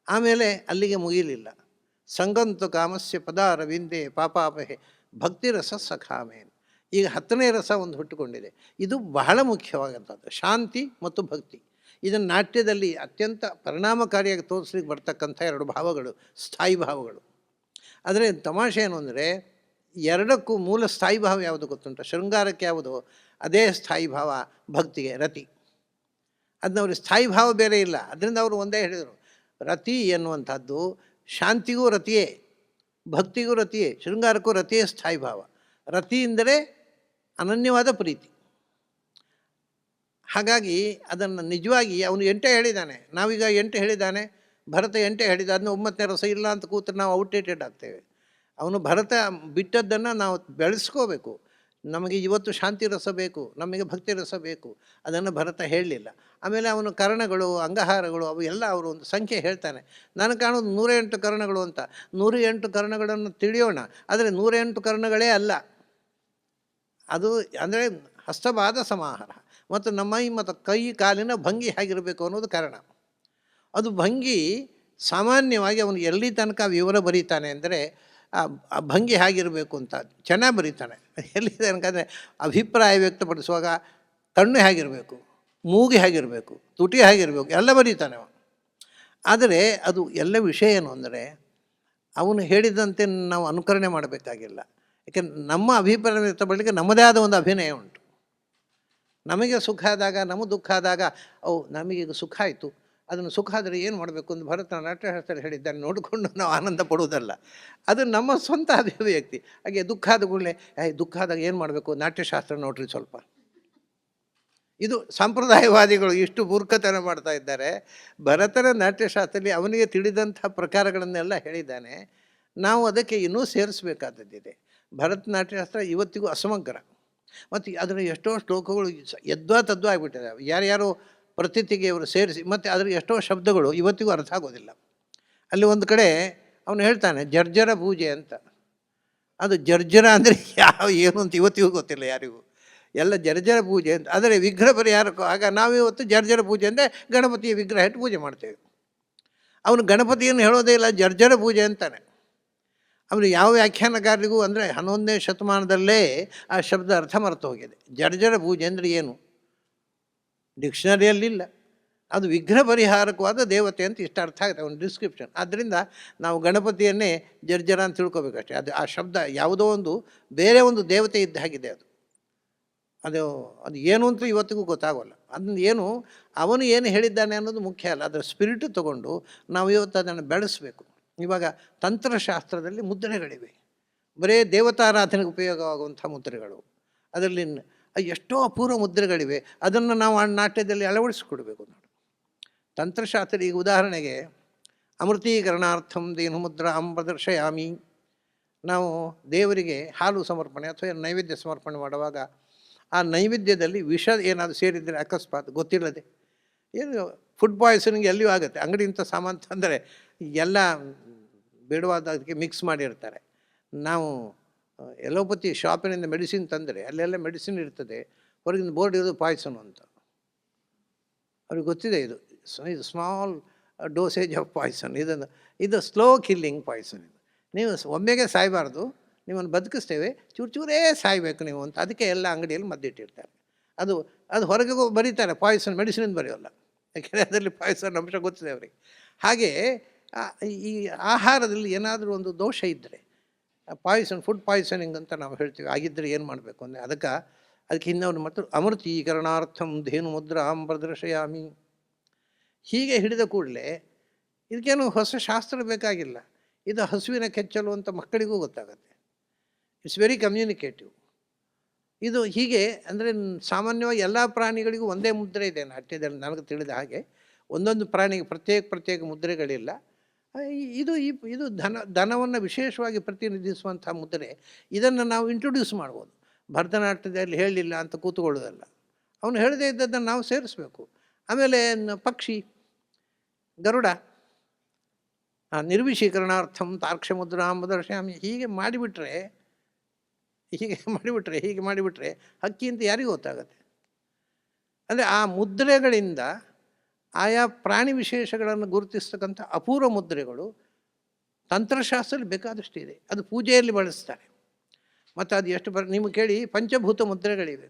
ಆಮೇಲೆ ಅಲ್ಲಿಗೆ ಮುಗಿಲಿಲ್ಲ. ಸಂಗಂತು ಕಾಮಸ್ಯ ಪದಾರವಿಂದೆ ಪಾಪಾಪಹೆ ಭಕ್ತಿರಸ ಸಖಾಮೇನ್. ಈಗ 10ನೇ ರಸ ಒಂದು ಹುಟ್ಟುಕೊಂಡಿದೆ. ಇದು ಬಹಳ ಮುಖ್ಯವಾದಂಥದ್ದು, ಶಾಂತಿ ಮತ್ತು ಭಕ್ತಿ. ಇದನ್ನು ನಾಟ್ಯದಲ್ಲಿ ಅತ್ಯಂತ ಪರಿಣಾಮಕಾರಿಯಾಗಿ ತೋರಿಸ್ಲಿಕ್ಕೆ ಬರ್ತಕ್ಕಂಥ 2 ಭಾವಗಳು, ಸ್ಥಾಯಿ ಭಾವಗಳು. ಆದರೆ ತಮಾಷೆ ಏನು ಅಂದರೆ, ಎರಡಕ್ಕೂ ಮೂಲ ಸ್ಥಾಯಿ ಭಾವ ಯಾವುದು ಗೊತ್ತುಂಟ? ಶೃಂಗಾರಕ್ಕೆ ಯಾವುದು ಅದೇ ಸ್ಥಾಯಿ ಭಾವ, ಭಕ್ತಿಗೆ ರತಿ. ಅದನ್ನ ಅವ್ರಿಗೆ ಸ್ಥಾಯಿ ಭಾವ ಬೇರೆ ಇಲ್ಲ. ಅದರಿಂದ ಅವರು ಒಂದೇ ಹೇಳಿದರು, ರತಿ ಎನ್ನುವಂಥದ್ದು ಶಾಂತಿಗೂ ರತಿಯೇ, ಭಕ್ತಿಗೂ ರತಿಯೇ, ಶೃಂಗಾರಕ್ಕೂ ರತಿಯೇ ಸ್ಥಾಯಿ ಭಾವ. ರತಿ ಎಂದರೆ ಅನನ್ಯವಾದ ಪ್ರೀತಿ. ಹಾಗಾಗಿ ಅದನ್ನು ನಿಜವಾಗಿ ಅವನು 8 ಹೇಳಿದ್ದಾನೆ. ನಾವೀಗ 8 ಹೇಳಿದ್ದಾನೆ, ಭರತ 8 ಹೇಳಿದ. ಅದನ್ನ 9ನೇ ರಸ ಇಲ್ಲ ಅಂತ ಕೂತ್ರೆ ನಾವು ಔಟ್ಡೇಟೆಡ್ ಆಗ್ತೇವೆ. ಅವನು ಭರತ ಬಿಟ್ಟದ್ದನ್ನು ನಾವು ಬೆಳೆಸ್ಕೋಬೇಕು. ನಮಗೆ ಇವತ್ತು ಶಾಂತಿ ರಸ ಬೇಕು, ನಮಗೆ ಭಕ್ತಿ ರಸ ಬೇಕು, ಅದನ್ನು ಭರತ ಹೇಳಲಿಲ್ಲ. ಆಮೇಲೆ ಅವನು ಕರ್ಣಗಳು, ಅಂಗಹಾರಗಳು, ಅವು ಎಲ್ಲ ಅವರು ಒಂದು ಸಂಖ್ಯೆ ಹೇಳ್ತಾನೆ. ನನಗೆ ಕಾಣೋದು 108 ಕರ್ಣಗಳು ಅಂತ. 108 ಕರ್ಣಗಳನ್ನು ತಿಳಿಯೋಣ, ಆದರೆ 108 ಕರ್ಣಗಳೇ ಅಲ್ಲ. ಅದು ಅಂದರೆ ಹಸ್ತಪಾದ ಸಮಾಹಾರ ಮತ್ತು ನಮ್ಮ ಮತ್ತು ಕೈ ಕಾಲಿನ ಭಂಗಿ ಹೇಗಿರಬೇಕು ಅನ್ನೋದು ಕಾರಣ. ಅದು ಭಂಗಿ ಸಾಮಾನ್ಯವಾಗಿ ಅವನು ಎಲ್ಲಿ ತನಕ ವಿವರ ಬರೀತಾನೆ ಅಂದರೆ ಆ ಭಂಗಿ ಹೇಗಿರಬೇಕು ಅಂತ ಚೆನ್ನಾಗಿ ಬರೀತಾನೆ. ಎಲ್ಲಿ ತನಕ ಅಂದರೆ ಅಭಿಪ್ರಾಯ ವ್ಯಕ್ತಪಡಿಸುವಾಗ ಕಣ್ಣು ಹೇಗಿರಬೇಕು, ಮೂಗು ಹೇಗಿರಬೇಕು, ತುಟಿ ಹೇಗಿರಬೇಕು ಎಲ್ಲ ಬರೀತಾನೆ ಅವನು. ಆದರೆ ಅದು ಎಲ್ಲ ವಿಷಯ ಏನು ಅಂದರೆ, ಅವನು ಹೇಳಿದಂತೆ ನಾವು ಅನುಕರಣೆ ಮಾಡಬೇಕಾಗಿಲ್ಲ. ಯಾಕೆಂದ್ರೆ ನಮ್ಮ ಅಭಿಪ್ರಾಯ ವ್ಯಕ್ತಪಡಲಿಕ್ಕೆ ನಮ್ಮದೇ ಆದ ಒಂದು ಅಭಿನಯ ಉಂಟು. ನಮಗೆ ಸುಖ ಆದಾಗ, ನಮಗೆ ದುಃಖ ಆದಾಗ, ನಮಗೀಗ ಸುಖ ಆಯಿತು, ಅದನ್ನು ಸುಖ ಆದರೆ ಏನು ಮಾಡಬೇಕು ಅಂತ ಭರತನ ನಾಟ್ಯಶಾಸ್ತ್ರ ಹೇಳಿದ್ದಾನೆ ನೋಡಿಕೊಂಡು ನಾವು ಆನಂದ ಪಡುವುದಲ್ಲ. ಅದು ನಮ್ಮ ಸ್ವಂತ ಅಭಿವ್ಯಕ್ತಿ. ಹಾಗೆ ದುಃಖ ಆದ ಕೂಡಲೇ ದುಃಖ ಆದಾಗ ಏನು ಮಾಡಬೇಕು, ನಾಟ್ಯಶಾಸ್ತ್ರ ನೋಡ್ರಿ ಸ್ವಲ್ಪ. ಇದು ಸಂಪ್ರದಾಯವಾದಿಗಳು ಇಷ್ಟು ಮೂರ್ಖತನ ಮಾಡ್ತಾ ಇದ್ದಾರೆ. ಭರತನ ನಾಟ್ಯಶಾಸ್ತ್ರದಲ್ಲಿ ಅವನಿಗೆ ತಿಳಿದಂಥ ಪ್ರಕಾರಗಳನ್ನೆಲ್ಲ ಹೇಳಿದ್ದಾನೆ. ನಾವು ಅದಕ್ಕೆ ಇನ್ನೂ ಸೇರಿಸಬೇಕಾದದ್ದಿದೆ. ಭರತನಾಟ್ಯಶಾಸ್ತ್ರ ಇವತ್ತಿಗೂ ಅಸಮಗ್ರ, ಮತ್ತು ಅದರ ಎಷ್ಟೋ ಶ್ಲೋಕಗಳು ಯದ್ವಾ ತದ್ವಾ ಆಗಿಬಿಟ್ಟಿದ್ದಾವೆ. ಯಾರ್ಯಾರೋ ಪ್ರತೀತಿಗೆ ಅವರು ಸೇರಿಸಿ, ಮತ್ತು ಅದರ ಎಷ್ಟೋ ಶಬ್ದಗಳು ಇವತ್ತಿಗೂ ಅರ್ಥ ಆಗೋದಿಲ್ಲ. ಅಲ್ಲಿ ಒಂದು ಕಡೆ ಅವನು ಹೇಳ್ತಾನೆ ಜರ್ಜರ ಪೂಜೆ ಅಂತ. ಅದು ಜರ್ಜರ ಅಂದರೆ ಏನು ಅಂತ ಇವತ್ತಿಗೂ ಗೊತ್ತಿಲ್ಲ ಯಾರಿಗೂ. ಎಲ್ಲ ಜರ್ಜರ ಪೂಜೆ ಅಂತ. ಆದರೆ ವಿಗ್ರಹ ಪರಿಹಾರಕ್ಕೂ ಆಗ ನಾವಿವತ್ತು ಜರ್ಜರ ಪೂಜೆ ಅಂದರೆ ಗಣಪತಿಯ ವಿಗ್ರಹ ಇಟ್ಟು ಪೂಜೆ ಮಾಡ್ತೇವೆ. ಅವನು ಗಣಪತಿಯನ್ನು ಹೇಳೋದೇ ಇಲ್ಲ, ಜರ್ಜರ ಪೂಜೆ ಅಂತಾನೆ. ಅವನು ಯಾವ ವ್ಯಾಖ್ಯಾನಕಾರರಿಗೂ ಅಂದರೆ 11ನೇ ಶತಮಾನದಲ್ಲೇ ಆ ಶಬ್ದ ಅರ್ಥ ಮರೆತು ಹೋಗಿದೆ. ಜರ್ಜರ ಪೂಜೆ ಅಂದರೆ ಏನು ಡಿಕ್ಷನರಿಯಲ್ಲಿಲ್ಲ. ಅದು ವಿಘ್ನ ಪರಿಹಾರಕವಾದ ದೇವತೆ ಅಂತ ಇಷ್ಟ ಅರ್ಥ ಆಗುತ್ತೆ ಅವನ ಡಿಸ್ಕ್ರಿಪ್ಷನ್. ಆದ್ದರಿಂದ ನಾವು ಗಣಪತಿಯನ್ನೇ ಜರ್ಜರ ಅಂತ ತಿಳ್ಕೊಬೇಕಷ್ಟೇ. ಅದು ಆ ಶಬ್ದ ಯಾವುದೋ ಒಂದು ಬೇರೆ ಒಂದು ದೇವತೆ ಇದ್ದ ಹಾಗಿದೆ. ಅದು ಏನು ಅಂತ ಇವತ್ತಿಗೂ ಗೊತ್ತಾಗೋಲ್ಲ. ಅದನ್ನು ಏನು ಅವನು ಏನು ಹೇಳಿದ್ದಾನೆ ಅನ್ನೋದು ಮುಖ್ಯ ಅಲ್ಲ, ಅದರ ಸ್ಪಿರಿಟ್ ತೊಗೊಂಡು ನಾವು ಇವತ್ತು ಅದನ್ನು ಬೆಳೆಸಬೇಕು. ಇವಾಗ ತಂತ್ರಶಾಸ್ತ್ರದಲ್ಲಿ ಮುದ್ರೆಗಳಿವೆ, ಬರೀ ದೇವತಾರಾಧನೆಗೆ ಉಪಯೋಗವಾಗುವಂಥ ಮುದ್ರೆಗಳು. ಅದರಲ್ಲಿ ಎಷ್ಟೋ ಅಪೂರ್ವ ಮುದ್ರೆಗಳಿವೆ. ಅದನ್ನು ನಾವು ಆ ನಾಟ್ಯದಲ್ಲಿ ಅಳವಡಿಸಿಕೊಡ್ಬೇಕು. ನೋಡಿ, ತಂತ್ರಶಾಸ್ತ್ರ ಈಗ ಉದಾಹರಣೆಗೆ ಅಮೃತೀಕರಣಾರ್ಥಂ ದೇನು ಮುದ್ರಾಂ ಪ್ರದರ್ಶಯಾಮಿ. ನಾವು ದೇವರಿಗೆ ಹಾಲು ಸಮರ್ಪಣೆ ಅಥವಾ ನೈವೇದ್ಯ ಸಮರ್ಪಣೆ ಮಾಡುವಾಗ ಆ ನೈವೇದ್ಯದಲ್ಲಿ ವಿಷ ಏನಾದರೂ ಸೇರಿದರೆ ಅಕಸ್ಮಾತ್ ಗೊತ್ತಿಲ್ಲದೆ ಏನು ಫುಡ್ ಪಾಯ್ಸನಿಂಗ್ ಎಲ್ಲಿಯೂ ಆಗುತ್ತೆ. ಅಂಗಡಿಯಿಂದ ಸಾಮಾನು ತಂದರೆ ಎಲ್ಲ ಬೇಡವಾದ ಅದಕ್ಕೆ ಮಿಕ್ಸ್ ಮಾಡಿರ್ತಾರೆ. ನಾವು ಎಲೋಪತಿ ಶಾಪಿನಿಂದ ಮೆಡಿಸಿನ್ ತಂದರೆ ಅಲ್ಲೆಲ್ಲ ಮೆಡಿಸಿನ್ ಇರ್ತದೆ, ಹೊರಗಿನ ಬೋರ್ಡ್ ಇರೋದು ಪಾಯ್ಸನ್ ಅಂತ. ಅವ್ರಿಗೆ ಗೊತ್ತಿದೆ ಇದು ಸ್ಮಾಲ್ ಡೋಸೇಜ್ ಆಫ್ ಪಾಯ್ಸನ್, ಇದು ಸ್ಲೋ ಕಿಲ್ಲಿಂಗ್ ಪಾಯ್ಸನ್. ಇದು ನೀವು ಒಮ್ಮೆಗೆ ಸಾಯಬಾರ್ದು, ನಿಮ್ಮನ್ನು ಬದುಕಿಸ್ತೇವೆ, ಚೂರೇ ಸಾಯಬೇಕು ನೀವು ಅಂತ. ಅದಕ್ಕೆ ಎಲ್ಲ ಅಂಗಡಿಯಲ್ಲಿ ಮದ್ದಿಟ್ಟಿರ್ತಾರೆ. ಅದು ಹೊರಗೆ ಬರೀತಾರೆ ಪಾಯ್ಸನ್, ಮೆಡಿಸಿನ್ ಬರೆಯೋಲ್ಲ, ಯಾಕೆಂದರೆ ಅದರಲ್ಲಿ ಪಾಯ್ಸನ್ ಅಂಶ ಗೊತ್ತಿದೆ ಅವರಿಗೆ. ಹಾಗೆ ಈ ಆಹಾರದಲ್ಲಿ ಏನಾದರೂ ಒಂದು ದೋಷ ಇದ್ದರೆ ಫುಡ್ ಪಾಯ್ಸನಿಂಗ್ ಅಂತ ನಾವು ಹೇಳ್ತೀವಿ. ಆಗಿದ್ದರೆ ಏನು ಮಾಡಬೇಕು ಅಂದರೆ ಅದಕ್ಕೆ ಇನ್ನೊಂದು ಮತ್ತು ಅಮೃತೀಕರಣಾರ್ಥಂ ಧೇನು ಮುದ್ರಾಂ ಪ್ರದರ್ಶಯಾಮಿ. ಹೀಗೆ ಹಿಡಿದ ಕೂಡಲೇ ಇದಕ್ಕೇನು ಹೊಸ ಶಾಸ್ತ್ರ ಬೇಕಾಗಿಲ್ಲ. ಇದು ಹಸುವಿನ ಕೆಚ್ಚಲು ಅಂತ ಮಕ್ಕಳಿಗೂ ಗೊತ್ತಾಗುತ್ತೆ. It's very communicative. ಇದು ಹೀಗೆ ಅಂದರೆ ಸಾಮಾನ್ಯವಾಗಿ ಎಲ್ಲ ಪ್ರಾಣಿಗಳಿಗೂ ಒಂದೇ ಮುದ್ರೆ ಇದೆ ನಾಟ್ಯದಲ್ಲಿ ನನಗೆ ತಿಳಿದ ಹಾಗೆ. ಒಂದೊಂದು ಪ್ರಾಣಿಗೆ ಪ್ರತ್ಯೇಕ ಮುದ್ರೆಗಳಿಲ್ಲ. ಇದು ದನವನ್ನು ವಿಶೇಷವಾಗಿ ಪ್ರತಿನಿಧಿಸುವಂಥ ಮುದ್ರೆ. ಇದನ್ನು ನಾವು ಇಂಟ್ರೊಡ್ಯೂಸ್ ಮಾಡ್ಬೋದು. ಭರತನಾಟ್ಯದಲ್ಲಿ ಹೇಳಲಿಲ್ಲ ಅಂತ ಕೂತ್ಕೊಳ್ಳೋದಲ್ಲ, ಅವನು ಹೇಳದೇ ಇದ್ದದ್ದನ್ನು ನಾವು ಸೇರಿಸ್ಬೇಕು. ಆಮೇಲೆ ಪಕ್ಷಿ ಗರುಡ ನಿರ್ವಿಶೀಕರಣಾರ್ಥಂ ತಾರ್ಕ್ಷ ಮುದ್ರಾಂ ಪ್ರದರ್ಶಯಾಮಿ. ಹೀಗೆ ಮಾಡಿಬಿಟ್ರೆ ಹಕ್ಕಿ ಅಂತ ಯಾರಿಗೂ ಗೊತ್ತಾಗತ್ತೆ. ಅಂದರೆ ಆ ಮುದ್ರೆಗಳಿಂದ ಆಯಾ ಪ್ರಾಣಿ ವಿಶೇಷಗಳನ್ನು ಗುರುತಿಸ್ತಕ್ಕಂಥ ಅಪೂರ್ವ ಮುದ್ರೆಗಳು ತಂತ್ರಶಾಸ್ತ್ರದಲ್ಲಿ ಬೇಕಾದಷ್ಟಿದೆ. ಅದು ಪೂಜೆಯಲ್ಲಿ ಬಳಸ್ತಾರೆ. ಮತ್ತು ಅದು ಎಷ್ಟು ನಿಮಗೆ ಕೇಳಿ, ಪಂಚಭೂತ ಮುದ್ರೆಗಳಿವೆ.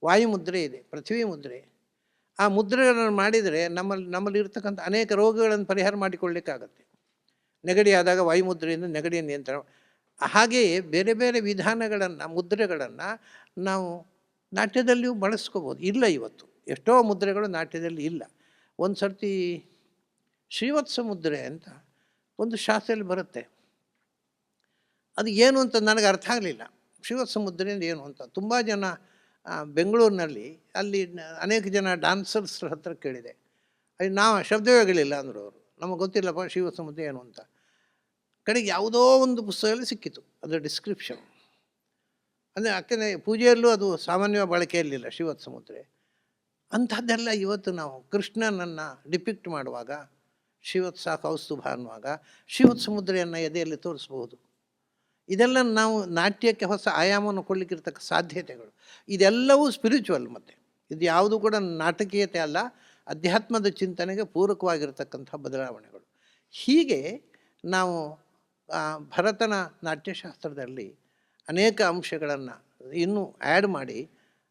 ವಾಯು ಮುದ್ರೆ ಇದೆ, ಪೃಥ್ವಿ ಮುದ್ರೆ. ಆ ಮುದ್ರೆಗಳನ್ನು ಮಾಡಿದರೆ ನಮ್ಮಲ್ಲಿ ಇರ್ತಕ್ಕಂಥ ಅನೇಕ ರೋಗಗಳನ್ನು ಪರಿಹಾರ ಮಾಡಿಕೊಳ್ಳಿಕ್ಕಾಗತ್ತೆ. ನೆಗಡಿ ಆದಾಗ ವಾಯುಮುದ್ರೆಯಿಂದ ನೆಗಡಿಯ ನಿಯಂತ್ರಣ. ಹಾಗೆಯೇ ಬೇರೆ ಬೇರೆ ವಿಧಾನಗಳನ್ನು ಮುದ್ರೆಗಳನ್ನು ನಾವು ನಾಟ್ಯದಲ್ಲಿಯೂ ಬಳಸ್ಕೋಬೋದು. ಇಲ್ಲ, ಇವತ್ತು ಎಷ್ಟೋ ಮುದ್ರೆಗಳು ನಾಟ್ಯದಲ್ಲಿ ಇಲ್ಲ. ಒಂದು ಸರ್ತಿ ಶ್ರೀವತ್ಸ ಮುದ್ರೆ ಅಂತ ಒಂದು ಶಾಸ್ತ್ರದಲ್ಲಿ ಬರುತ್ತೆ. ಅದು ಏನು ಅಂತ ನನಗೆ ಅರ್ಥ ಆಗಲಿಲ್ಲ. ಶ್ರೀವತ್ಸ ಮುದ್ರೆ ಏನು ಅಂತ ತುಂಬ ಜನ ಬೆಂಗಳೂರಿನಲ್ಲಿ ಅಲ್ಲಿ ಅನೇಕ ಜನ ಡ್ಯಾನ್ಸರ್ಸ್ ಹತ್ರ ಕೇಳಿದೆ. ಅದು ನಾವು ಶಬ್ದವೇಗಳಿಲ್ಲ ಅಂದರು ಅವರು. ನಮಗೆ ಗೊತ್ತಿಲ್ಲಪ್ಪ ಶ್ರೀವತ್ಸ ಮುದ್ರೆ ಏನು ಅಂತ. ಕಡೆಗೆ ಯಾವುದೋ ಒಂದು ಪುಸ್ತಕದಲ್ಲಿ ಸಿಕ್ಕಿತು ಅದರ ಡಿಸ್ಕ್ರಿಪ್ಷನ್. ಅಂದರೆ ಯಾಕೆಂದರೆ ಪೂಜೆಯಲ್ಲೂ ಅದು ಸಾಮಾನ್ಯವಾಗಿ ಬಳಕೆಯಲ್ಲಿಲ್ಲ ಶ್ರೀವತ್ಸ ಮುದ್ರೆ. ಅಂಥದ್ದೆಲ್ಲ ಇವತ್ತು ನಾವು ಕೃಷ್ಣನನ್ನು ಡಿಪಿಕ್ಟ್ ಮಾಡುವಾಗ, ಶ್ರೀವತ್ಸ ಕೌಸ್ತುಭ ಅನ್ನುವಾಗ ಶ್ರೀವತ್ಸ ಮುದ್ರೆಯನ್ನು ಎದೆಯಲ್ಲಿ ತೋರಿಸ್ಬೋದು. ಇದೆಲ್ಲ ನಾವು ನಾಟ್ಯಕ್ಕೆ ಹೊಸ ಆಯಾಮವನ್ನು ಕೊಡಲಿಕ್ಕಿರ್ತಕ್ಕ ಸಾಧ್ಯತೆಗಳು. ಇದೆಲ್ಲವೂ ಸ್ಪಿರಿಚುವಲ್. ಮತ್ತು ಇದು ಯಾವುದು ಕೂಡ ನಾಟಕೀಯತೆ ಅಲ್ಲ, ಅಧ್ಯಾತ್ಮದ ಚಿಂತನೆಗೆ ಪೂರಕವಾಗಿರ್ತಕ್ಕಂಥ ಬದಲಾವಣೆಗಳು. ಹೀಗೆ ನಾವು ಭರತನ ನಾಟ್ಯಶಾಸ್ತ್ರದಲ್ಲಿ ಅನೇಕ ಅಂಶಗಳನ್ನು ಇನ್ನೂ ಆ್ಯಡ್ ಮಾಡಿ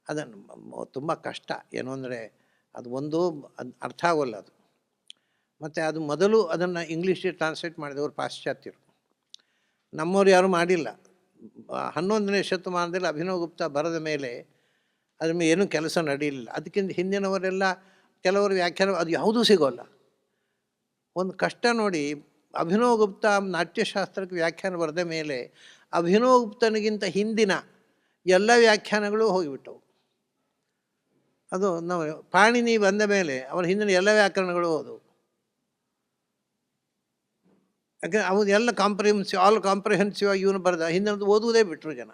ಅದನ್ನು ತುಂಬ ಕಷ್ಟ. ಏನು ಅಂದರೆ ಅದು ಅರ್ಥ ಆಗೋಲ್ಲ ಅದು. ಮತ್ತು ಅದು ಮೊದಲು ಅದನ್ನು ಇಂಗ್ಲೀಷಿಗೆ ಟ್ರಾನ್ಸ್ಲೇಟ್ ಮಾಡಿದವರು ಪಾಶ್ಚಾತ್ಯರು, ನಮ್ಮವ್ರು ಯಾರೂ ಮಾಡಿಲ್ಲ. 11ನೇ ಶತಮಾನದಲ್ಲಿ ಅಭಿನವ್ ಗುಪ್ತ ಬರೆದ ಮೇಲೆ ಅದ್ರ ಮೇಲೆ ಏನೂ ಕೆಲಸ ನಡೆಯಲಿಲ್ಲ. ಅದಕ್ಕಿಂತ ಹಿಂದಿನವರೆಲ್ಲ ಕೆಲವರು ವ್ಯಾಖ್ಯಾನ ಅದು ಯಾವುದೂ ಸಿಗೋಲ್ಲ. ಒಂದು ಕಷ್ಟ ನೋಡಿ. ಅಭಿನವ್ ಗುಪ್ತ ನಾಟ್ಯಶಾಸ್ತ್ರಕ್ಕೆ ವ್ಯಾಖ್ಯಾನ ಬರೆದ ಮೇಲೆ ಅಭಿನವ್ ಗುಪ್ತನಿಗಿಂತ ಹಿಂದಿನ ಎಲ್ಲ ವ್ಯಾಖ್ಯಾನಗಳು ಹೋಗಿಬಿಟ್ಟವು. ಅದು ನಾವು ಪಾಣಿನಿ ಬಂದ ಮೇಲೆ ಅವರ ಹಿಂದಿನ ಎಲ್ಲ ವ್ಯಾಕರಣಗಳು ಓದು. ಯಾಕೆ ಅವ್ರು ಎಲ್ಲ ಆಲ್ ಕಾಂಪ್ರಿಹೆನ್ಸಿವ್ ಆಗಿ ಇವನು ಬರೆದ, ಹಿಂದಿನದು ಓದುವುದೇ ಬಿಟ್ಟರು ಜನ.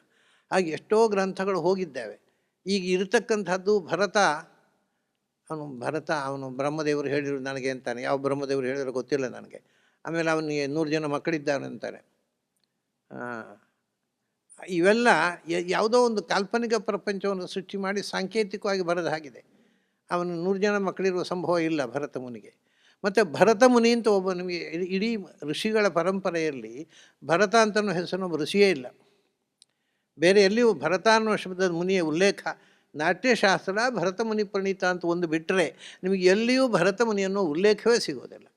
ಹಾಗೆ ಎಷ್ಟೋ ಗ್ರಂಥಗಳು ಹೋಗಿದ್ದಾವೆ. ಈಗ ಇರತಕ್ಕಂಥದ್ದು ಅವನು ಬ್ರಹ್ಮದೇವರು ಹೇಳಿದ್ರು ನನಗೆ ಅಂತಾನೆ. ಯಾವ ಬ್ರಹ್ಮದೇವರು ಹೇಳಿದ್ರು ಗೊತ್ತಿಲ್ಲ ನನಗೆ. ಆಮೇಲೆ ಅವನಿಗೆ 100 ಜನ ಮಕ್ಕಳಿದ್ದಾನೆ ಅಂತಾನೆ. ಇವೆಲ್ಲ ಯಾವುದೋ ಒಂದು ಕಾಲ್ಪನಿಕ ಪ್ರಪಂಚವನ್ನು ಸೃಷ್ಟಿ ಮಾಡಿ ಸಾಂಕೇತಿಕವಾಗಿ ಬರೆದ ಹಾಗಿದೆ. ಅವನು 100 ಜನ ಮಕ್ಕಳಿರುವ ಸಂಭವ ಇಲ್ಲ ಭರತ ಮುನಿಗೆ. ಮತ್ತು ಭರತ ಮುನಿ ಅಂತ ಒಬ್ಬ, ನಿಮಗೆ ಇಡೀ ಋಷಿಗಳ ಪರಂಪರೆಯಲ್ಲಿ ಭರತ ಅಂತನೋ ಹೆಸರು ಋಷಿಯೇ ಇಲ್ಲ. ಬೇರೆ ಎಲ್ಲಿಯೂ ಭರತ ಅನ್ನೋ ಶಬ್ದದ ಮುನಿಯ ಉಲ್ಲೇಖ, ನಾಟ್ಯಶಾಸ್ತ್ರ ಭರತ ಮುನಿ ಪ್ರಣೀತ ಅಂತ ಒಂದು ಬಿಟ್ಟರೆ ನಿಮಗೆ ಎಲ್ಲಿಯೂ ಭರತ ಮುನಿ ಅನ್ನೋ ಉಲ್ಲೇಖವೇ ಸಿಗೋದಿಲ್ಲ.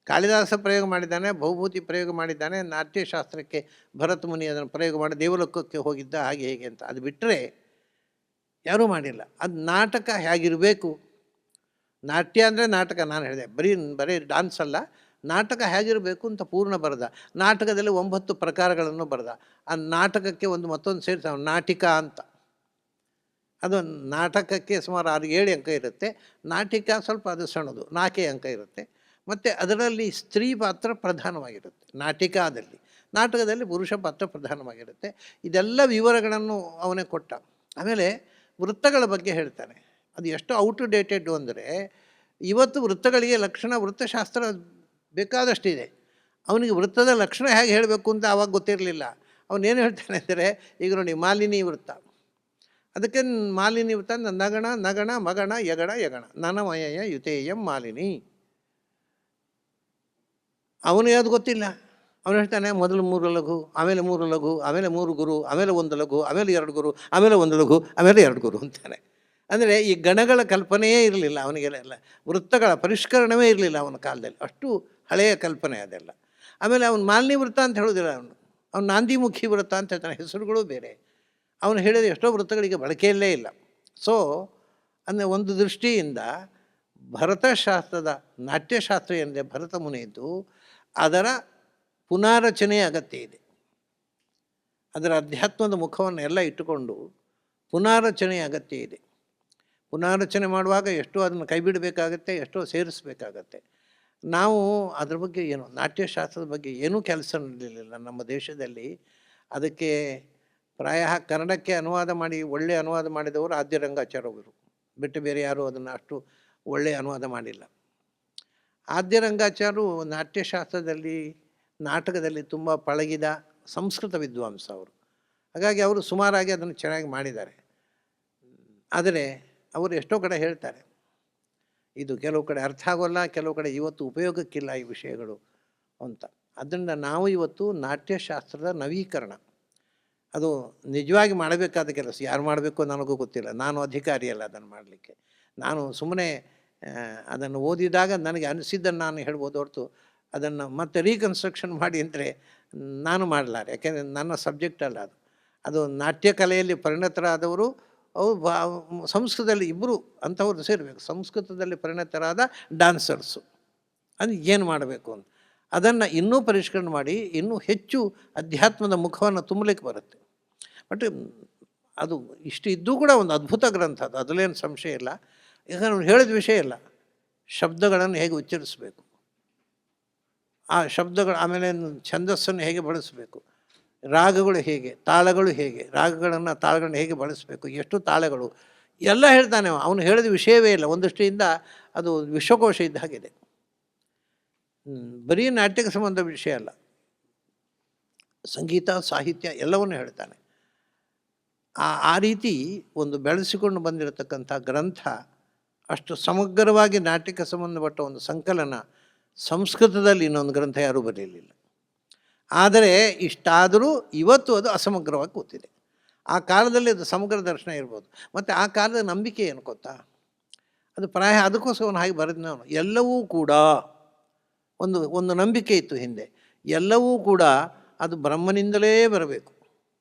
ಕಾಳಿದಾಸ ಪ್ರಯೋಗ ಮಾಡಿದ್ದಾನೆ, ಭೌಭೂತಿ ಪ್ರಯೋಗ ಮಾಡಿದ್ದಾನೆ, ನಾಟ್ಯಶಾಸ್ತ್ರಕ್ಕೆ ಭರತ ಮುನಿ ಅದನ್ನು ಪ್ರಯೋಗ ಮಾಡಿ ದೇವಲೋಕಕ್ಕೆ ಹೋಗಿದ್ದ ಹಾಗೆ ಹೇಗೆ ಅಂತ. ಅದು ಬಿಟ್ಟರೆ ಯಾರೂ ಮಾಡಿಲ್ಲ. ಅದು ನಾಟಕ ಹೇಗಿರಬೇಕು, ನಾಟ್ಯ ಅಂದರೆ ನಾಟಕ, ನಾನು ಹೇಳಿದೆ ಬರೀ ಡಾನ್ಸ್ ಅಲ್ಲ, ನಾಟಕ ಹೇಗಿರಬೇಕು ಅಂತ ಪೂರ್ಣ ಬರೆದ. ನಾಟಕದಲ್ಲಿ 9 ಪ್ರಕಾರಗಳನ್ನು ಬರೆದ. ಆ ನಾಟಕಕ್ಕೆ ಮತ್ತೊಂದು ಸೇರಿಸ ನಾಟಿಕ ಅಂತ. ಅದು ನಾಟಕಕ್ಕೆ ಸುಮಾರು 6-7 ಅಂಕ ಇರುತ್ತೆ. ನಾಟಿಕ ಸ್ವಲ್ಪ ಅದು ಸಣ್ಣದು, 4 ಅಂಕ ಇರುತ್ತೆ. ಮತ್ತು ಅದರಲ್ಲಿ ಸ್ತ್ರೀ ಪಾತ್ರ ಪ್ರಧಾನವಾಗಿರುತ್ತೆ ನಾಟಕದಲ್ಲಿ ಪುರುಷ ಪಾತ್ರ ಪ್ರಧಾನವಾಗಿರುತ್ತೆ. ಇದೆಲ್ಲ ವಿವರಗಳನ್ನು ಅವನೇ ಕೊಟ್ಟ. ಆಮೇಲೆ ವೃತ್ತಗಳ ಬಗ್ಗೆ ಹೇಳ್ತಾನೆ. ಅದು ಎಷ್ಟು ಔಟ್ಡೇಟೆಡ್ ಅಂದರೆ, ಇವತ್ತು ವೃತ್ತಗಳಿಗೆ ಲಕ್ಷಣ, ವೃತ್ತಶಾಸ್ತ್ರ ಬೇಕಾದಷ್ಟಿದೆ. ಅವನಿಗೆ ವೃತ್ತದ ಲಕ್ಷಣ ಹೇಗೆ ಹೇಳಬೇಕು ಅಂತ ಆವಾಗ ಗೊತ್ತಿರಲಿಲ್ಲ. ಅವನೇನು ಹೇಳ್ತಾನೆ ಅಂದರೆ, ಈಗ ನೋಡಿ ಮಾಲಿನಿ ವೃತ್ತ, ಅದಕ್ಕೆ ಮಾಲಿನಿ ವೃತ್ತ ನಗಣ ನಗಣ ಮಗಣ ಯಗಣ ಯಗಣ ನನಮಯ ಯುತೇಯಂ ಮಾಲಿನಿ. ಅವನಿಗೆ ಅದು ಗೊತ್ತಿಲ್ಲ. ಅವನು ಹೇಳ್ತಾನೆ ಮೊದಲು 3 ಲಘು, ಆಮೇಲೆ 3 ಲಘು, ಆಮೇಲೆ 3 ಗುರು, ಆಮೇಲೆ 1 ಲಘು, ಆಮೇಲೆ 2 ಗುರು, ಆಮೇಲೆ 1 ಲಘು, ಆಮೇಲೆ 2 ಗುರು ಅಂತಾನೆ. ಅಂದರೆ ಈ ಗಣಗಳ ಕಲ್ಪನೆಯೇ ಇರಲಿಲ್ಲ ಅವನಿಗೆಲ್ಲ, ವೃತ್ತಗಳ ಪರಿಷ್ಕರಣವೇ ಇರಲಿಲ್ಲ ಅವನ ಕಾಲದಲ್ಲಿ. ಅಷ್ಟು ಹಳೆಯ ಕಲ್ಪನೆ ಅದೆಲ್ಲ. ಆಮೇಲೆ ಅವನು ಮಾಲಿನಿ ವೃತ್ತ ಅಂತ ಹೇಳೋದಿಲ್ಲ, ಅವನು ನಾಂದಿಮುಖಿ ವೃತ್ತ ಅಂತ ಹೇಳ್ತಾನೆ. ಹೆಸರುಗಳು ಬೇರೆ. ಅವನು ಹೇಳಿದ ಎಷ್ಟೋ ವೃತ್ತಗಳಿಗೆ ಬಳಕೆಯಲ್ಲೇ ಇಲ್ಲ. ಸೊ ಅಂದರೆ ಒಂದು ದೃಷ್ಟಿಯಿಂದ ಭರತಶಾಸ್ತ್ರದ ನಾಟ್ಯಶಾಸ್ತ್ರ ಎಂದರೆ ಭರತ ಮುನಿಯಿದ್ದು, ಅದರ ಪುನಾರಚನೆಯ ಅಗತ್ಯ ಇದೆ. ಅದರ ಅಧ್ಯಾತ್ಮದ ಮುಖವನ್ನು ಎಲ್ಲ ಇಟ್ಟುಕೊಂಡು ಪುನಾರಚನೆಯ ಅಗತ್ಯ ಇದೆ. ಪುನಾರಚನೆ ಮಾಡುವಾಗ ಎಷ್ಟೋ ಅದನ್ನು ಕೈ ಬಿಡಬೇಕಾಗತ್ತೆ, ಎಷ್ಟೋ ಸೇರಿಸಬೇಕಾಗತ್ತೆ. ನಾವು ಅದ್ರ ಬಗ್ಗೆ ನಾಟ್ಯಶಾಸ್ತ್ರದ ಬಗ್ಗೆ ಏನೂ ಕೆಲಸ ನಡೆಯಲಿಲ್ಲ ನಮ್ಮ ದೇಶದಲ್ಲಿ. ಅದಕ್ಕೆ ಪ್ರಾಯ ಕನ್ನಡಕ್ಕೆ ಒಳ್ಳೆಯ ಅನುವಾದ ಮಾಡಿದವರು ಆದ್ಯರಂಗಾಚಾರ್ಯರು ಬಿಟ್ಟು ಬೇರೆ ಯಾರೂ ಅದನ್ನು ಅಷ್ಟು ಒಳ್ಳೆಯ ಅನುವಾದ ಮಾಡಿಲ್ಲ. ಆದ್ಯರಂಗಾಚಾರ್ಯರು ನಾಟ್ಯಶಾಸ್ತ್ರದಲ್ಲಿ, ನಾಟಕದಲ್ಲಿ ತುಂಬ ಪಳಗಿದ ಸಂಸ್ಕೃತ ವಿದ್ವಾಂಸ ಅವರು. ಹಾಗಾಗಿ ಅವರು ಸುಮಾರಾಗಿ ಅದನ್ನು ಚೆನ್ನಾಗಿ ಮಾಡಿದ್ದಾರೆ. ಆದರೆ ಅವರು ಎಷ್ಟೋ ಕಡೆ ಹೇಳ್ತಾರೆ, ಇದು ಕೆಲವು ಕಡೆ ಅರ್ಥ ಆಗೋಲ್ಲ, ಕೆಲವು ಕಡೆ ಇವತ್ತು ಉಪಯೋಗಕ್ಕಿಲ್ಲ ಈ ವಿಷಯಗಳು ಅಂತ. ಅದರಿಂದ ನಾವು ಇವತ್ತು ನಾಟ್ಯಶಾಸ್ತ್ರದ ನವೀಕರಣ, ಅದು ನಿಜವಾಗಿ ಮಾಡಬೇಕಾದ ಕೆಲಸ. ಯಾರು ಮಾಡಬೇಕು ನನಗೂ ಗೊತ್ತಿಲ್ಲ, ನಾನು ಅಧಿಕಾರಿ ಅಲ್ಲ ಅದನ್ನು ಮಾಡಲಿಕ್ಕೆ. ನಾನು ಸುಮ್ಮನೆ ಅದನ್ನು ಓದಿದಾಗ ನನಗೆ ಅನಿಸಿದ್ದನ್ನು ನಾನು ಹೇಳ್ಬೋದು ಹೊರತು ಅದನ್ನು ಮತ್ತೆ ರೀಕನ್ಸ್ಟ್ರಕ್ಷನ್ ಮಾಡಿ ಅಂದರೆ ನಾನು ಮಾಡಲಾರೆ. ಯಾಕೆಂದರೆ ನನ್ನ ಸಬ್ಜೆಕ್ಟ್ ಅಲ್ಲ ಅದು. ಅದು ನಾಟ್ಯ ಕಲೆಯಲ್ಲಿ ಪರಿಣತರಾದವರು, ಅವರು ಸಂಸ್ಕೃತದಲ್ಲಿ ಇಬ್ಬರು ಅಂಥವ್ರು ಸೇರಬೇಕು. ಸಂಸ್ಕೃತದಲ್ಲಿ ಪರಿಣತರಾದ ಡ್ಯಾನ್ಸರ್ಸು ಅದು ಏನು ಮಾಡಬೇಕು ಅಂತ ಅದನ್ನು ಇನ್ನೂ ಪರಿಷ್ಕರಣೆ ಮಾಡಿ ಇನ್ನೂ ಹೆಚ್ಚು ಅಧ್ಯಾತ್ಮದ ಮುಖವನ್ನು ತುಂಬಲಿಕ್ಕೆ ಬರುತ್ತೆ. ಬಟ್ ಅದು ಇಷ್ಟು ಇದ್ದೂ ಕೂಡ ಒಂದು ಅದ್ಭುತ ಗ್ರಂಥ ಅದು, ಅದರಲ್ಲೇನು ಸಂಶಯ ಇಲ್ಲ. ಈಗ ನಾನು ಹೇಳಿದ ವಿಷಯ ಇಲ್ಲ, ಶಬ್ದಗಳನ್ನು ಹೇಗೆ ಉಚ್ಚರಿಸಬೇಕು, ಆ ಶಬ್ದಗಳು, ಆಮೇಲೆ ಛಂದಸ್ಸನ್ನು ಹೇಗೆ ಬಳಸಬೇಕು, ರಾಗಗಳು ಹೇಗೆ, ತಾಳಗಳು ಹೇಗೆ, ತಾಳಗಳನ್ನು ಹೇಗೆ ಬಳಸಬೇಕು, ಎಷ್ಟು ತಾಳಗಳು ಎಲ್ಲ ಹೇಳ್ತಾನೆ. ಅವನು ಹೇಳಿದ ವಿಷಯವೇ ಇಲ್ಲ. ಒಂದು ದೃಷ್ಟಿಯಿಂದ ಅದು ವಿಶ್ವಕೋಶ ಇದ್ದ ಹಾಗಿದೆ. ಬರೀ ನಾಟ್ಯಕ್ಕೆ ಸಂಬಂಧ ವಿಷಯ ಅಲ್ಲ, ಸಂಗೀತ ಸಾಹಿತ್ಯ ಎಲ್ಲವನ್ನೂ ಹೇಳ್ತಾನೆ. ಆ ರೀತಿ ಒಂದು ಬೆಳೆಸಿಕೊಂಡು ಬಂದಿರತಕ್ಕಂಥ ಗ್ರಂಥ, ಅಷ್ಟು ಸಮಗ್ರವಾಗಿ ನಾಟ್ಯಕ್ಕೆ ಸಂಬಂಧಪಟ್ಟ ಒಂದು ಸಂಕಲನ ಸಂಸ್ಕೃತದಲ್ಲಿ ಇನ್ನೊಂದು ಗ್ರಂಥ ಯಾರೂ ಬರೆಯಲಿಲ್ಲ. ಆದರೆ ಇಷ್ಟಾದರೂ ಇವತ್ತು ಅದು ಅಸಮಗ್ರವಾಗಿ ಕೂತಿದೆ. ಆ ಕಾಲದಲ್ಲಿ ಅದು ಸಮಗ್ರ ದರ್ಶನ ಇರ್ಬೋದು. ಮತ್ತು ಆ ಕಾಲದ ನಂಬಿಕೆ ಏನು ಗೊತ್ತಾ, ಅದು ಪ್ರಾಯ ಅದಕ್ಕೋಸ್ಕರ ಅವನು ಹಾಗೆ ಬರೆದವನು. ಎಲ್ಲವೂ ಕೂಡ ಒಂದು ನಂಬಿಕೆ ಇತ್ತು ಹಿಂದೆ, ಎಲ್ಲವೂ ಕೂಡ ಅದು ಬ್ರಹ್ಮನಿಂದಲೇ ಬರಬೇಕು,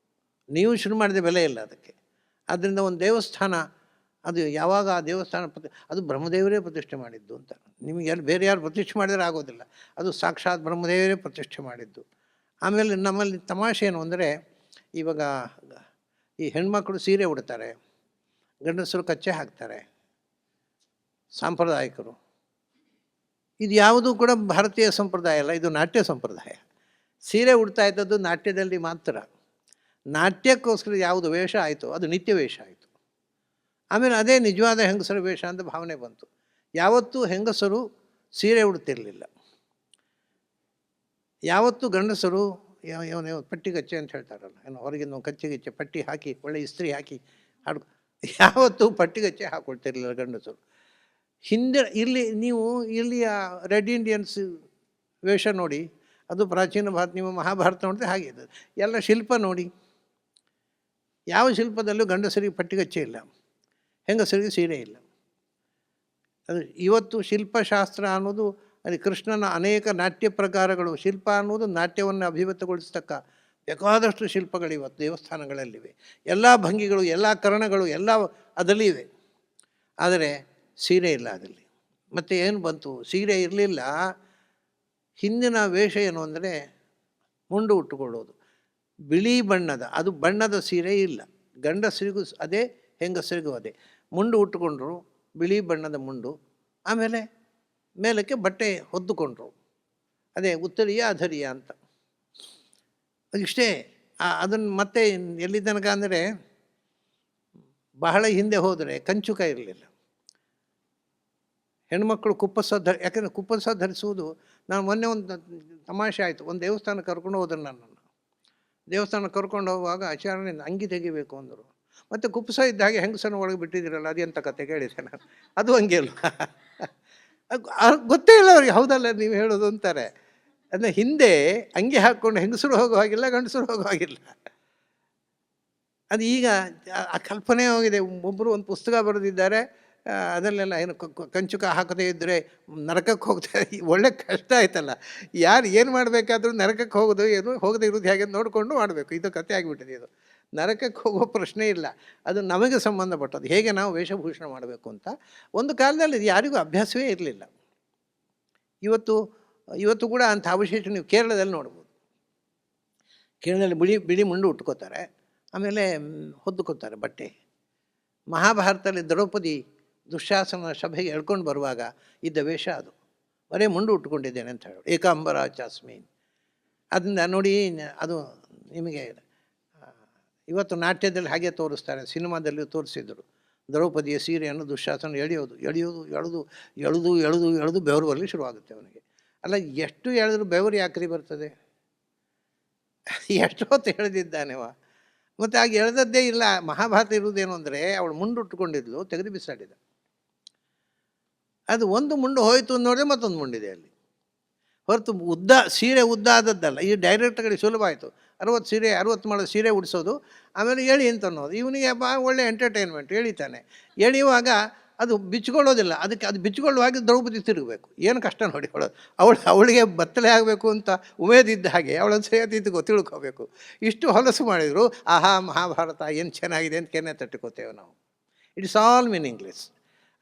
ನೀವು ಶುರು ಮಾಡಿದ ಬೆಲೆ ಇಲ್ಲ ಅದಕ್ಕೆ. ಆದ್ದರಿಂದ ಒಂದು ದೇವಸ್ಥಾನ, ಅದು ಯಾವಾಗ ಆ ದೇವಸ್ಥಾನ ಅದು ಬ್ರಹ್ಮದೇವರೇ ಪ್ರತಿಷ್ಠೆ ಮಾಡಿದ್ದು ಅಂತ. ನಿಮಗೆ ಬೇರೆ ಯಾರು ಪ್ರತಿಷ್ಠೆ ಮಾಡಿದರೆ ಆಗೋದಿಲ್ಲ, ಅದು ಸಾಕ್ಷಾತ್ ಬ್ರಹ್ಮದೇವರೇ ಪ್ರತಿಷ್ಠೆ ಮಾಡಿದ್ದು. ಆಮೇಲೆ ನಮ್ಮಲ್ಲಿ ತಮಾಷೆ ಏನು ಅಂದರೆ, ಇವಾಗ ಈ ಹೆಣ್ಮಕ್ಳು ಸೀರೆ ಉಡ್ತಾರೆ, ಗಂಡಸರು ಕಚ್ಚೆ ಹಾಕ್ತಾರೆ, ಸಾಂಪ್ರದಾಯಿಕರು. ಇದು ಯಾವುದೂ ಕೂಡ ಭಾರತೀಯ ಸಂಪ್ರದಾಯ ಅಲ್ಲ, ಇದು ನಾಟ್ಯ ಸಂಪ್ರದಾಯ. ಸೀರೆ ಉಡ್ತಾ ಇದ್ದದ್ದು ನಾಟ್ಯದಲ್ಲಿ ಮಾತ್ರ. ನಾಟ್ಯಕ್ಕೋಸ್ಕರ ಯಾವುದು ವೇಷ ಆಯಿತು ಅದು ನಿತ್ಯ ವೇಷ ಆಯಿತು. ಆಮೇಲೆ ಅದೇ ನಿಜವಾದ ಹೆಂಗಸರ ವೇಷ ಅಂತ ಭಾವನೆ ಬಂತು. ಯಾವತ್ತೂ ಹೆಂಗಸರು ಸೀರೆ ಉಡ್ತಿರಲಿಲ್ಲ. ಯಾವತ್ತೂ ಗಂಡಸರು ಇವನು ಪಟ್ಟಿಗಚ್ಚೆ ಅಂತ ಹೇಳ್ತಾರಲ್ಲ, ಏನೋ ಹೊರಗಿನ ಕಚ್ಚೆಗಿಚ್ಚೆ ಪಟ್ಟಿ ಹಾಕಿ ಒಳ್ಳೆ ಇಸ್ತ್ರಿ ಹಾಕಿ ಹಾಡು, ಯಾವತ್ತೂ ಪಟ್ಟಿಗಚ್ಚೆ ಹಾಕ್ಕೊಳ್ತಿರ್ಲಿಲ್ಲ ಗಂಡಸರು. ಹಿಂದೆ ಇಲ್ಲಿಯ ರೆಡ್ ಇಂಡಿಯನ್ಸ್ ವೇಷ ನೋಡಿ, ಅದು ಪ್ರಾಚೀನ ಭಾರತ, ನಿಮ್ಮ ಮಹಾಭಾರತ ನೋಡಿದ್ರೆ ಹಾಗೆ ಇದೆ. ಎಲ್ಲ ಶಿಲ್ಪ ನೋಡಿ, ಯಾವ ಶಿಲ್ಪದಲ್ಲೂ ಗಂಡಸರಿಗೆ ಪಟ್ಟಿಗಚ್ಚೆ ಇಲ್ಲ, ಹೆಂಗಸರಿಗೆ ಸೀರೆ ಇಲ್ಲ. ಅದು ಇವತ್ತು ಶಿಲ್ಪಶಾಸ್ತ್ರ ಅನ್ನೋದು, ಅಲ್ಲಿ ಕೃಷ್ಣನ ಅನೇಕ ನಾಟ್ಯ ಪ್ರಕಾರಗಳು, ಶಿಲ್ಪ ಅನ್ನೋದು ನಾಟ್ಯವನ್ನು ಅಭಿವ್ಯಕ್ತಗೊಳಿಸ್ತಕ್ಕ ಬೇಕಾದಷ್ಟು ಶಿಲ್ಪಗಳು ಇವತ್ತು ದೇವಸ್ಥಾನಗಳಲ್ಲಿವೆ. ಎಲ್ಲ ಭಂಗಿಗಳು, ಎಲ್ಲ ಕರ್ಣಗಳು ಎಲ್ಲ ಅದರಲ್ಲಿ ಇವೆ. ಆದರೆ ಸೀರೆ ಇಲ್ಲ ಅದರಲ್ಲಿ. ಮತ್ತು ಏನು ಬಂತು, ಸೀರೆ ಇರಲಿಲ್ಲ. ಹಿಂದಿನ ವೇಷ ಏನು ಅಂದರೆ ಮುಂಡು ಉಟ್ಟುಕೊಳ್ಳೋದು, ಬಿಳಿ ಬಣ್ಣದ, ಅದು ಬಣ್ಣದ ಸೀರೆ ಇಲ್ಲ. ಗಂಡಸರಿಗೂ ಅದೇ, ಹೆಂಗಸರಿಗೂ ಅದೇ. ಮುಂಡು ಉಟ್ಟುಕೊಂಡ್ರು, ಬಿಳಿ ಬಣ್ಣದ ಮುಂಡು. ಆಮೇಲೆ ಮೇಲಕ್ಕೆ ಬಟ್ಟೆ ಹೊದ್ದುಕೊಂಡ್ರು, ಅದೇ ಉತ್ತರೀಯ ಅಧರೀಯ ಅಂತ. ಇಷ್ಟೇ. ಅದನ್ನು ಮತ್ತೆ ಎಲ್ಲಿ ತನಕ ಅಂದರೆ, ಬಹಳ ಹಿಂದೆ ಹೋದರೆ ಕಂಚುಕ ಇರಲಿಲ್ಲ. ಹೆಣ್ಮಕ್ಕಳು ಕುಪ್ಪಸ ಯಾಕೆಂದರೆ ಕುಪ್ಪಸ ಧರಿಸುವುದು, ನಾನು ಮೊನ್ನೆ ಒಂದು ತಮಾಷೆ ಆಯಿತು. ಒಂದು ದೇವಸ್ಥಾನ ಕರ್ಕೊಂಡು ಹೋದ್ರು ನನ್ನನ್ನು. ದೇವಸ್ಥಾನ ಕರ್ಕೊಂಡು ಹೋಗುವಾಗ ಆಚಾರ್ಯ ಅಂಗಿ ತೆಗಿಬೇಕು ಅಂದರು. ಮತ್ತು ಕುಪ್ಪಸ ಇದ್ದ ಹಾಗೆ ಹೆಂಗಸನ್ನು ಒಳಗೆ ಬಿಟ್ಟಿದ್ದೀರಲ್ಲ, ಅದೆಂಥ ಕತೆ ಕೇಳಿದೆ ನಾನು. ಅದು ಹಂಗೆ ಅಲ್ವಾ, ಗೊತ್ತೇ ಇಲ್ಲ ಅವ್ರಿಗೆ. ಹೌದಲ್ಲ ನೀವು ಹೇಳೋದು ಅಂತಾರೆ. ಅಂದರೆ ಹಿಂದೆ ಅಂಗಿ ಹಾಕ್ಕೊಂಡು ಹೆಂಗಸರು ಹೋಗೋ ಹಾಗಿಲ್ಲ, ಗಂಡಸರು ಹೋಗೋ ಹಾಗಿಲ್ಲ. ಅದು ಈಗ ಆ ಕಲ್ಪನೆ ಹೋಗಿದೆ. ಒಬ್ಬರು ಒಂದು ಪುಸ್ತಕ ಬರೆದಿದ್ದಾರೆ, ಅದರಲ್ಲೆಲ್ಲ ಏನು ಕಂಚುಕ ಹಾಕದೇ ಇದ್ದರೆ ನರಕಕ್ಕೆ ಹೋಗ್ತಾರೆ. ಒಳ್ಳೆ ಕಷ್ಟ ಆಯ್ತಲ್ಲ. ಯಾರು ಏನು ಮಾಡಬೇಕಾದ್ರೂ ನರಕಕ್ಕೆ ಹೋಗೋದು ಏನು, ಹೋಗದೆ ಇರೋದು ಹೇಗೆ ನೋಡಿಕೊಂಡು ಮಾಡಬೇಕು. ಇದು ಕತೆ ಆಗಿಬಿಟ್ಟಿದೆ. ಇದು ನರಕಕ್ಕೆ ಹೋಗೋ ಪ್ರಶ್ನೆ ಇಲ್ಲ, ಅದು ನಮಗೆ ಸಂಬಂಧಪಟ್ಟದ್ದು. ಹೇಗೆ ನಾವು ವೇಷಭೂಷಣ ಮಾಡಬೇಕು ಅಂತ ಒಂದು ಕಾಲದಲ್ಲಿ ಯಾರಿಗೂ ಅಭ್ಯಾಸವೇ ಇರಲಿಲ್ಲ. ಇವತ್ತು ಕೂಡ ಅಂಥ ಅವಶೇಷ ನೀವು ಕೇರಳದಲ್ಲಿ ನೋಡ್ಬೋದು. ಕೇರಳದಲ್ಲಿ ಬಿಳಿ ಮುಂಡು ಉಟ್ಕೋತಾರೆ, ಆಮೇಲೆ ಹೊದ್ದುಕೋತಾರೆ ಬಟ್ಟೆ. ಮಹಾಭಾರತದಲ್ಲಿ ದ್ರೌಪದಿ ದುಶ್ಯಾಸನ ಸಭೆಗೆ ಎಳ್ಕೊಂಡು ಬರುವಾಗ ಇದ್ದ ವೇಷ ಅದು. ಬರೇ ಮುಂಡು ಉಟ್ಕೊಂಡಿದ್ದೇನೆ ಅಂತ ಹೇಳಿ, ಏಕಾಂಬರ ಚಾಸ್ಮೀನ್. ಅದರಿಂದ ನೋಡಿ, ಅದು ನಿಮಗೆ ಇವತ್ತು ನಾಟ್ಯದಲ್ಲಿ ಹಾಗೆ ತೋರಿಸ್ತಾರೆ, ಸಿನಿಮಾದಲ್ಲಿ ತೋರಿಸಿದರು. ದ್ರೌಪದಿಯ ಸೀರೆಯನ್ನು ದುಶ್ಯಾಸನ ಎಳೆದು ಬೆವರು ಬರಲಿ ಶುರುವಾಗುತ್ತೆ ಅವನಿಗೆ. ಅಲ್ಲ, ಎಷ್ಟು ಎಳೆದ್ರು ಬೆವರು ಯಾಕ್ರಿ ಬರ್ತದೆ? ಎಷ್ಟು ಹೊತ್ತು ಎಳೆದಿದ್ದಾನೆವ. ಮತ್ತು ಆಗ ಎಳೆದದ್ದೇ ಇಲ್ಲ. ಮಹಾಭಾರತ ಇರುವುದೇನು ಅಂದರೆ, ಅವಳು ಮುಂಡು ಉಟ್ಕೊಂಡಿದ್ಲು, ತೆಗೆದು ಬಿಸಾಡಿದ. ಅದು ಒಂದು ಮುಂಡು ಹೋಯಿತು ನೋಡಿದ್ರೆ ಮತ್ತೊಂದು ಮುಂಡಿದೆ ಅಲ್ಲಿ. ಹೊರತು ಸೀರೆ ಉದ್ದ ಆದದ್ದಲ್ಲ. ಈ ಡೈರೆಕ್ಟ್ಗಳಿಗೆ ಸುಲಭ ಆಯಿತು. 60 ಮಾಡೋದು ಸೀರೆ ಉಡಿಸೋದು, ಆಮೇಲೆ ಎಳಿ ಅಂತ ಅನ್ನೋದು. ಇವನಿಗೆ ಒಳ್ಳೆ ಎಂಟರ್ಟೈನ್ಮೆಂಟ್. ಎಳಿತಾನೆ. ಎಳೆಯುವಾಗ ಅದು ಬಿಚ್ಕೊಳ್ಳೋದಿಲ್ಲ. ಅದು ಬಿಚ್ಕೊಳ್ಳುವಾಗ ದ್ರೌಪದಿ ತಿರುಗಬೇಕು. ಏನು ಕಷ್ಟ ನೋಡಿ. ಅವಳಿಗೆ ಬತ್ತಲೆ ಆಗಬೇಕು ಅಂತ ಉಮೇದಿದ್ದ ಹಾಗೆ ಅವಳನ್ನು ಸರಿಯಾಗಿ ತಿಳ್ಕೋಬೇಕು. ಇಷ್ಟು ಹೊಲಸು ಮಾಡಿದರು. ಆಹಾ ಮಹಾಭಾರತ ಏನು ಚೆನ್ನಾಗಿದೆ ಅಂತ ಕೆನ್ನೆ ತಟ್ಟಿಕೋತೇವೆ ನಾವು. It's all meaningless.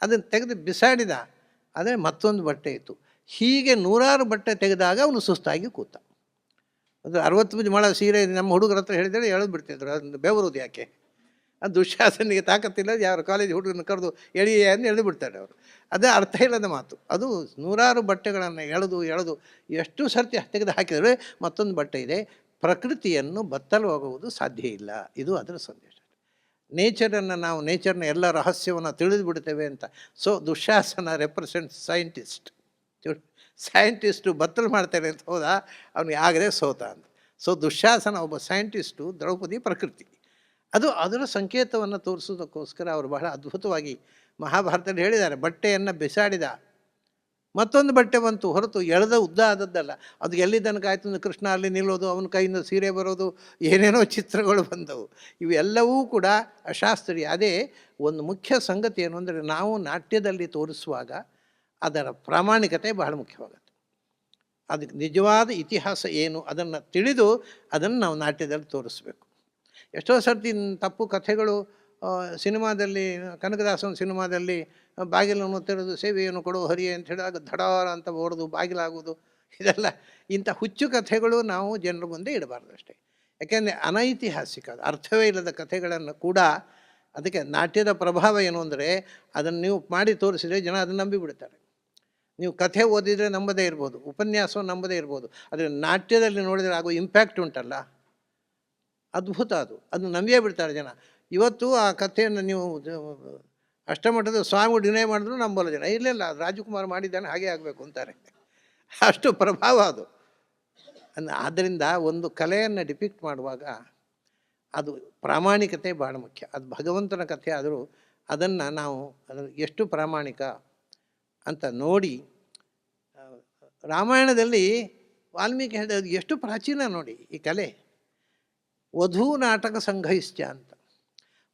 ಅದನ್ನು ತೆಗೆದು ಬಿಸಾಡಿದ. ಆದರೆ ಮತ್ತೊಂದು ಬಟ್ಟೆ ಇತ್ತು. ಹೀಗೆ 100 ಬಟ್ಟೆ ತೆಗೆದಾಗ ಅವನು ಸುಸ್ತಾಗಿ ಕೂತ. ಅದು 60 ಮೊಳ ಸೀರೆ ನಮ್ಮ ಹುಡುಗರ ಹತ್ರ ಹೇಳಿದರೆ ಎಳೆದು ಬಿಡ್ತಿದ್ರು. ಅದನ್ನು ಬೆವರುದು ಯಾಕೆ? ಅದು ದುಶ್ಯಾಸನಿಗೆ ತಾಕತ್ತಿಲ್ಲ. ಯಾರು ಕಾಲೇಜ್ ಹುಡುಗರನ್ನ ಕರೆದು ಎಳೆಯ ಅಂತ ಎಳೆದು ಬಿಡ್ತಾರೆ ಅವರು. ಅದೇ ಅರ್ಥ ಇಲ್ಲದ ಮಾತು. ಅದು 100 ಬಟ್ಟೆಗಳನ್ನು ಎಳೆದು ಎಷ್ಟು ಸರ್ತಿ ತೆಗೆದು ಹಾಕಿದರೆ ಮತ್ತೊಂದು ಬಟ್ಟೆ ಇದೆ. ಪ್ರಕೃತಿಯನ್ನು ಬತ್ತಲು ಹೋಗುವುದು ಸಾಧ್ಯ ಇಲ್ಲ. ಇದು ಅದರ ಸಂದೇಶ. ನಾವು ನೇಚರ್ನ ಎಲ್ಲ ರಹಸ್ಯವನ್ನು ತಿಳಿದು ಬಿಡ್ತೇವೆ ಅಂತ. ಸೊ ದುಶ್ಯಾಸನ ರೆಪ್ರೆಸೆಂಟ್ಸ್ ಸೈಂಟಿಸ್ಟು ಬತ್ತಲು ಮಾಡ್ತಾರೆ ಅಂತ ಹೋದ, ಅವನಿಗೆ ಆಗದೆ ಸೋತ ಅಂತ. ಸೊ ದುಶ್ಯಾಸನ ಒಬ್ಬ ಸೈಂಟಿಸ್ಟು, ದ್ರೌಪದಿ ಪ್ರಕೃತಿ. ಅದು ಅದರ ಸಂಕೇತವನ್ನು ತೋರಿಸೋದಕ್ಕೋಸ್ಕರ ಅವರು ಬಹಳ ಅದ್ಭುತವಾಗಿ ಮಹಾಭಾರತದಲ್ಲಿ ಹೇಳಿದ್ದಾರೆ. ಬಟ್ಟೆಯನ್ನು ಬಿಸಾಡಿದ, ಮತ್ತೊಂದು ಬಟ್ಟೆ ಬಂತು. ಹೊರತು ಎಳೆದ ಉದ್ದ ಆದದ್ದಲ್ಲ. ಅದು ಎಲ್ಲಿ ತನಕ ಆಯಿತು ಅಂದರೆ ಕೃಷ್ಣ ಅಲ್ಲಿ ನಿಲ್ಲೋದು, ಅವನ ಕೈಯಿಂದ ಸೀರೆ ಬರೋದು, ಏನೇನೋ ಚಿತ್ರಗಳು ಬಂದವು. ಇವೆಲ್ಲವೂ ಕೂಡ ಅಶಾಸ್ತ್ರೀಯ. ಅದೇ ಒಂದು ಮುಖ್ಯ ಸಂಗತಿ ಏನು ಅಂದರೆ, ನಾವು ನಾಟ್ಯದಲ್ಲಿ ತೋರಿಸುವಾಗ ಅದರ ಪ್ರಾಮಾಣಿಕತೆ ಬಹಳ ಮುಖ್ಯವಾಗುತ್ತೆ. ಅದಕ್ಕೆ ನಿಜವಾದ ಇತಿಹಾಸ ಏನು ಅದನ್ನು ತಿಳಿದು ಅದನ್ನು ನಾವು ನಾಟ್ಯದಲ್ಲಿ ತೋರಿಸ್ಬೇಕು. ಎಷ್ಟೋ ಸರ್ತಿ ತಪ್ಪು ಕಥೆಗಳು ಸಿನಿಮಾದಲ್ಲಿ, ಕನಕದಾಸನ ಸಿನಿಮಾದಲ್ಲಿ ಬಾಗಿಲನ್ನು ತೆರೆದು ಸೇವೆಯನ್ನು ಕೊಡೋ ಹರಿಯೇ ಅಂತ ಹೇಳಿದಾಗ ಧಡಾರ ಅಂತ ಓಡೋದು, ಬಾಗಿಲಾಗೋದು, ಇದೆಲ್ಲ ಇಂಥ ಹುಚ್ಚು ಕಥೆಗಳು ನಾವು ಜನರ ಮುಂದೆ ಇಡಬಾರ್ದು ಅಷ್ಟೇ. ಯಾಕೆಂದರೆ ಅನೈತಿಹಾಸಿಕ, ಅರ್ಥವೇ ಇಲ್ಲದ ಕಥೆಗಳನ್ನು ಕೂಡ ಅದಕ್ಕೆ ನಾಟ್ಯದ ಪ್ರಭಾವ ಏನು ಅಂದರೆ ಅದನ್ನು ನೀವು ಮಾಡಿ ತೋರಿಸಿದರೆ ಜನ ಅದನ್ನು ನಂಬಿಬಿಡ್ತಾರೆ. ನೀವು ಕಥೆ ಓದಿದರೆ ನಂಬದೇ ಇರ್ಬೋದು, ಉಪನ್ಯಾಸವನ್ನು ನಂಬದೇ ಇರ್ಬೋದು, ಆದರೆ ನಾಟ್ಯದಲ್ಲಿ ನೋಡಿದರೆ ಆಗೋ ಇಂಪ್ಯಾಕ್ಟ್ ಉಂಟಲ್ಲ, ಅದ್ಭುತ. ಅದು ನಂಬಿಯೇ ಬಿಡ್ತಾರೆ ಜನ. ಇವತ್ತು ಆ ಕಥೆಯನ್ನು ನೀವು ಅಷ್ಟಮಠದ ಸ್ವಾಮಿ ಡಿನೈ ಮಾಡಿದ್ರು ನಂಬಲ್ಲ ಜನ. ಇಲ್ಲ ರಾಜಕುಮಾರ್ ಮಾಡಿದ್ದಾನೆ ಹಾಗೆ ಆಗಬೇಕು ಅಂತಾರೆ. ಅಷ್ಟು ಪ್ರಭಾವ ಅದು. ಆದ್ದರಿಂದ ಒಂದು ಕಲೆಯನ್ನು ಡಿಪಿಕ್ಟ್ ಮಾಡುವಾಗ ಅದು ಪ್ರಾಮಾಣಿಕತೆ ಭಾಳ ಮುಖ್ಯ. ಅದು ಭಗವಂತನ ಕಥೆ ಆದರೂ ಅದನ್ನು ನಾವು ಎಷ್ಟು ಪ್ರಾಮಾಣಿಕ ಅಂತ ನೋಡಿ. ರಾಮಾಯಣದಲ್ಲಿ ವಾಲ್ಮೀಕಿ ಹೇಳಿದ ಎಷ್ಟು ಪ್ರಾಚೀನ ನೋಡಿ ಈ ಕಲೆ. ವಧೂ ನಾಟಕ ಸಂಘಯಿಸ್ತ್ಯ ಅಂತ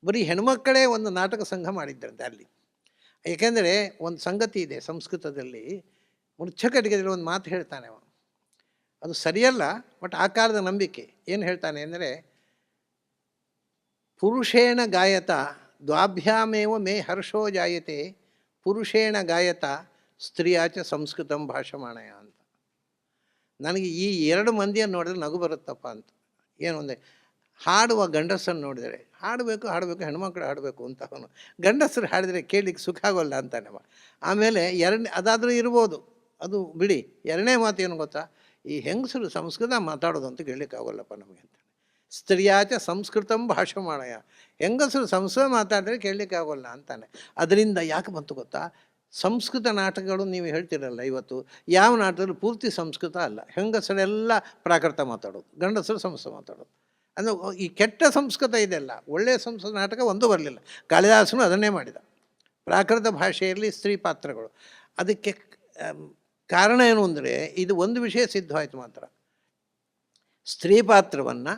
ಬರೀ ಹೆಣ್ಮಕ್ಕಳೇ ಒಂದು ನಾಟಕ ಸಂಘ ಮಾಡಿದ್ರಂತೆ ಅಲ್ಲಿ. ಏಕೆಂದರೆ ಒಂದು ಸಂಗತಿ ಇದೆ ಸಂಸ್ಕೃತದಲ್ಲಿ, ಮೃಚ್ಛಕಟಿಕದಲ್ಲಿ ಒಂದು ಮಾತು ಹೇಳ್ತಾನೆ ಅವ, ಅದು ಸರಿಯಲ್ಲ, ಬಟ್ ಆ ಕಾಲದ ನಂಬಿಕೆ. ಏನು ಹೇಳ್ತಾನೆ ಅಂದರೆ, ಪುರುಷೇಣ ಗಾಯತ ದ್ವಾಭ್ಯಾಮೇವ ಮೇ ಹರ್ಷೋ ಜಾಯತೆ ಪುರುಷೇಣ ಗಾಯತ ಸ್ತ್ರೀಯಾಚ ಸಂಸ್ಕೃತಂ ಭಾಷಮಾಣಯ ಅಂತ. ನನಗೆ ಈ 2 ಮಂದಿಯನ್ನು ನೋಡಿದ್ರೆ ನಗು ಬರುತ್ತಪ್ಪ ಅಂತ. ಏನು ಅಂದರೆ, ಹಾಡುವ ಗಂಡಸನ್ನು ನೋಡಿದರೆ ಹಾಡಬೇಕು ಹೆಣ್ಮಕ್ಳು ಹಾಡಬೇಕು ಅಂತ ಅವನು, ಗಂಡಸರು ಹಾಡಿದರೆ ಕೇಳಲಿಕ್ಕೆ ಸುಖ ಆಗೋಲ್ಲ ಅಂತಾನೆವ. ಆಮೇಲೆ ಅದಾದರೂ ಇರ್ಬೋದು, ಅದು ಬಿಡಿ. 2ನೇ ಮಾತು ಏನು ಗೊತ್ತಾ, ಈ ಹೆಂಗಸರು ಸಂಸ್ಕೃತ ಮಾತಾಡೋದು ಅಂತ ಕೇಳಲಿಕ್ಕಾಗೋಲ್ಲಪ್ಪ ನಮಗೆ ಅಂತಾನೆ. ಸ್ತ್ರೀಯಾಚ ಸಂಸ್ಕೃತಂ ಭಾಷಮಾಣಯ, ಹೆಂಗಸರು ಸಂಸ್ಕೃತ ಮಾತಾಡಿದ್ರೆ ಕೇಳಲಿಕ್ಕೆ ಆಗೋಲ್ಲ ಅಂತಾನೆ. ಅದರಿಂದ ಯಾಕೆ ಬಂತು ಗೊತ್ತಾ, ಸಂಸ್ಕೃತ ನಾಟಕಗಳು ನೀವು ಹೇಳ್ತಿರಲ್ಲ ಇವತ್ತು, ಯಾವ ನಾಟಕದಲ್ಲಿ ಪೂರ್ತಿ ಸಂಸ್ಕೃತ ಅಲ್ಲ, ಹೆಂಗಸರೆಲ್ಲ ಪ್ರಾಕೃತ ಮಾತಾಡೋದು, ಗಂಡಸರು ಸಂಸ್ಕೃತ ಮಾತಾಡೋದು. ಅಂದರೆ ಈ ಕೆಟ್ಟ ಸಂಸ್ಕೃತ ಇದೆಲ್ಲ, ಒಳ್ಳೆಯ ಸಂಸ್ಕೃತ ನಾಟಕ ಒಂದೂ ಬರಲಿಲ್ಲ. ಕಾಳಿದಾಸನು ಅದನ್ನೇ ಮಾಡಿದ, ಪ್ರಾಕೃತ ಭಾಷೆಯಲ್ಲಿ ಸ್ತ್ರೀ ಪಾತ್ರಗಳು. ಅದಕ್ಕೆ ಕಾರಣ ಏನು ಅಂದರೆ, ಇದು ಒಂದು ವಿಷಯ ಸಿದ್ಧವಾಯಿತು ಮಾತ್ರ, ಸ್ತ್ರೀ ಪಾತ್ರವನ್ನು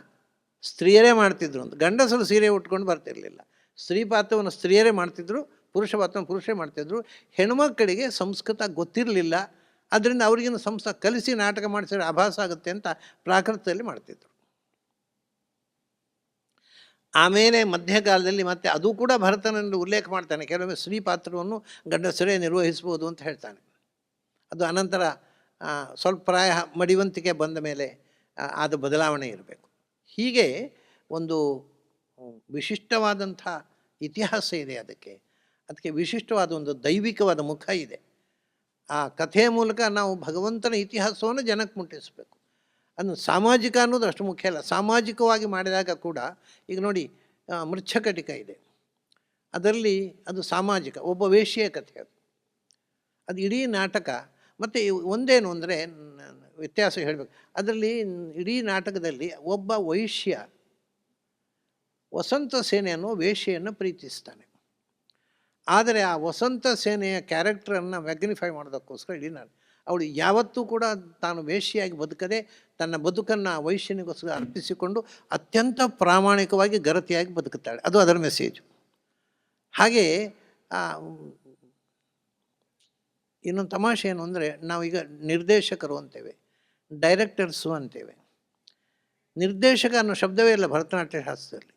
ಸ್ತ್ರೀಯರೇ ಮಾಡ್ತಿದ್ರು ಅಂತ. ಗಂಡಸರು ಸೀರೆ ಉಟ್ಕೊಂಡು ಬರ್ತಿರಲಿಲ್ಲ. ಸ್ತ್ರೀ ಪಾತ್ರವನ್ನು ಸ್ತ್ರೀಯರೇ ಮಾಡ್ತಿದ್ರು, ಪುರುಷ ಪಾತ್ರವನ್ನು ಪುರುಷರೇ ಮಾಡ್ತಿದ್ರು. ಹೆಣ್ಮಕ್ಕಳಿಗೆ ಸಂಸ್ಕೃತ ಗೊತ್ತಿರಲಿಲ್ಲ, ಅದರಿಂದ ಅವ್ರಿಗಿನ ಸಂಸ್ಕೃತ ಕಲಿಸಿ ನಾಟಕ ಮಾಡಿಸಿದ್ರೆ ಆಭಾಸ ಆಗುತ್ತೆ ಅಂತ ಪ್ರಾಕೃತದಲ್ಲಿ ಮಾಡ್ತಿದ್ರು. ಆಮೇಲೆ ಮಧ್ಯಕಾಲದಲ್ಲಿ ಮತ್ತೆ ಅದು ಕೂಡ ಭರತನಲ್ಲಿ ಉಲ್ಲೇಖ ಮಾಡ್ತಾನೆ, ಕೆಲವೊಮ್ಮೆ ಸ್ತ್ರೀ ಪಾತ್ರವನ್ನು ಗಂಡಸರೇ ನಿರ್ವಹಿಸ್ಬೋದು ಅಂತ ಹೇಳ್ತಾನೆ. ಅದು ಅನಂತರ ಸ್ವಲ್ಪ ಪ್ರಾಯ ಮಡಿವಂತಿಕೆ ಬಂದ ಮೇಲೆ ಆದ ಬದಲಾವಣೆ ಇರಬೇಕು. ಹೀಗೆ ಒಂದು ವಿಶಿಷ್ಟವಾದಂಥ ಇತಿಹಾಸ ಇದೆ. ಅದಕ್ಕೆ ವಿಶಿಷ್ಟವಾದ ಒಂದು ದೈವಿಕವಾದ ಮುಖ ಇದೆ. ಆ ಕಥೆಯ ಮೂಲಕ ನಾವು ಭಗವಂತನ ಇತಿಹಾಸವನ್ನು ಜನಕ್ಕೆ ಮುಟ್ಟಿಸಬೇಕು. ಅದು ಸಾಮಾಜಿಕ ಅನ್ನೋದು ಅಷ್ಟು ಮುಖ್ಯ ಅಲ್ಲ. ಸಾಮಾಜಿಕವಾಗಿ ಮಾಡಿದಾಗ ಕೂಡ ಈಗ ನೋಡಿ, ಮೃಚ್ಛಕಟಿಕ ಇದೆ, ಅದರಲ್ಲಿ ಅದು ಸಾಮಾಜಿಕ, ಒಬ್ಬ ವೇಶ್ಯೆಯ ಕಥೆ ಅದು ಇಡೀ ನಾಟಕ. ಮತ್ತು ಒಂದೇನು ಅಂದರೆ ವ್ಯತ್ಯಾಸ ಹೇಳಬೇಕು, ಅದರಲ್ಲಿ ಇಡೀ ನಾಟಕದಲ್ಲಿ ಒಬ್ಬ ವೈಶ್ಯ ವಸಂತ ಸೇನೆ ಅನ್ನೋ ವೇಶ್ಯೆಯನ್ನು ಪ್ರೀತಿಸ್ತಾನೆ. ಆದರೆ ಆ ವಸಂತ ಸೇನೆಯ ಕ್ಯಾರೆಕ್ಟರನ್ನು ಮ್ಯಾಗ್ನಿಫೈ ಮಾಡೋದಕ್ಕೋಸ್ಕರ ಇಡೀ ಅವಳು ಯಾವತ್ತೂ ಕೂಡ ತಾನು ವೇಶ್ಯೆಯಾಗಿ ಬದುಕದೆ ತನ್ನ ಬದುಕನ್ನು ವೈಶ್ಯನಿಗೋಸ್ಕರ ಅರ್ಪಿಸಿಕೊಂಡು ಅತ್ಯಂತ ಪ್ರಾಮಾಣಿಕವಾಗಿ ಗರತಿಯಾಗಿ ಬದುಕುತ್ತಾಳೆ. ಅದು ಅದರ ಮೆಸೇಜು. ಹಾಗೆಯೇ ಇನ್ನೊಂದು ತಮಾಷೆ ಏನು ಅಂದರೆ, ನಾವೀಗ ನಿರ್ದೇಶಕರು ಅಂತೇವೆ, ಡೈರೆಕ್ಟರ್ಸು ಅಂತೇವೆ. ನಿರ್ದೇಶಕ ಅನ್ನೋ ಶಬ್ದವೇ ಇಲ್ಲ ಭರತನಾಟ್ಯ ಶಾಸ್ತ್ರದಲ್ಲಿ.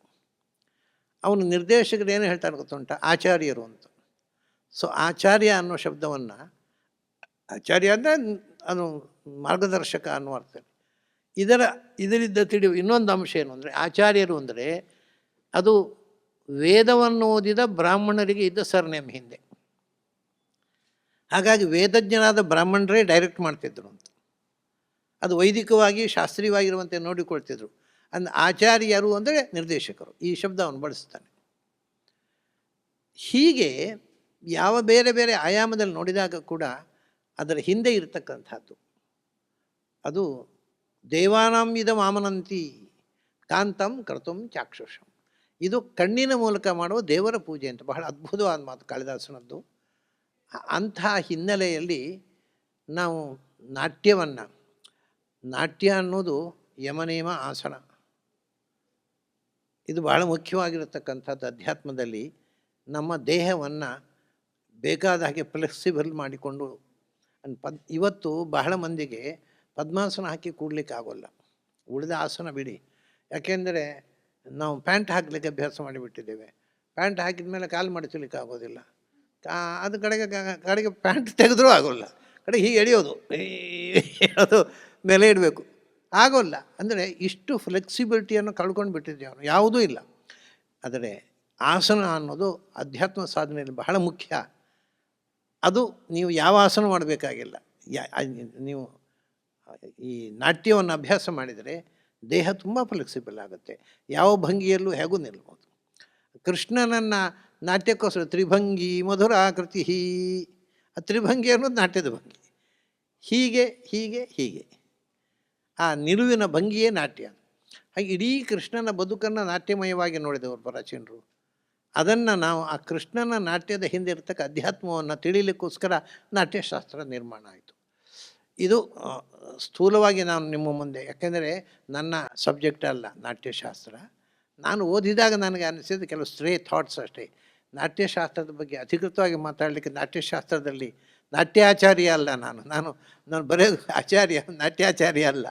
ಅವನು ನಿರ್ದೇಶಕರು ಏನು ಹೇಳ್ತಾನೆ ಗೊತ್ತುಂಟ, ಆಚಾರ್ಯರು ಅಂತ. ಸೊ ಆಚಾರ್ಯ ಅನ್ನೋ ಶಬ್ದವನ್ನು, ಆಚಾರ್ಯ ಅಂದರೆ ಅದು ಮಾರ್ಗದರ್ಶಕ ಅನ್ನೋ ಅರ್ಥದಲ್ಲಿ. ಇದರಿಂದ ತಿಳಿಯುವ ಇನ್ನೊಂದು ಅಂಶ ಏನು ಅಂದರೆ, ಆಚಾರ್ಯರು ಅಂದರೆ ಅದು ವೇದವನ್ನು ಓದಿದ ಬ್ರಾಹ್ಮಣರಿಗೆ ಇದ್ದ ಸರ್ನೇಮ್ ಹಿಂದೆ. ಹಾಗಾಗಿ ವೇದಜ್ಞರಾದ ಬ್ರಾಹ್ಮಣರೇ ಡೈರೆಕ್ಟ್ ಮಾಡ್ತಿದ್ರು ಅಂತ. ಅದು ವೈದಿಕವಾಗಿ ಶಾಸ್ತ್ರೀಯವಾಗಿರುವಂತೆ ನೋಡಿಕೊಳ್ತಿದ್ರು. ಅಂದರೆ ಆಚಾರ್ಯರು ಅಂದರೆ ನಿರ್ದೇಶಕರು, ಈ ಶಬ್ದವನ್ನು ಬಳಸ್ತಾನೆ. ಹೀಗೆ ಯಾವ ಬೇರೆ ಬೇರೆ ಆಯಾಮದಲ್ಲಿ ನೋಡಿದಾಗ ಕೂಡ ಅದರ ಹಿಂದೆ ಇರತಕ್ಕಂಥದ್ದು ಅದು ದೇವಾನಾಂ ಇದ ಮಾಮನಂತಿ ಕಾಂತಂ ಕರ್ತುಂ ಚಾಕ್ಷುಷಂ. ಇದು ಕಣ್ಣಿನ ಮೂಲಕ ಮಾಡುವ ದೇವರ ಪೂಜೆ ಅಂತ ಬಹಳ ಅದ್ಭುತವಾದ ಮಾತು ಕಾಳಿದಾಸನದ್ದು. ಅಂಥ ಹಿನ್ನೆಲೆಯಲ್ಲಿ ನಾವು ನಾಟ್ಯ ಅನ್ನೋದು ಯಮನೇಮ ಆಸನ, ಇದು ಬಹಳ ಮುಖ್ಯವಾಗಿರತಕ್ಕಂಥದ್ದು. ಅಧ್ಯಾತ್ಮದಲ್ಲಿ ನಮ್ಮ ದೇಹವನ್ನು ಬೇಕಾದ ಹಾಗೆ ಫ್ಲೆಕ್ಸಿಬಲ್ ಮಾಡಿಕೊಂಡು ಇವತ್ತು ಬಹಳ ಮಂದಿಗೆ ಪದ್ಮಾಸನ ಹಾಕಿ ಕೂಡಲಿಕ್ಕೆ ಆಗೋಲ್ಲ, ಉಳಿದ ಆಸನ ಬಿಡಿ. ಯಾಕೆಂದರೆ ನಾವು ಪ್ಯಾಂಟ್ ಹಾಕಲಿಕ್ಕೆ ಅಭ್ಯಾಸ ಮಾಡಿಬಿಟ್ಟಿದ್ದೇವೆ. ಪ್ಯಾಂಟ್ ಹಾಕಿದ ಮೇಲೆ ಕಾಲು ಮಡಚಲಿಕ್ಕೆ ಆಗೋದಿಲ್ಲ. ಅದು ಕಡೆಗೆ ಪ್ಯಾಂಟ್ ತೆಗೆದ್ರೂ ಆಗೋಲ್ಲ, ಕಡೆಗೆ ಹೀಗೆ ಎಳೆಯೋದು, ಅದು ಮೇಲೆ ಇಡಬೇಕು, ಆಗೋಲ್ಲ. ಅಂದರೆ ಇಷ್ಟು ಫ್ಲೆಕ್ಸಿಬಿಲಿಟಿಯನ್ನು ಕಳ್ಕೊಂಡು ಬಿಟ್ಟಿದ್ದೆ ಅವನು, ಯಾವುದೂ ಇಲ್ಲ. ಆದರೆ ಆಸನ ಅನ್ನೋದು ಅಧ್ಯಾತ್ಮ ಸಾಧನೆಯಲ್ಲಿ ಬಹಳ ಮುಖ್ಯ. ಅದು ನೀವು ಯಾವ ಆಸನ ಮಾಡಬೇಕಾಗಿಲ್ಲ. ನೀವು ಈ ನಾಟ್ಯವನ್ನು ಅಭ್ಯಾಸ ಮಾಡಿದರೆ ದೇಹ ತುಂಬ ಫ್ಲೆಕ್ಸಿಬಲ್ ಆಗುತ್ತೆ. ಯಾವ ಭಂಗಿಯಲ್ಲೂ ಹೇಗೂ ನಿಲ್ಬೋದು. ಕೃಷ್ಣನನ್ನು ನಾಟ್ಯಕ್ಕೋಸ್ಕರ ತ್ರಿಭಂಗಿ ಮಧುರಾಕೃತಿ, ಆ ತ್ರಿಭಂಗಿ ಅನ್ನೋದು ನಾಟ್ಯದ ಭಂಗಿ. ಹೀಗೆ ಹೀಗೆ ಹೀಗೆ ಆ ನಿಲುವಿನ ಭಂಗಿಯೇ ನಾಟ್ಯ. ಹಾಗೆ ಇಡೀ ಕೃಷ್ಣನ ಬದುಕನ್ನು ನಾಟ್ಯಮಯವಾಗಿ ನೋಡಿದವರು ಪ್ರಾಚೀನರು. ಅದನ್ನು ನಾವು ಆ ಕೃಷ್ಣನ ನಾಟ್ಯದ ಹಿಂದೆ ಇರತಕ್ಕ ಅಧ್ಯಾತ್ಮವನ್ನು ತಿಳಿಲಿಕ್ಕೋಸ್ಕರ ನಾಟ್ಯಶಾಸ್ತ್ರ ನಿರ್ಮಾಣ ಆಯಿತು. ಇದು ಸ್ಥೂಲವಾಗಿ ನಾನು ನಿಮ್ಮ ಮುಂದೆ, ಯಾಕೆಂದರೆ ನನ್ನ ಸಬ್ಜೆಕ್ಟ್ ಅಲ್ಲ ನಾಟ್ಯಶಾಸ್ತ್ರ. ನಾನು ಓದಿದಾಗ ನನಗೆ ಅನಿಸಿದ ಕೆಲವು ಸ್ಟ್ರೇ ಥಾಟ್ಸ್ ಅಷ್ಟೇ. ನಾಟ್ಯಶಾಸ್ತ್ರದ ಬಗ್ಗೆ ಅಧಿಕೃತವಾಗಿ ಮಾತಾಡಲಿಕ್ಕೆ ನಾಟ್ಯಶಾಸ್ತ್ರದಲ್ಲಿ ನಾಟ್ಯಾಚಾರ್ಯ ಅಲ್ಲ ನಾನು ಬರೀ ಆಚಾರ್ಯ, ನಾಟ್ಯಾಚಾರ್ಯ ಅಲ್ಲ.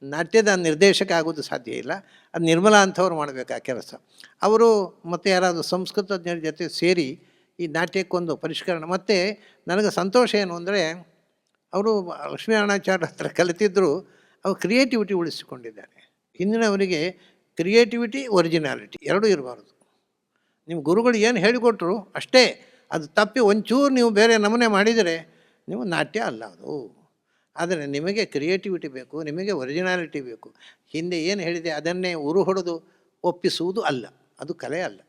ನಾಟ್ಯದ ನಿರ್ದೇಶಕ ಆಗೋದು ಸಾಧ್ಯ ಇಲ್ಲ. ಅದು ನಿರ್ಮಲಾ ಅಂಥವ್ರು ಮಾಡಬೇಕು ಆ ಕೆಲಸ. ಅವರು ಮತ್ತು ಯಾರಾದರೂ ಸಂಸ್ಕೃತಜ್ಞರ ಜೊತೆ ಸೇರಿ ಈ ನಾಟ್ಯಕ್ಕೊಂದು ಪರಿಷ್ಕರಣೆ. ಮತ್ತು ನನಗೆ ಸಂತೋಷ ಏನು ಅಂದರೆ, ಅವರು ಲಕ್ಷ್ಮೀನಾರಾಯಣಾಚಾರ್ಯ ಹತ್ರ ಕಲಿತಿದ್ದರು, ಅವರು ಕ್ರಿಯೇಟಿವಿಟಿ ಉಳಿಸಿಕೊಂಡಿದ್ದಾರೆ. ಹಿಂದಿನವರಿಗೆ ಕ್ರಿಯೇಟಿವಿಟಿ, ಒರಿಜಿನಾಲಿಟಿ ಎರಡೂ ಇರಬಾರ್ದು. ನಿಮ್ಮ ಗುರುಗಳು ಏನು ಹೇಳಿಕೊಟ್ರು ಅಷ್ಟೇ, ಅದು ತಪ್ಪಿ ಒಂಚೂರು ನೀವು ಬೇರೆ ನಮೂನೆ ಮಾಡಿದರೆ ನೀವು ನಾಟ್ಯ ಅಲ್ಲ ಅದು. ಆದರೆ ನಿಮಗೆ ಕ್ರಿಯೇಟಿವಿಟಿ ಬೇಕು, ನಿಮಗೆ ಒರಿಜಿನಾಲಿಟಿ ಬೇಕು. ಹಿಂದೆ ಏನು ಹೇಳಿದೆ ಅದನ್ನೇ ಉರು ಹೊಡೆದು ಒಪ್ಪಿಸುವುದು ಅಲ್ಲ, ಅದು ಕಲೆ ಅಲ್ಲ.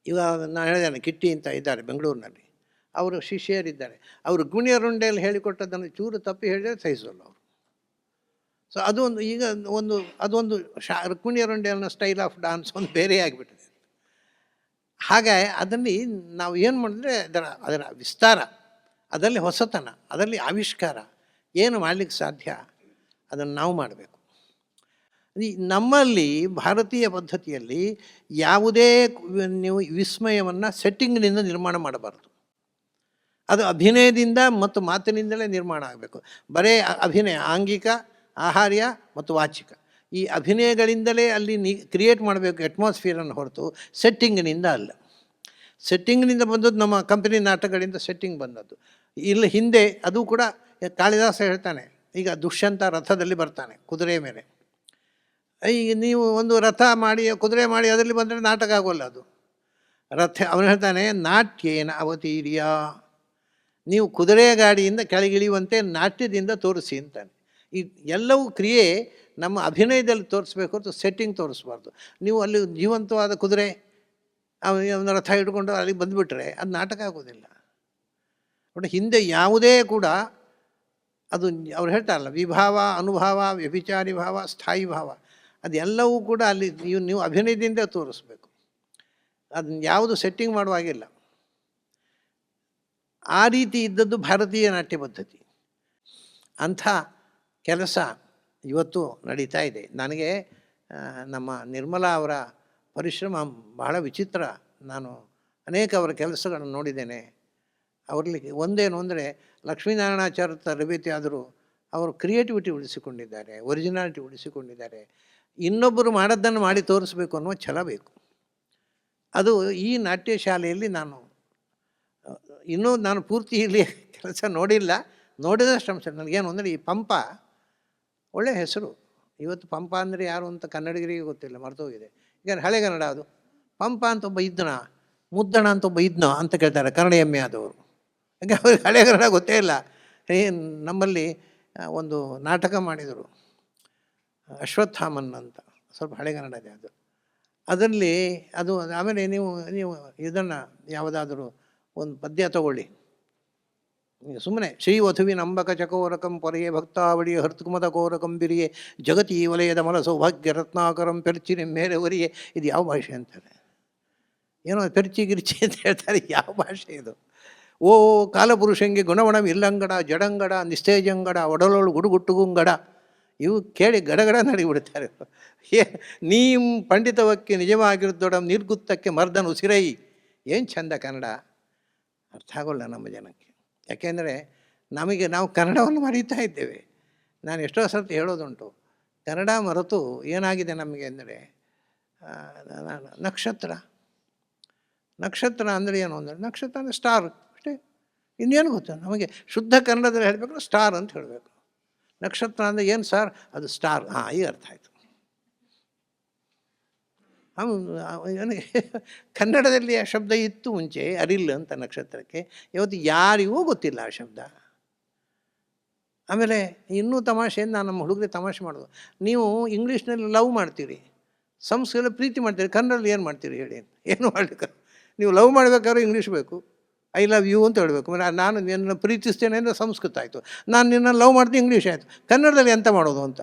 ಇವಾಗ ನಾನು ಹೇಳಿದ್ದೇನೆ, ಕಿಟ್ಟಿ ಅಂತ ಇದ್ದಾರೆ ಬೆಂಗಳೂರಿನಲ್ಲಿ, ಅವರು ಶಿಷ್ಯರಿದ್ದಾರೆ. ಅವರು ಗುಣಿಯರುಂಡೆಯಲ್ಲಿ ಹೇಳಿಕೊಟ್ಟದ್ದನ್ನು ಚೂರು ತಪ್ಪಿ ಹೇಳಿದರೆ ಸಹಿಸೋಲ್ಲ ಅವರು. ಸೊ ಅದೊಂದು ರುಕ್ಮಿಣಿಯರುಂಡೆಯಲ್ಲಿನ ಸ್ಟೈಲ್ ಆಫ್ ಡಾನ್ಸ್ ಒಂದು ಬೇರೆ ಆಗಿಬಿಟ್ಟಿದೆ. ಹಾಗೆ ಅದರಲ್ಲಿ ನಾವು ಏನು ಮಾಡಿದ್ರೆ ಅದರ ವಿಸ್ತಾರ, ಅದರಲ್ಲಿ ಹೊಸತನ, ಅದರಲ್ಲಿ ಆವಿಷ್ಕಾರ ಏನು ಮಾಡಲಿಕ್ಕೆ ಸಾಧ್ಯ ಅದನ್ನು ನಾವು ಮಾಡಬೇಕು. ನಮ್ಮಲ್ಲಿ ಭಾರತೀಯ ಪದ್ಧತಿಯಲ್ಲಿ ಯಾವುದೇ ನೀವು ವಿಸ್ಮಯವನ್ನು ಸೆಟ್ಟಿಂಗ್ನಿಂದ ನಿರ್ಮಾಣ ಮಾಡಬಾರ್ದು. ಅದು ಅಭಿನಯದಿಂದ ಮತ್ತು ಮಾತಿನಿಂದಲೇ ನಿರ್ಮಾಣ ಆಗಬೇಕು. ಬರೇ ಅಭಿನಯ ಆಂಗಿಕ, ಆಹಾರ್ಯ ಮತ್ತು ವಾಚಿಕ, ಈ ಅಭಿನಯಗಳಿಂದಲೇ ಅಲ್ಲಿ ಕ್ರಿಯೇಟ್ ಮಾಡಬೇಕು ಅಟ್ಮಾಸ್ಫಿಯರನ್ನು, ಹೊರತು ಸೆಟ್ಟಿಂಗ್ನಿಂದ ಅಲ್ಲ. ಸೆಟ್ಟಿಂಗ್ನಿಂದ ಬಂದದ್ದು ನಮ್ಮ ಕಂಪನಿ ನಾಟಕಗಳಿಂದ ಸೆಟ್ಟಿಂಗ್ ಬಂದದ್ದು. ಇಲ್ಲಿ ಹಿಂದೆ ಅದು ಕೂಡ ಕಾಳಿದಾಸ ಹೇಳ್ತಾನೆ, ಈಗ ದುಷ್ಯಂತ ರಥದಲ್ಲಿ ಬರ್ತಾನೆ ಕುದುರೆ ಮೇಲೆ. ಈಗ ನೀವು ಒಂದು ರಥ ಮಾಡಿ ಕುದುರೆ ಮಾಡಿ ಅದರಲ್ಲಿ ಬಂದರೆ ನಾಟಕ ಆಗೋಲ್ಲ ಅದು. ಅವನು ಹೇಳ್ತಾನೆ, ನಾಟ್ಯೇನ ಅವತೀರ್ಯ, ನೀವು ಕುದುರೆ ಗಾಡಿಯಿಂದ ಕೆಳಗಿಳಿಯುವಂತೆ ನಾಟ್ಯದಿಂದ ತೋರಿಸಿ ಅಂತಾನೆ. ಈ ಎಲ್ಲವೂ ಕ್ರಿಯೆ ನಮ್ಮ ಅಭಿನಯದಲ್ಲಿ ತೋರಿಸ್ಬೇಕು ಹೊರತು ಸೆಟ್ಟಿಂಗ್ ತೋರಿಸ್ಬಾರ್ದು. ನೀವು ಅಲ್ಲಿ ಜೀವಂತವಾದ ಕುದುರೆ ಅವನ ರಥ ಇಟ್ಕೊಂಡು ಅಲ್ಲಿಗೆ ಬಂದುಬಿಟ್ರೆ ಅದು ನಾಟಕ ಆಗೋದಿಲ್ಲ. ಬಟ್ ಹಿಂದೆ ಯಾವುದೇ ಕೂಡ ಅದು ಅವ್ರು ಹೇಳ್ತಾರಲ್ಲ, ವಿಭಾವ, ಅನುಭಾವ, ವ್ಯಭಿಚಾರಿ ಭಾವ, ಸ್ಥಾಯಿ ಭಾವ, ಅದೆಲ್ಲವೂ ಕೂಡ ಅಲ್ಲಿ ನೀವು ಅಭಿನಯದಿಂದ ತೋರಿಸ್ಬೇಕು. ಅದನ್ನ ಯಾವುದು ಸೆಟ್ಟಿಂಗ್ ಮಾಡುವಾಗಿಲ್ಲ. ಆ ರೀತಿ ಇದ್ದದ್ದು ಭಾರತೀಯ ನಾಟ್ಯ ಪದ್ಧತಿ. ಅಂಥ ಕೆಲಸ ಇವತ್ತು ನಡೀತಾ ಇದೆ. ನನಗೆ ನಮ್ಮ ನಿರ್ಮಲಾ ಅವರ ಪರಿಶ್ರಮ ಬಹಳ ವಿಚಿತ್ರ. ನಾನು ಅನೇಕ ಅವರ ಕೆಲಸಗಳನ್ನು ನೋಡಿದ್ದೇನೆ. ಅವರಲ್ಲಿ ಒಂದೇನು ಅಂದರೆ, ಲಕ್ಷ್ಮೀನಾರಾಯಣಾಚಾರ್ಯ ತರಬೇತಿ ಆದರೂ ಅವರು ಕ್ರಿಯೇಟಿವಿಟಿ ಉಳಿಸಿಕೊಂಡಿದ್ದಾರೆ, ಒರಿಜಿನಾಲಿಟಿ ಉಳಿಸಿಕೊಂಡಿದ್ದಾರೆ. ಇನ್ನೊಬ್ಬರು ಮಾಡೋದನ್ನು ಮಾಡಿ ತೋರಿಸ್ಬೇಕು ಅನ್ನೋ ಛಲ ಬೇಕು. ಅದು ಈ ನಾಟ್ಯ ಶಾಲೆಯಲ್ಲಿ ನಾನು ಪೂರ್ತಿ ಇಲ್ಲಿ ಕೆಲಸ ನೋಡಿದಷ್ಟು ಅಂಶ. ನನಗೇನು ಅಂದರೆ, ಈ ಪಂಪ ಒಳ್ಳೆಯ ಹೆಸರು. ಇವತ್ತು ಪಂಪ ಅಂದರೆ ಯಾರು ಅಂತ ಕನ್ನಡಿಗರಿಗೆ ಗೊತ್ತಿಲ್ಲ, ಮರ್ತೋಗಿದೆ. ಈಗ ಹಳೆಗನ್ನಡ ಅದು. ಪಂಪ ಅಂತ ಒಬ್ಬ ಇದ್ದನ, ಮುದ್ದಣ ಅಂತ ಒಬ್ಬ ಇದ್ನ ಅಂತ ಕೇಳ್ತಾರೆ ಕನ್ನಡ ಎಮ್ಮೆ ಆದವರು. ಯಾಕೆ ಅವ್ರಿಗೆ ಹಳೆಗನ್ನಡ ಗೊತ್ತೇ ಇಲ್ಲ. ನಮ್ಮಲ್ಲಿ ಒಂದು ನಾಟಕ ಮಾಡಿದರು, ಅಶ್ವತ್ಥಾಮನ್ ಅಂತ, ಸ್ವಲ್ಪ ಹಳೆಗನ್ನಡ ಇದೆ ಅದು. ಅದರಲ್ಲಿ ಆಮೇಲೆ ನೀವು ಇದನ್ನು ಯಾವುದಾದರೂ ಒಂದು ಪದ್ಯ ತಗೊಳ್ಳಿ, ಸುಮ್ಮನೆ ಶ್ರೀ ವಧುವಿನ ಅಂಬಕ ಚಕೋರಕಂ ಪೊರೆಯೇ ಭಕ್ತಾವಳಿಯ ಹರ್ತುಕುಮದ ಕೋರಕಂ ಬಿರಿಯೇ ಜಗತಿ ವಲಯದ ಮಲ ಸೌಭಾಗ್ಯ ರತ್ನಾಕರಂ ಪೆರ್ಚಿನ ಮೇಲೆ ಒರಿಯೇ. ಇದು ಯಾವ ಭಾಷೆ ಅಂತಾರೆ? ಏನೋ ಪೆರ್ಚಿ ಗಿರ್ಚಿ ಅಂತ ಹೇಳ್ತಾರೆ. ಯಾವ ಭಾಷೆ ಇದು? ಓ ಕಾಲಪುರುಷಂಗೆ ಗುಣವಣಂ ಇಲ್ಲಂಗಡ ಜಡಂಗಡ ನಿಸ್ತೇಜಂಗಡ ಒಡಲೋಳು ಗುಡುಗುಟ್ಟುಗುಂಗಡ. ಇವು ಕೇಳಿ ಗಡಗಡ ನಡಿಬಿಡ್ತಾರೆ. ನೀಂ ಪಂಡಿತವಕ್ಕೆ ನಿಜವಾಗಿರುತ್ತೊಡಂ ನಿರ್ಗುತ್ತಕ್ಕೆ ಮರ್ದನ್ ಉಸಿರೈ. ಏನು ಚಂದ ಕನ್ನಡ! ಅರ್ಥ ಆಗೋಲ್ಲ ನಮ್ಮ ಜನಕ್ಕೆ. ಯಾಕೆಂದರೆ ನಾವು ಕನ್ನಡವನ್ನು ಮರೀತಾ ಇದ್ದೇವೆ. ನಾನು ಎಷ್ಟೋ ಸರ್ತಿ ಹೇಳೋದುಂಟು, ಕನ್ನಡ ಮರೆತು ಏನಾಗಿದೆ ನಮಗೆ ಅಂದರೆ, ನಕ್ಷತ್ರ ಅಂದರೆ ಏನು ಅಂದರೆ, ನಕ್ಷತ್ರ ಅಂದರೆ ಸ್ಟಾರ್ ಅಷ್ಟೇ. ಇನ್ನೇನು ಗೊತ್ತು ನಮಗೆ? ಶುದ್ಧ ಕನ್ನಡದಲ್ಲಿ ಹೇಳಬೇಕು, ಸ್ಟಾರ್ ಅಂತ ಹೇಳಬೇಕು. ನಕ್ಷತ್ರ ಅಂದರೆ ಏನು ಸರ್? ಅದು ಸ್ಟಾರ್. ಈಗ ಅರ್ಥ ಆಯಿತು. ನನಗೆ ಕನ್ನಡದಲ್ಲಿ ಆ ಶಬ್ದ ಇತ್ತು ಮುಂಚೆ, ಅರಿಲ್ ಅಂತ ನಕ್ಷತ್ರಕ್ಕೆ. ಇವತ್ತು ಯಾರಿಗೂ ಗೊತ್ತಿಲ್ಲ ಆ ಶಬ್ದ. ಆಮೇಲೆ ಇನ್ನೂ ತಮಾಷೆಯಿಂದ ನಾನು ನಮ್ಮ ಹುಡುಗರಿಗೆ ತಮಾಷೆ ಮಾಡೋದು, ನೀವು ಇಂಗ್ಲೀಷ್ನಲ್ಲಿ ಲವ್ ಮಾಡ್ತೀರಿ, ಸಂಸ್ಕೃತದಲ್ಲಿ ಪ್ರೀತಿ ಮಾಡ್ತೀರಿ, ಕನ್ನಡದಲ್ಲಿ ಏನು ಮಾಡ್ತೀರಿ ಹೇಳಿ? ಏನು ಮಾಡಲಿಕ್ಕೆ? ನೀವು ಲವ್ ಮಾಡಬೇಕಾದ್ರೂ ಇಂಗ್ಲೀಷ್ ಬೇಕು, ಐ ಲವ್ ಯು ಅಂತ ಹೇಳಬೇಕು. ನಾನು ನಿನ್ನ ಪ್ರೀತಿಸ್ತೇನೆ ಅಂದರೆ ಸಂಸ್ಕೃತ ಆಯಿತು, ನಾನು ನಿನ್ನ ಲವ್ ಮಾಡ್ತೀನಿ ಇಂಗ್ಲೀಷ್ ಆಯಿತು. ಕನ್ನಡದಲ್ಲಿ ಎಂತ ಮಾಡೋದು ಅಂತ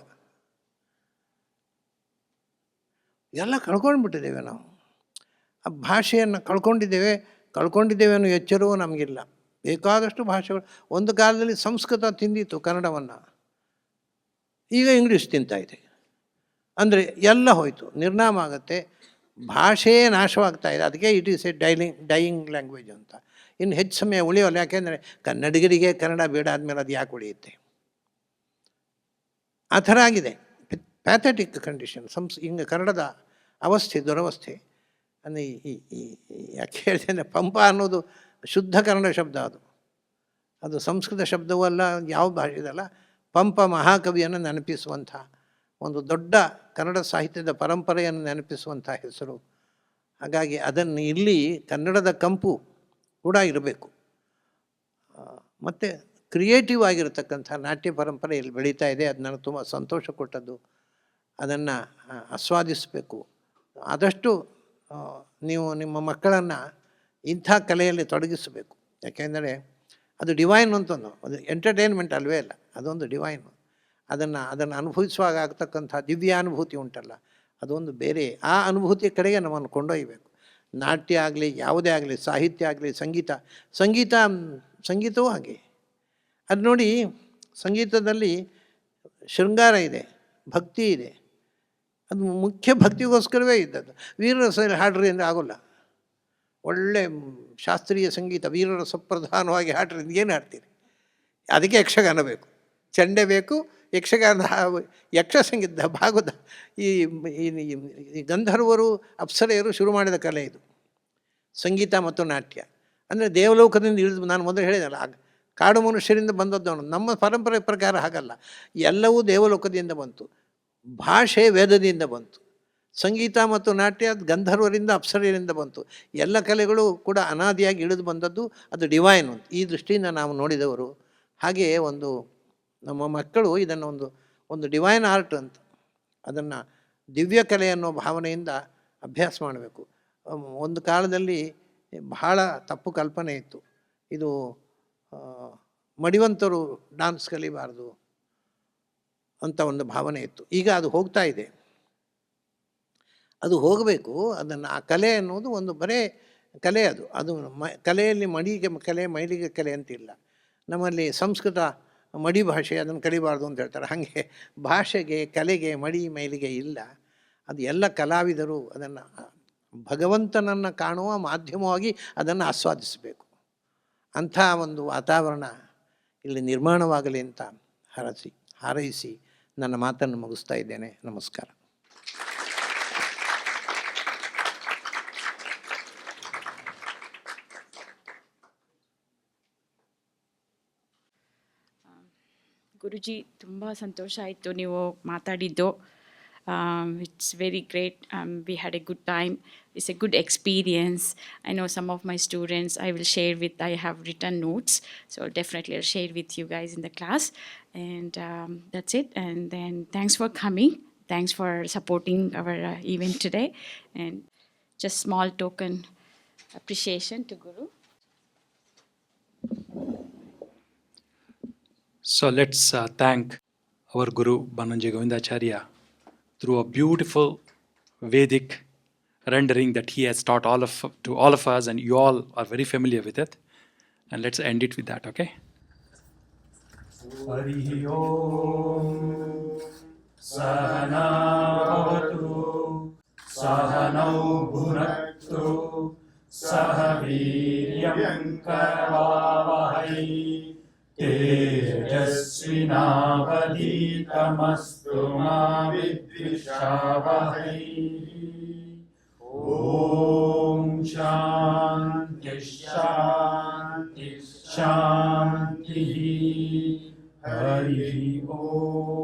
ಎಲ್ಲ ಕಳ್ಕೊಂಡ್ಬಿಟ್ಟಿದ್ದೇವೆ ನಾವು. ಆ ಭಾಷೆಯನ್ನು ಕಳ್ಕೊಂಡಿದ್ದೇವೆ ಅನ್ನೋ ಎಚ್ಚರವೂ ನಮಗಿಲ್ಲ. ಬೇಕಾದಷ್ಟು ಭಾಷೆಗಳು, ಒಂದು ಕಾಲದಲ್ಲಿ ಸಂಸ್ಕೃತ ತಿಂದಿತ್ತು ಕನ್ನಡವನ್ನು, ಈಗ ಇಂಗ್ಲೀಷ್ ತಿಂತಾಯಿದೆ. ಅಂದರೆ ಎಲ್ಲ ಹೋಯಿತು, ನಿರ್ನಾಮ ಆಗುತ್ತೆ, ಭಾಷೆಯೇ ನಾಶವಾಗ್ತಾ ಇದೆ. ಅದಕ್ಕೆ it is a dying language ಅಂತ. ಇನ್ನು ಹೆಚ್ಚು ಸಮಯ ಉಳಿಯೋಲ್ಲ, ಯಾಕೆಂದರೆ ಕನ್ನಡಿಗರಿಗೆ ಕನ್ನಡ ಬೇಡ ಆದಮೇಲೆ ಅದು ಯಾಕೆ ಉಳಿಯುತ್ತೆ? ಆ ಥರ ಆಗಿದೆ, ಪ್ಯಾಥೆಟಿಕ್ ಕಂಡೀಷನ್. ಹಿಂಗೆ ಕನ್ನಡದ ಅವಸ್ಥೆ, ದುರವಸ್ಥೆ. ಅಂದರೆ ಯಾಕೆ ಹೇಳ್ತೇನೆ, ಪಂಪ ಅನ್ನೋದು ಶುದ್ಧ ಕನ್ನಡ ಶಬ್ದ, ಅದು ಸಂಸ್ಕೃತ ಶಬ್ದವೂ ಅಲ್ಲ, ಯಾವ ಭಾಷೆದಲ್ಲ. ಪಂಪ ಮಹಾಕವಿಯನ್ನು ನೆನಪಿಸುವಂಥ ಒಂದು ದೊಡ್ಡ ಕನ್ನಡ ಸಾಹಿತ್ಯದ ಪರಂಪರೆಯನ್ನು ನೆನಪಿಸುವಂಥ ಹೆಸರು. ಹಾಗಾಗಿ ಅದನ್ನು ಇಲ್ಲಿ ಕನ್ನಡದ ಕಂಪು ಕೂಡ ಇರಬೇಕು. ಮತ್ತು ಕ್ರಿಯೇಟಿವ್ ಆಗಿರತಕ್ಕಂಥ ನಾಟ್ಯ ಪರಂಪರೆ ಇಲ್ಲಿ ಬೆಳೀತಾ ಇದೆ. ಅದು ನನಗೆ ತುಂಬ ಸಂತೋಷ ಕೊಟ್ಟದ್ದು. ಅದನ್ನು ಆಸ್ವಾದಿಸಬೇಕು. ಆದಷ್ಟು ನೀವು ನಿಮ್ಮ ಮಕ್ಕಳನ್ನು ಇಂಥ ಕಲೆಯಲ್ಲಿ ತೊಡಗಿಸಬೇಕು. ಯಾಕೆಂದರೆ ಅದು ಡಿವೈನ್ ಅಂತಂದು, ಅದು ಎಂಟರ್ಟೈನ್ಮೆಂಟ್ ಅಲ್ವೇ ಅಲ್ಲ, ಅದೊಂದು ಡಿವೈನು. ಅದನ್ನು ಅನುಭವಿಸುವಾಗ ಆಗ್ತಕ್ಕಂಥ ದಿವ್ಯಾನುಭೂತಿ ಉಂಟಲ್ಲ, ಅದೊಂದು ಬೇರೆ. ಆ ಅನುಭೂತಿಯ ಕಡೆಗೆ ನಮ್ಮನ್ನು ಕೊಂಡೊಯ್ಯಬೇಕು. ನಾಟ್ಯ ಆಗಲಿ, ಯಾವುದೇ ಆಗಲಿ, ಸಾಹಿತ್ಯ ಆಗಲಿ, ಸಂಗೀತವೂ ಹಾಗೆ. ಅದು ನೋಡಿ, ಸಂಗೀತದಲ್ಲಿ ಶೃಂಗಾರ ಇದೆ, ಭಕ್ತಿ ಇದೆ. ಅದು ಮುಖ್ಯ ಭಕ್ತಿಗೋಸ್ಕರವೇ ಇದ್ದದ್ದು. ವೀರರಸದಲ್ಲಿ ಹಾಡ್ರಿ ಅಂದರೆ ಆಗೋಲ್ಲ. ಒಳ್ಳೆ ಶಾಸ್ತ್ರೀಯ ಸಂಗೀತ ವೀರರಸ ಪ್ರಧಾನವಾಗಿ ಹಾಡ್ರಿ ಏನು ಹಾಡ್ತೀರಿ? ಅದಕ್ಕೆ ಯಕ್ಷಗಾನ ಬೇಕು, ಚಂಡೆ ಬೇಕು, ಯಕ್ಷಗಾನ, ಯಕ್ಷ ಸಂಗೀತ, ಭಾಗವತ. ಈ ಗಂಧರ್ವರು, ಅಪ್ಸರೆಯರು ಶುರು ಮಾಡಿದ ಕಲೆ ಇದು, ಸಂಗೀತ ಮತ್ತು ನಾಟ್ಯ. ಅಂದರೆ ದೇವಲೋಕದಿಂದ ಇಳಿದು, ನಾನು ಮೊದಲು ಹೇಳಿದಲ್ಲ, ಕಾಡು ಮನುಷ್ಯರಿಂದ ಬಂದದ್ದು. ನಮ್ಮ ಪರಂಪರೆ ಪ್ರಕಾರ ಹಾಗಲ್ಲ, ಎಲ್ಲವೂ ದೇವಲೋಕದಿಂದ ಬಂತು. ಭಾಷೆ ವೇದದಿಂದ ಬಂತು. ಸಂಗೀತ ಮತ್ತು ನಾಟ್ಯ ಗಂಧರ್ವರಿಂದ, ಅಪ್ಸರೆಯರಿಂದ ಬಂತು. ಎಲ್ಲ ಕಲೆಗಳು ಕೂಡ ಅನಾದಿಯಾಗಿ ಇಳಿದು ಬಂದದ್ದು, ಅದು ಡಿವೈನ್ ಅಂತ ಈ ದೃಷ್ಟಿಯಿಂದ ನಾವು ನೋಡಿದವರು. ಹಾಗೆಯೇ ನಮ್ಮ ಮಕ್ಕಳು ಇದನ್ನು ಒಂದು ಡಿವೈನ್ ಆರ್ಟ್ ಅಂತ, ಅದನ್ನು ದಿವ್ಯ ಕಲೆ ಅನ್ನೋ ಭಾವನೆಯಿಂದ ಅಭ್ಯಾಸ ಮಾಡಬೇಕು. ಒಂದು ಕಾಲದಲ್ಲಿ ಬಹಳ ತಪ್ಪು ಕಲ್ಪನೆ ಇತ್ತು, ಇದು ಮಡಿವಂತರು ಡಾನ್ಸ್ ಕಲಿಬಾರ್ದು ಅಂತ ಒಂದು ಭಾವನೆ ಇತ್ತು. ಈಗ ಅದು ಹೋಗ್ತಾ ಇದೆ, ಅದು ಹೋಗಬೇಕು. ಅದನ್ನು, ಆ ಕಲೆ ಅನ್ನೋದು ಒಂದು ಬರೇ ಕಲೆ. ಅದು ಕಲೆಯಲ್ಲಿ ಮಡಿಗೆ ಕಲೆ, ಮೈಲಿಗೆ ಕಲೆ ಅಂತಿಲ್ಲ. ನಮ್ಮಲ್ಲಿ ಸಂಸ್ಕೃತ ಮಡಿ ಭಾಷೆ, ಅದನ್ನು ಕಲಿಬಾರ್ದು ಅಂತ ಹೇಳ್ತಾರೆ. ಹಾಗೆ ಭಾಷೆಗೆ, ಕಲೆಗೆ ಮಡಿ ಮೈಲಿಗೆ ಇಲ್ಲ. ಅದು ಎಲ್ಲ ಕಲಾವಿದರು ಅದನ್ನು ಭಗವಂತನನ್ನು ಕಾಣುವ ಮಾಧ್ಯಮವಾಗಿ ಅದನ್ನು ಆಸ್ವಾದಿಸಬೇಕು. ಅಂಥ ಒಂದು ವಾತಾವರಣ ಇಲ್ಲಿ ನಿರ್ಮಾಣವಾಗಲಿ ಅಂತ ಹಾರೈಸಿ ನನ್ನ ಮಾತನ್ನು ಮುಗಿಸ್ತಾ ಇದ್ದೇನೆ. ನಮಸ್ಕಾರ. ಗುರುಜಿ, ತುಂಬ ಸಂತೋಷ ಆಯಿತು ನೀವು ಮಾತಾಡಿದ್ದು. It's very great. We had a good time. It's a good experience. I know some of my students I have written notes, so definitely I'll share with you guys in the class. And that's it. And then thanks for coming. Thanks for supporting our event today. And just small token appreciation to Guru. So let's thank our Guru Bananjay Govindacharya through a beautiful Vedic rendering that he has taught to all of us, and you all are very familiar with it. And let's end it with that, okay? Harihi Om Sahana Bhavatu Sahanau Bhunaktu Sahaviryam Karavavahai तेजस्विनावधीतमस्तु मा विद्विषावहै. ॐ शान्ति शान्ति शान्तिः. हरिः ॐ.